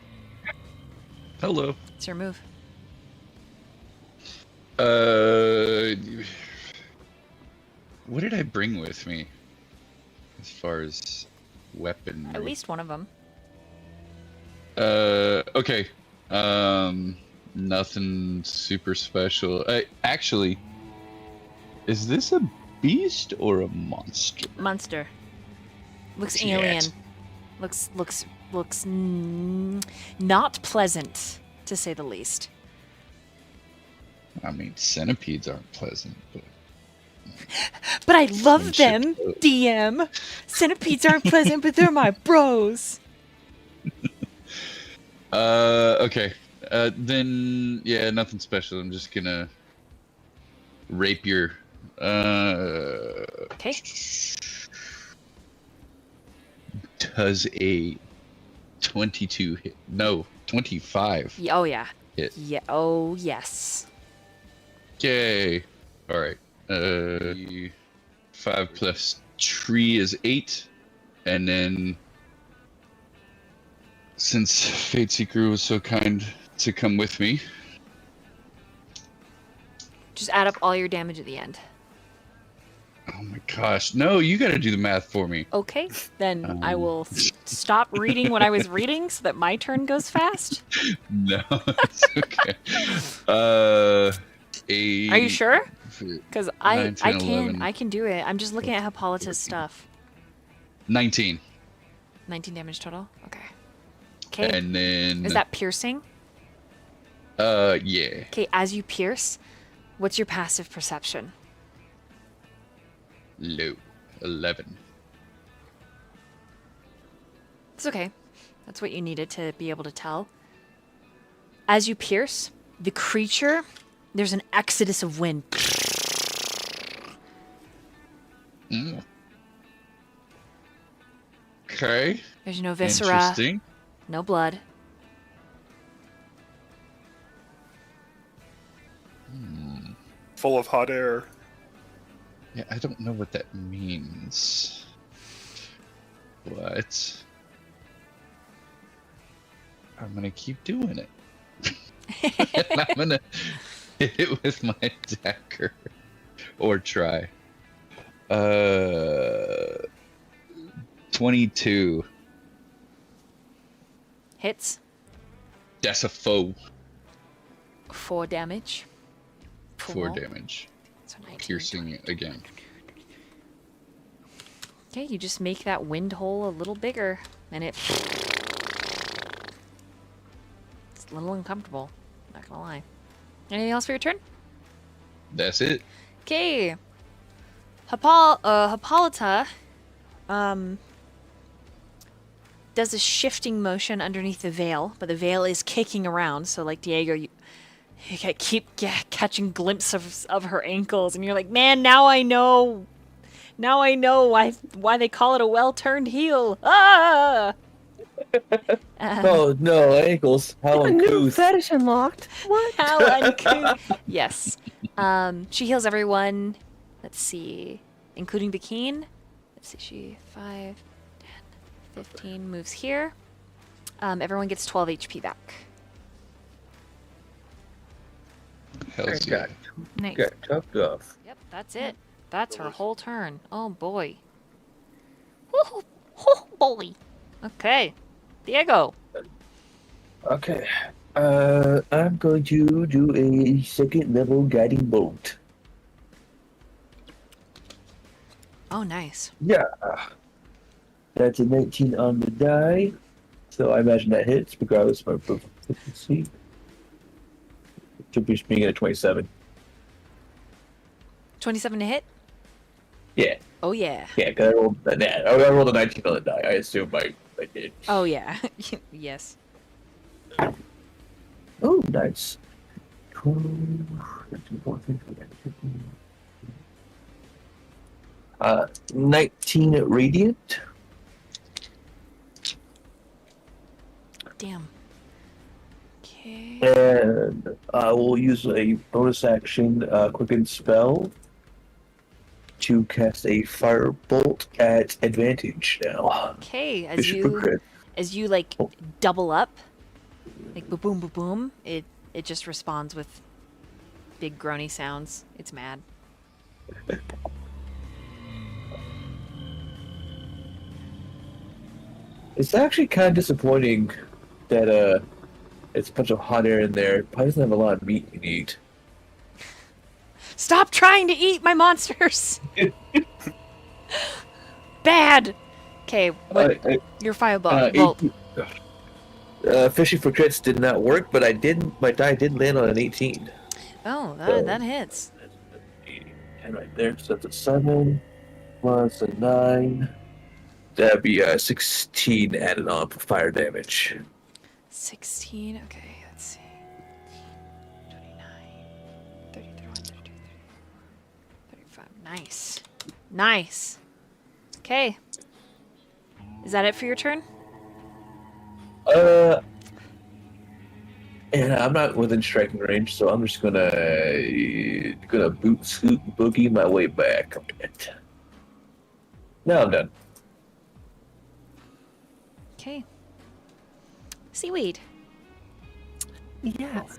Hello. It's your move. What did I bring with me as far as weapon? At least one of them. Okay. Nothing super special. Actually, is this a beast or a monster? Monster. Looks Shit. alien. Looks not pleasant, to say the least. I mean, centipedes aren't pleasant, but But I love Friendship them, code. DM. Centipedes aren't pleasant, but they're my bros. okay. Then yeah, nothing special. I'm just gonna rapier. Okay. Does a 22 hit? No, 25 Oh yeah. hit. Yeah. Oh yes. Yay! All right. 5 plus 3 is 8, and then since Fate Seeker was so kind to come with me, Just add up all your damage at the end. oh my gosh, no! You got to do the math for me. Okay. Then I will stop reading what I was reading so that my turn goes fast. No, it's okay. Are you sure? Because Because 9, 10, 11. I can do it. I'm just looking at Hippolyta's stuff. 19, 19 damage total. Okay. Okay. and then Is that piercing? yeah, Okay, as you pierce, what's your passive perception? low 11. It's okay. That's what you needed to be able to tell. As you pierce, the creature, there's an exodus of wind. Mm. Okay, There's no viscera, interesting. no blood. Full of hot air. Yeah, I don't know what that means. But I'm gonna keep doing it. And I'm gonna hit it with my dagger. Or try. 22. Hits. That's a foe. 4 damage. 4 Cool. damage. So 19. Piercing again. Okay, you just make that wind hole a little bigger, and it's a little uncomfortable. Not gonna lie. Anything else for your turn? That's it. Okay. Hippolyta does a shifting motion underneath the veil, but the veil is kicking around. So, like Diego, you keep catching glimpses of her ankles, and you're like, man, now I know why they call it a well-turned heel. Ah! Oh no, ankles. How A new uncouth. fetish unlocked. What? How uncouth. Yes. She heals everyone. Let's see. Including the Keen. Let's see. She 5, 10, 15 moves here. Everyone gets 12 HP back. Hell's Got, yeah. Nice. got chopped off. Yep, that's it. That's her whole turn. Oh boy. Oh boy. Okay. Diego. Okay. I'm going to do a second level guiding bolt. Oh, nice. Yeah. That's a 19 on the die. So I imagine that hits regardless of my proficiency. Should be being at a 27. 27 to hit? Yeah. Oh yeah. Yeah, because I rolled a 19 on the die. I assume I did. Oh yeah. Yes. Oh, nice. 12, 13, 14, 15. 19 radiant. Damn. Okay. And I will use a bonus action quicken spell to cast a firebolt at advantage now. Okay, Bishop of crit. as you like double up, like boom boom boom boom, it just responds with big groany sounds. It's mad. It's actually kind of disappointing that it's a bunch of hot air in there. It probably doesn't have a lot of meat you need. Stop trying to eat my monsters. Bad. Okay, what your fireball? Bolt. Fishing for crits did not work, but my die did land on an 18. Oh, that hits. 10 right there, so that's a 7 plus a 9. That'd be 16 added on for fire damage. 16. Okay, let's see. 29, 30, 31, 32, 34, 35. Nice. Nice. Okay. Is that it for your turn? And I'm not within striking range, so I'm just gonna boot scoot boogie my way back a bit. Now I'm done. Okay. Seaweed. Yes.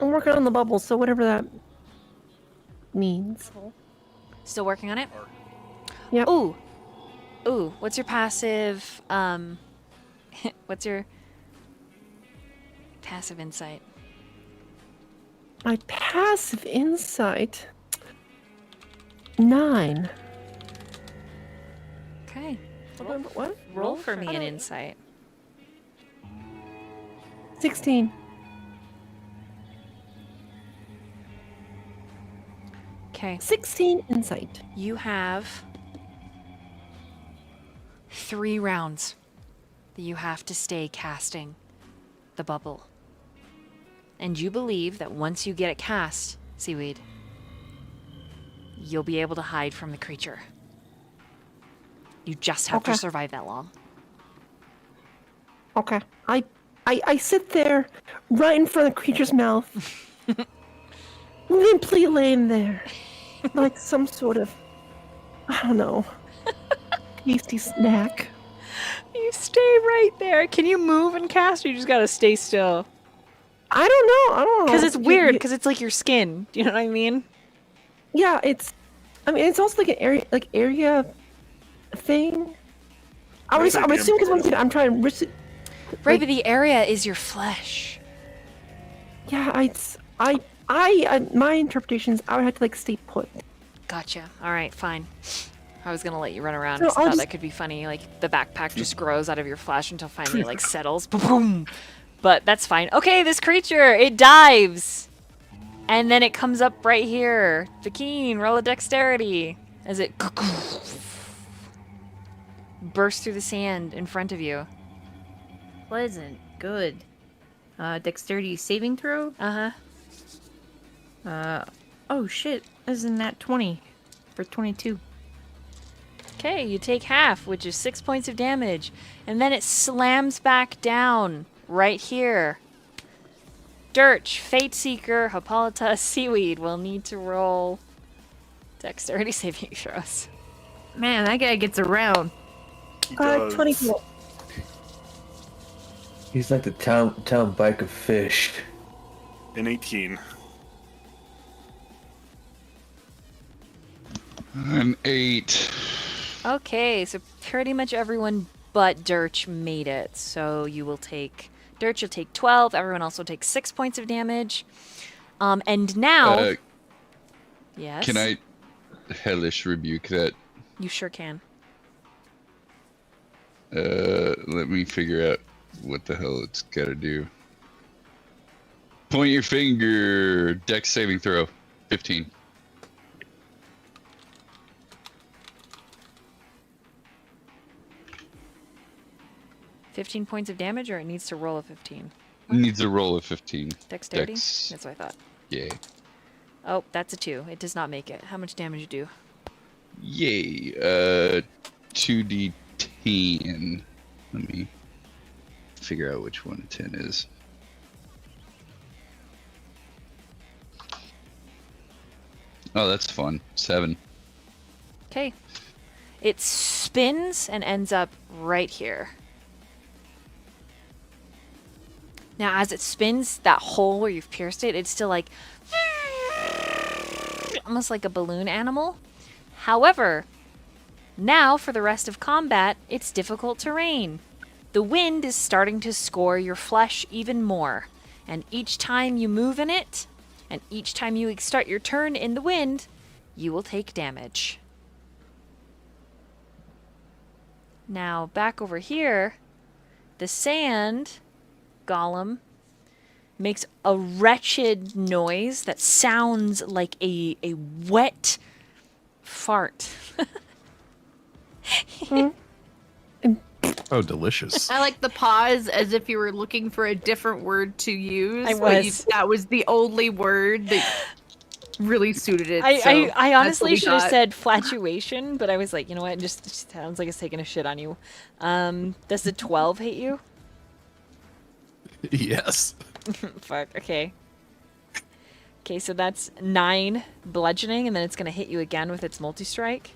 I'm working on the bubble, so whatever that means. Still working on it? Yep. Ooh. Ooh, what's your passive what's your passive insight? My passive insight. 9. Okay. What? Roll for me an insight. 16. Okay. 16 insight. You have 3 rounds that you have to stay casting the bubble. And you believe that once you get it cast, Seaweed, you'll be able to hide from the creature. You just have to Okay. survive that long. Okay. I sit there right in front of the creature's mouth. Limply laying there. Like some sort of, I don't know, tasty snack. You stay right there. Can you move and cast, or you just gotta stay still? I don't know. Because it's weird, because it's like your skin. Do you know what I mean? Yeah, it's. I mean, it's also like an area thing. I'm assuming because I'm trying to risk it. Right, but the area is your flesh. Yeah, my interpretations, I would have to like stay put. Gotcha. All right, fine. I was gonna let you run around No, because I I'll thought just- that could be funny. Like the backpack just grows out of your flesh until finally like settles. Boom. But that's fine. Okay, this creature, it dives. And then it comes up right here. Vakeen, roll a dexterity. As it bursts through the sand in front of you. Pleasant. Good. Dexterity saving throw? Uh-huh. Oh shit. This is a nat 20 for 22. Okay, you take half, which is 6 points of damage. And then it slams back down right here. Durch, Fate Seeker, Hippolyta, Seaweed will need to roll dexterity saving throws. Man, that guy gets around. He does 24. He's like the town bike of fish. an 18. An 8. Okay, so pretty much everyone but Durch made it. So you will take... Durch will take 12. Everyone else will take 6 points of damage. And now... yes? Can I hellish rebuke that? You sure can. Let me figure out what the hell it's gotta do. Point your finger. Dex saving throw. 15. $15 points of damage, or it needs to roll a 15? Needs a roll of 15. Dexterity? Dex. That's what I thought. Yeah. Oh, that's a 2. It does not make it. How much damage do? Yay. 2d10. Let me figure out which one 10 is. Oh, that's fun. 7. Okay. It spins and ends up right here. Now, as it spins, that hole where you've pierced it, it's still like... almost like a balloon animal. However, now for the rest of combat, it's difficult terrain. The wind is starting to score your flesh even more. And each time you move in it, and each time you start your turn in the wind, you will take damage. Now, back over here, the sand golem makes a wretched noise that sounds like a wet fart. Oh, delicious. I like the pause as if you were looking for a different word to use. I but was. that was the only word that really suited it. I so that's what honestly we should have got. said flatuation, but I was like, you know what? It just sounds like it's taking a shit on you. Does the 12 hit you? Yes. Fuck. Okay. Okay, so that's 9 bludgeoning, and then it's gonna hit you again with its multi-strike.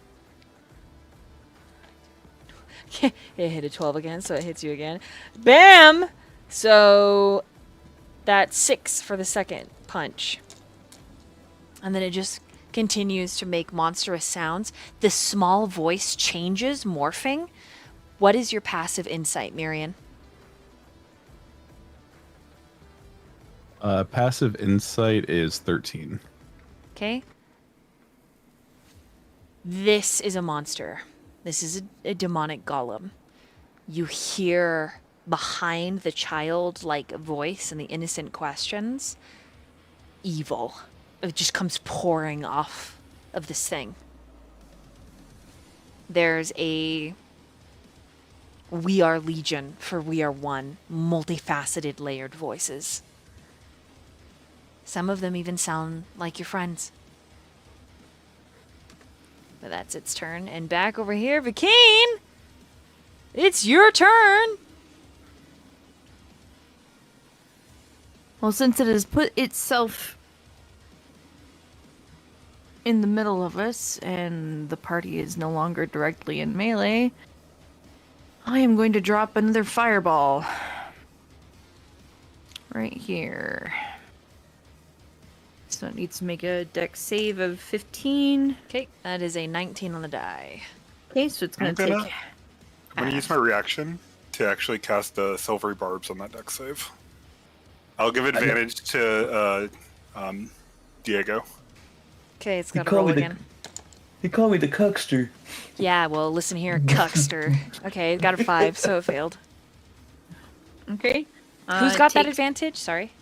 It hit a 12 again, so it hits you again. Bam! So that's 6 for the second punch. And then it just continues to make monstrous sounds. The small voice changes, morphing. What is your passive insight, Myyrion? Passive insight is 13. Okay. This is a monster. This is a demonic golem. You hear behind the childlike voice and the innocent questions, evil. It just comes pouring off of this thing. There's a "We are Legion, for we are one," multifaceted, layered voices. Some of them even sound like your friends. But that's its turn. And back over here, Vakeen! It's your turn! Well, since it has put itself in the middle of us and the party is no longer directly in melee, I am going to drop another fireball. Right here. so it needs to make a dex save of 15. Okay, that is a 19 on the die. Okay, so it's going I'm to gonna- take... I'm going to use my reaction to actually cast the silvery barbs on that deck save. I'll give advantage to Diego. Okay, it's You got to call roll me the- again. They call me the cuckster. Yeah, well, listen here, cuckster. Okay, it got a 5, so it failed. Okay. Who's got that take- advantage? Sorry.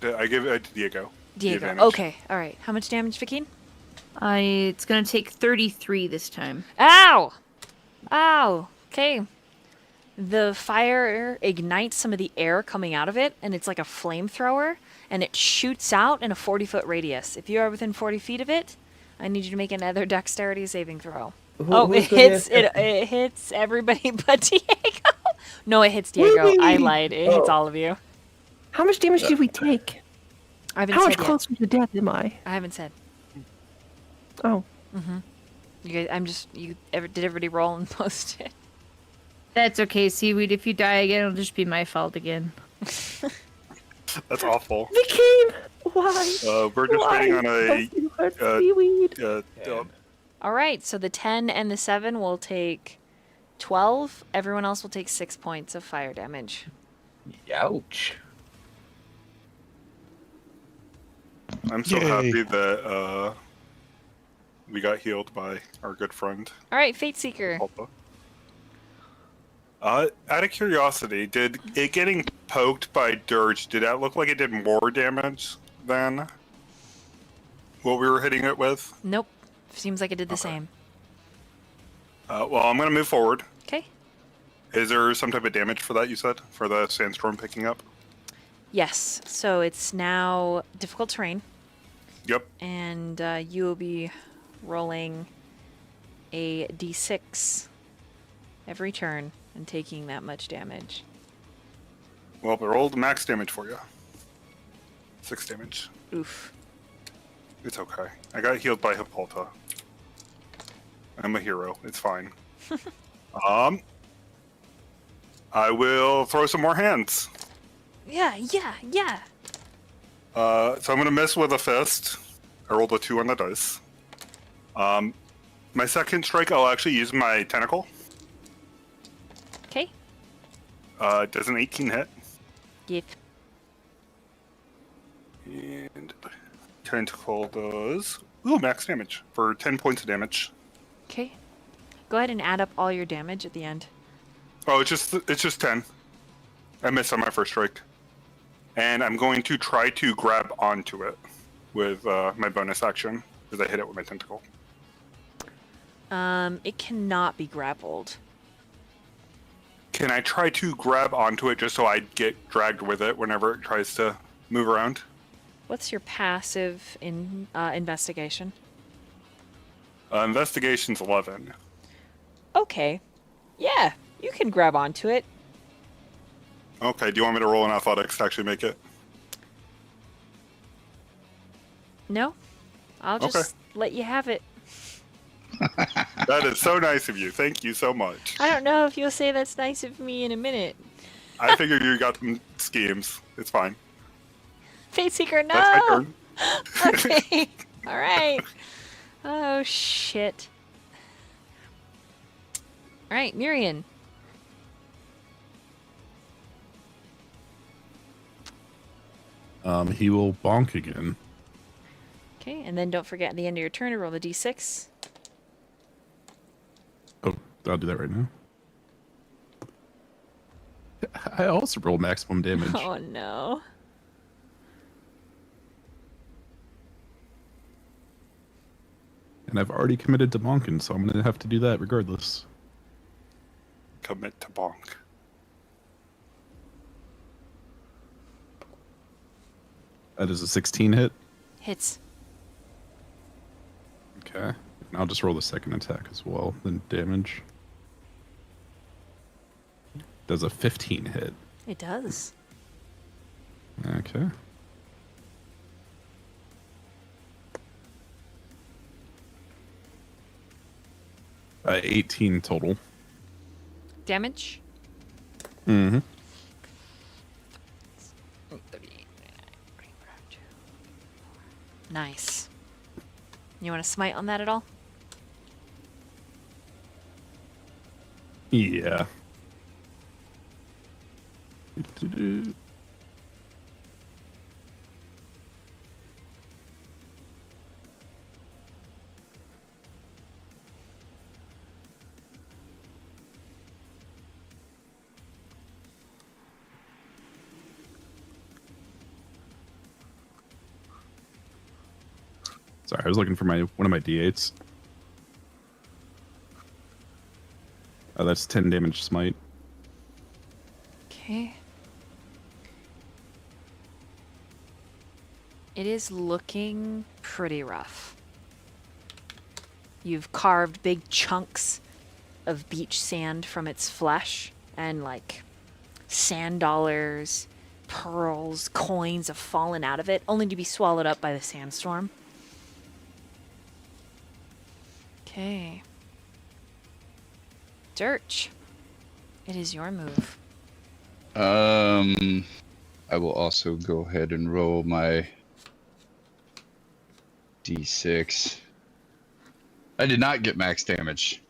I give it to Diego. the Diego. advantage. Okay, all right. How much damage, Vikine? It's going to take 33 this time. Ow! Ow! Okay. The fire ignites some of the air coming out of it, and it's like a flamethrower, and it shoots out in a 40-foot radius. If you are within 40 feet of it, I need you to make another dexterity saving throw. It hits it hits everybody but Diego. No, it hits Diego. I lied. It hits all of you. How much damage did we take? I haven't How much said yet. closer to death am I? I haven't said. Oh. You guys, did everybody roll and post it? That's okay, Seaweed. If you die again, it'll just be my fault again. That's awful. Vikine! Why? We're just Why? waiting on a. Don't you hurt uh, seaweed? All right, so the 10 and the 7 will take 12. Everyone else will take 6 points of fire damage. Ouch. I'm so Yay. happy that we got healed by our good friend. All right, Fate Seeker. Pulpa. Out of curiosity, did it getting poked by Durch, did that look like it did more damage than what we were hitting it with? Nope. Seems like it did the Okay. same. Well, I'm going to move forward. Okay. Is there some type of damage for that, you said? For the sandstorm picking up? Yes. So it's now difficult terrain, Yep. and you will be rolling a d6 every turn and taking that much damage. Well, I rolled max damage for you. 6 damage. Oof. It's okay. I got healed by Hippolyta. I'm a hero. It's fine. I will throw some more hands. Yeah. So I'm gonna miss with a fist. I rolled a 2 on the dice. My second strike, I'll actually use my tentacle. Okay. Does an 18 hit? Yep. And tentacle does max damage for 10 points of damage. Okay. Go ahead and add up all your damage at the end. Oh, it's just 10. I missed on my first strike, and I'm going to try to grab onto it with my bonus action because I hit it with my tentacle. It cannot be grappled. Can I try to grab onto it just so I get dragged with it whenever it tries to move around? What's your passive in investigation? Investigation's 11. Okay. Yeah, you can grab onto it. Okay, do you want me to roll in athletics to actually make it? No? I'll just Okay. let you have it. That is so nice of you. Thank you so much. I don't know if you'll say that's nice of me in a minute. I figure you got some schemes. It's fine. Fate Seeker, no! That's my turn. Okay. All right. Oh, shit. All right, Myyrion. He will bonk again. Okay, and then don't forget at the end of your turn to roll the d6. Oh, I'll do that right now. I also roll maximum damage. Oh, no. And I've already committed to bonking, so I'm gonna have to do that regardless. Commit to bonk. That is a 16 hit. Hits. Okay. And I'll just roll the second attack as well, then damage. Does a 15 hit. It does. Okay. Uh, 18 total. Damage? Mm-hmm. 38, Nice. You want to smite on that at all? Yeah. Do-do-do. Sorry, I was looking for one of my d8s. Oh, that's 10 damage smite. Okay. It is looking pretty rough. You've carved big chunks of beach sand from its flesh, and like sand dollars, pearls, coins have fallen out of it, only to be swallowed up by the sandstorm. Okay. Durch. It is your move. I will also go ahead and roll my d6. I did not get max damage.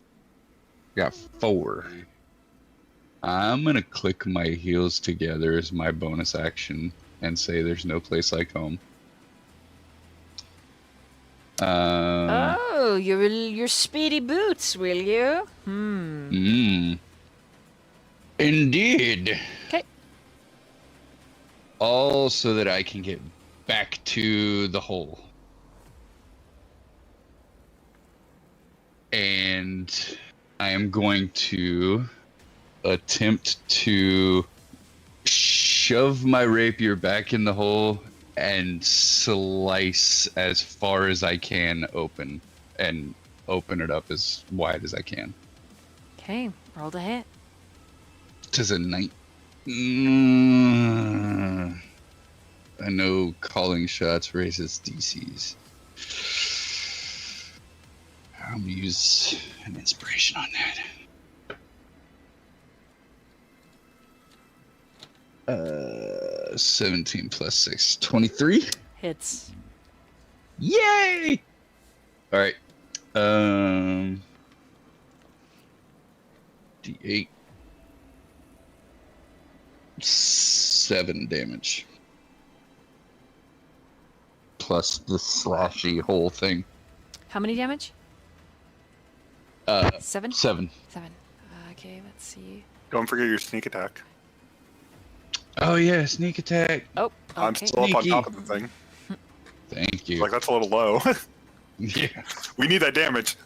Got 4. I'm gonna click my heels together as my bonus action and say there's no place like home. Oh, your speedy boots, will you? Indeed. Okay. All so that I can get back to the hole. And I am going to attempt to shove my rapier back in the hole and slice as far as I can open and open it up as wide as I can. Okay, roll to hit. Does a night. I know calling shots raises DCs. I'm gonna use an inspiration on that. 17 plus 6, 23. Hits. Yay! All right. D8. 7 damage. Plus the slashy whole thing. How many damage? 7? 7. 7. Okay, let's see. Don't forget your sneak attack. Oh yeah, sneak attack. Oh, okay. I'm still up on Sneaky. top of the thing. Thank you. Like, that's a little low. Yeah. We need that damage.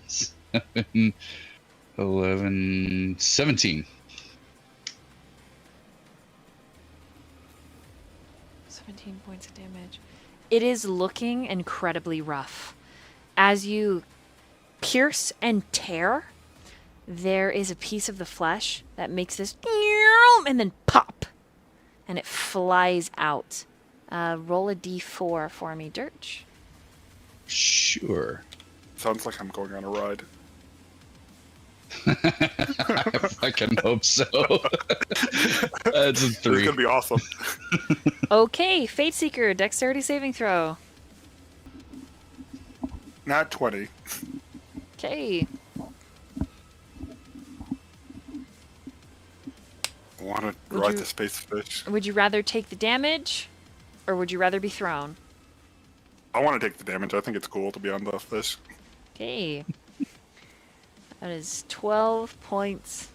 7, 11, 17. 17 points of damage. It is looking incredibly rough. As you pierce and tear, there is a piece of the flesh that makes this and then pop, and it flies out. Roll a d4 for me, Durch. Sure. Sounds like I'm going on a ride. I fucking hope so. That's a This is 3. gonna be awesome. Okay, Fate Seeker, dexterity saving throw. Not 20. Okay. I want to Would ride you- the space fish. Would you rather take the damage, or would you rather be thrown? I want to take the damage. I think it's cool to be on the fish. Okay. That is 12 points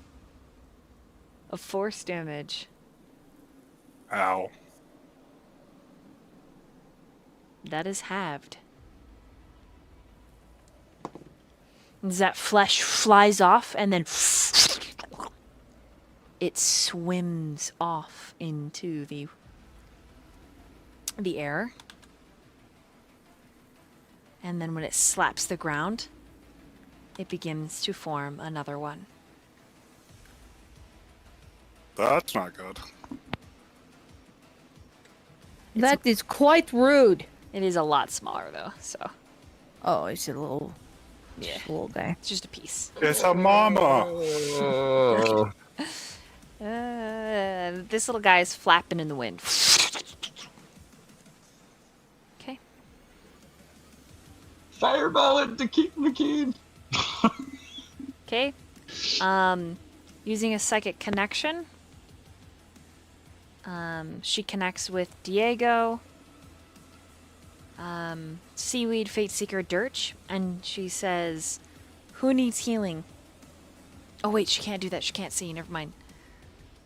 of force damage. Ow. That is halved. As that flesh flies off, and then it swims off into the air. And then when it slaps the ground, it begins to form another one. That's not good. That is quite rude. It is a lot smaller though, so Oh, it's a little, yeah, little guy. it's just a piece. It's a mama. Oh. This little guy is flapping in the wind. Okay. Fireball it to keep McKean. Okay. Using a psychic connection. She connects with Diego, Seaweed, Fate Seeker, Durch, and she says, "Who needs healing?" Oh wait, she can't do that. She can't see. Never mind.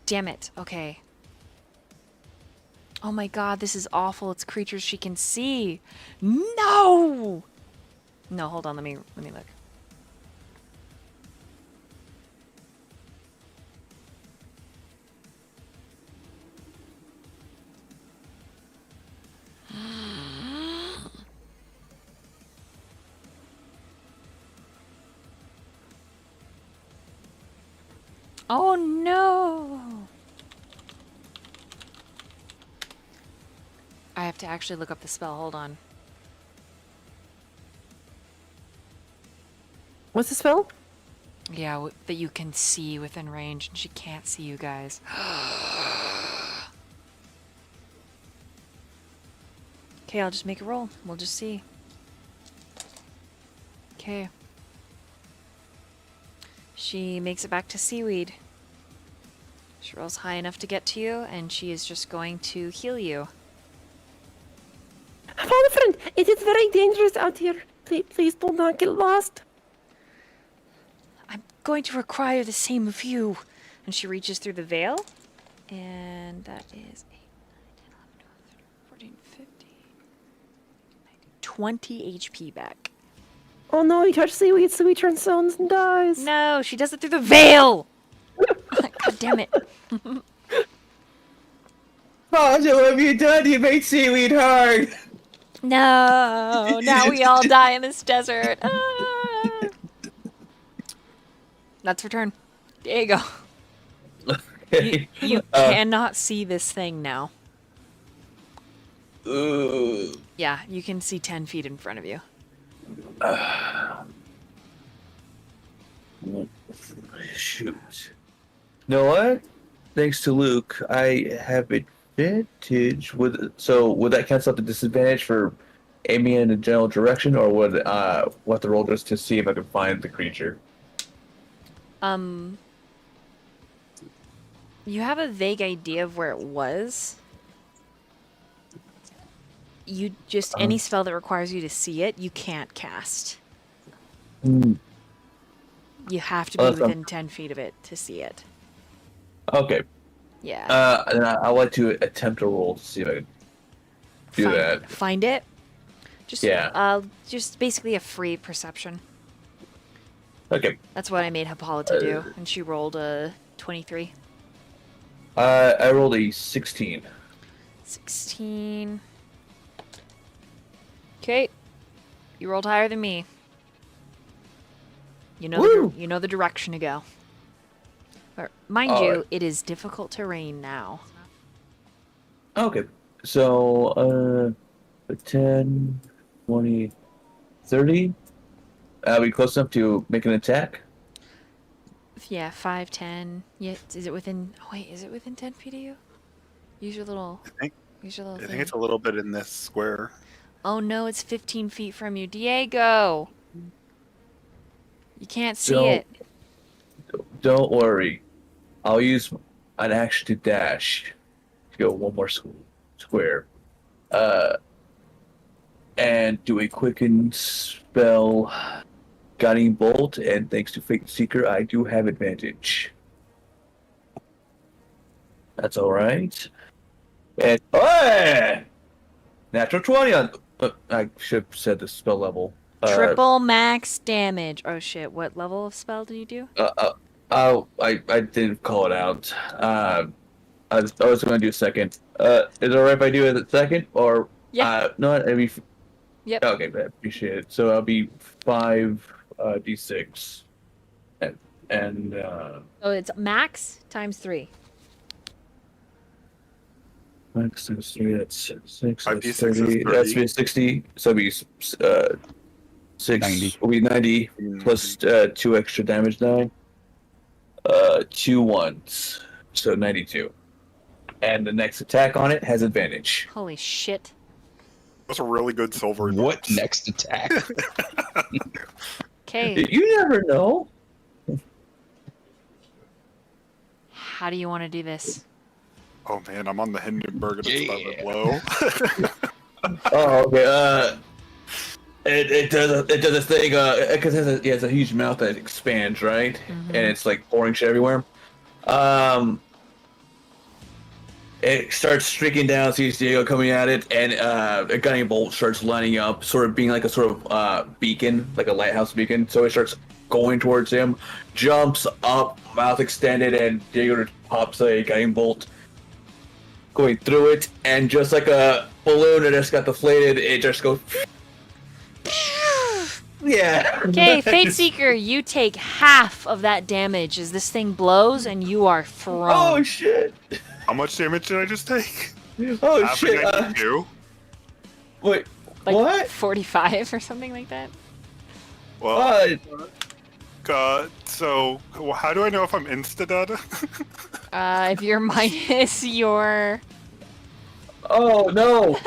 Damn it. Okay. Oh my god, this is awful. It's creatures she can see. No. No, hold on. Let me look. Oh no! I have to actually look up the spell. Hold on. What's the spell? Yeah, that you can see within range, and she can't see you guys. Okay, I'll just make a roll. We'll just see. Okay. She makes it back to Seaweed. She rolls high enough to get to you, and she is just going to heal you. Father friend, it is very dangerous out here. Please do not get lost. I'm going to require the same of you. And she reaches through the veil, and that is 8, 9, 10, 11, 12, 13, 14, 15, 20 HP back. Oh no, he touched seaweed, so he turns stones and dies. No, she does it through the veil! God damn it. Bonzo, what have you done? You made Seaweed hard! No, now we all die in this desert. Ah. That's her turn. There you go. You cannot see this thing now. Yeah, you can see 10 feet in front of you. Shoot. You know what? Thanks to Luke, I have advantage with. So would that cancel out the disadvantage for aiming in a general direction, or would what the roll just to see if I can find the creature? You have a vague idea of where it was. You just any spell that requires you to see it, you can't cast. You have to be within 10 feet of it to see it. Okay. Yeah. Then I'd like to attempt a roll to see if I can do that. Find it. Just Yeah. just basically a free perception. Okay. That's what I made Hippolyta do, and she rolled a 23. I rolled a 16. 16. Okay. You rolled higher than me. You know you know the direction to go. But mind you, it is difficult terrain now. Okay. So, 10, 20, 30. Are we close enough to make an attack? Yeah, 5, 10. Yeah, is it within... Oh, wait, is it within 10 feet of you? Use your little... I thing. think it's a little bit in this square. Oh, no, it's 15 feet from you. Diego! You can't see Don't- it. Don't worry. I'll use an action to dash. To go one more square. And do a quicken spell, guiding bolt, and thanks to Fate Seeker, I do have advantage. That's all right. And natural 20 on. I should have said the spell level. Triple max damage. Oh, shit. What level of spell did you do? I didn't call it out. I was going to do a second. Is it alright if I do it at second? Or, Yeah. no, I mean, Yep. okay, I appreciate it. So I'll be 5 d6. And Oh, it's max times 3. max times 3, that's 6. 5d6 That's is 30. 30. That's be 60. So it'll be 6. 90. Will be 90 plus 2 extra damage now. 2 ones. So 92. And the next attack on it has advantage. Holy shit. That's a really good silver. What darts. next attack? Okay, You never know. how do you want to do this? Oh man, I'm on the Hindenburg and it's about to Yeah. blow. Oh, okay. It does this thing. Because it has a huge mouth that expands, right? And it's like pouring shit everywhere. It starts streaking down, sees Diego coming at it, and a guiding bolt starts lining up, sort of being like a sort of beacon, like a lighthouse beacon. So it starts going towards him, jumps up, mouth extended, and Diego pops a guiding bolt going through it, and just like a balloon that just got deflated, it just goes. Yeah. Okay, Fate Seeker, you take half of that damage as this thing blows and you are thrown. Oh shit! How much damage did I just take? Oh Half shit! against you. Wait, Like what? 45 or something like that? Well, so how do I know if I'm insta-dead? If you're minus your... Oh no!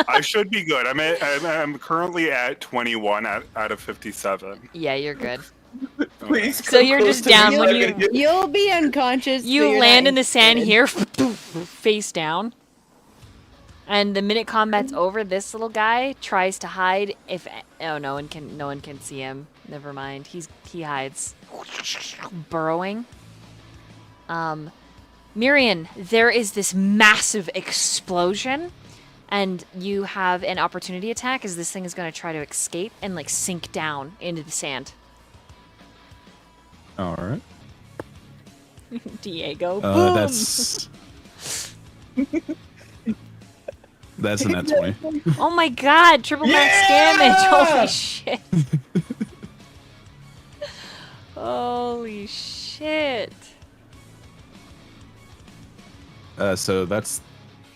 I should be good. I'm currently at 21 out of 57. Yeah, you're good. Please. So you're just down when you... You'll be unconscious. You land in the sand here, face down. And the minute combat's over, this little guy tries to hide. Oh, no one can see him. Never mind. He hides, burrowing. Myyrion, there is this massive explosion, and you have an opportunity attack as this thing is going to try to escape and like sink down into the sand. All right. Diego, boom. That's a net 20. Oh my god, triple max damage. Holy shit. Holy shit. So that's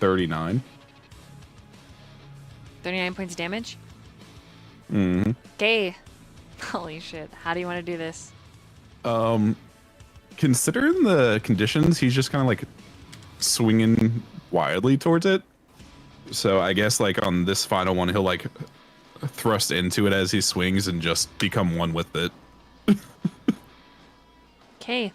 39. 39 points of damage? Mm-hmm. Okay. Holy shit. How do you want to do this? Considering the conditions, he's just kind of like swinging wildly towards it. So I guess like on this final one, he'll like thrust into it as he swings and just become one with it. Okay.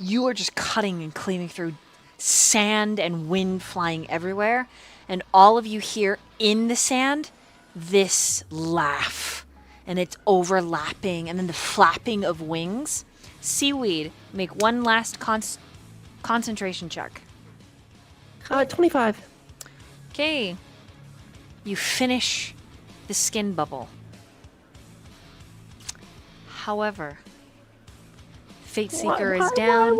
You are just cutting and cleaving through sand and wind flying everywhere. And all of you hear in the sand this laugh. And it's overlapping. And then the flapping of wings. Seaweed, make one last concentration check. 25. Okay. You finish the skin bubble. However, Fate Seeker is down,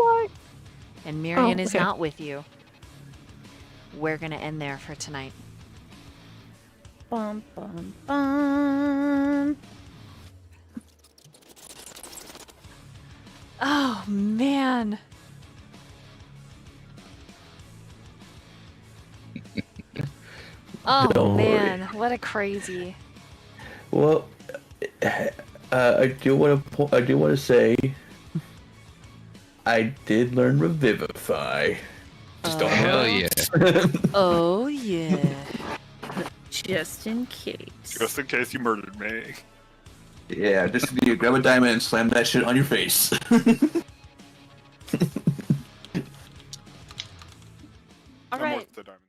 and Myyrion is okay. not with you. We're gonna end there for tonight. Bum, bum, bum. Oh, man. Oh, Don't man. What a crazy. Well, I do want to say, I did learn Revivify. Just don't Hell yeah. Oh, yeah. Just in case. Just in case you murdered me. Yeah, just you grab a diamond and slam that shit on your face. All I'm right. worth the diamond.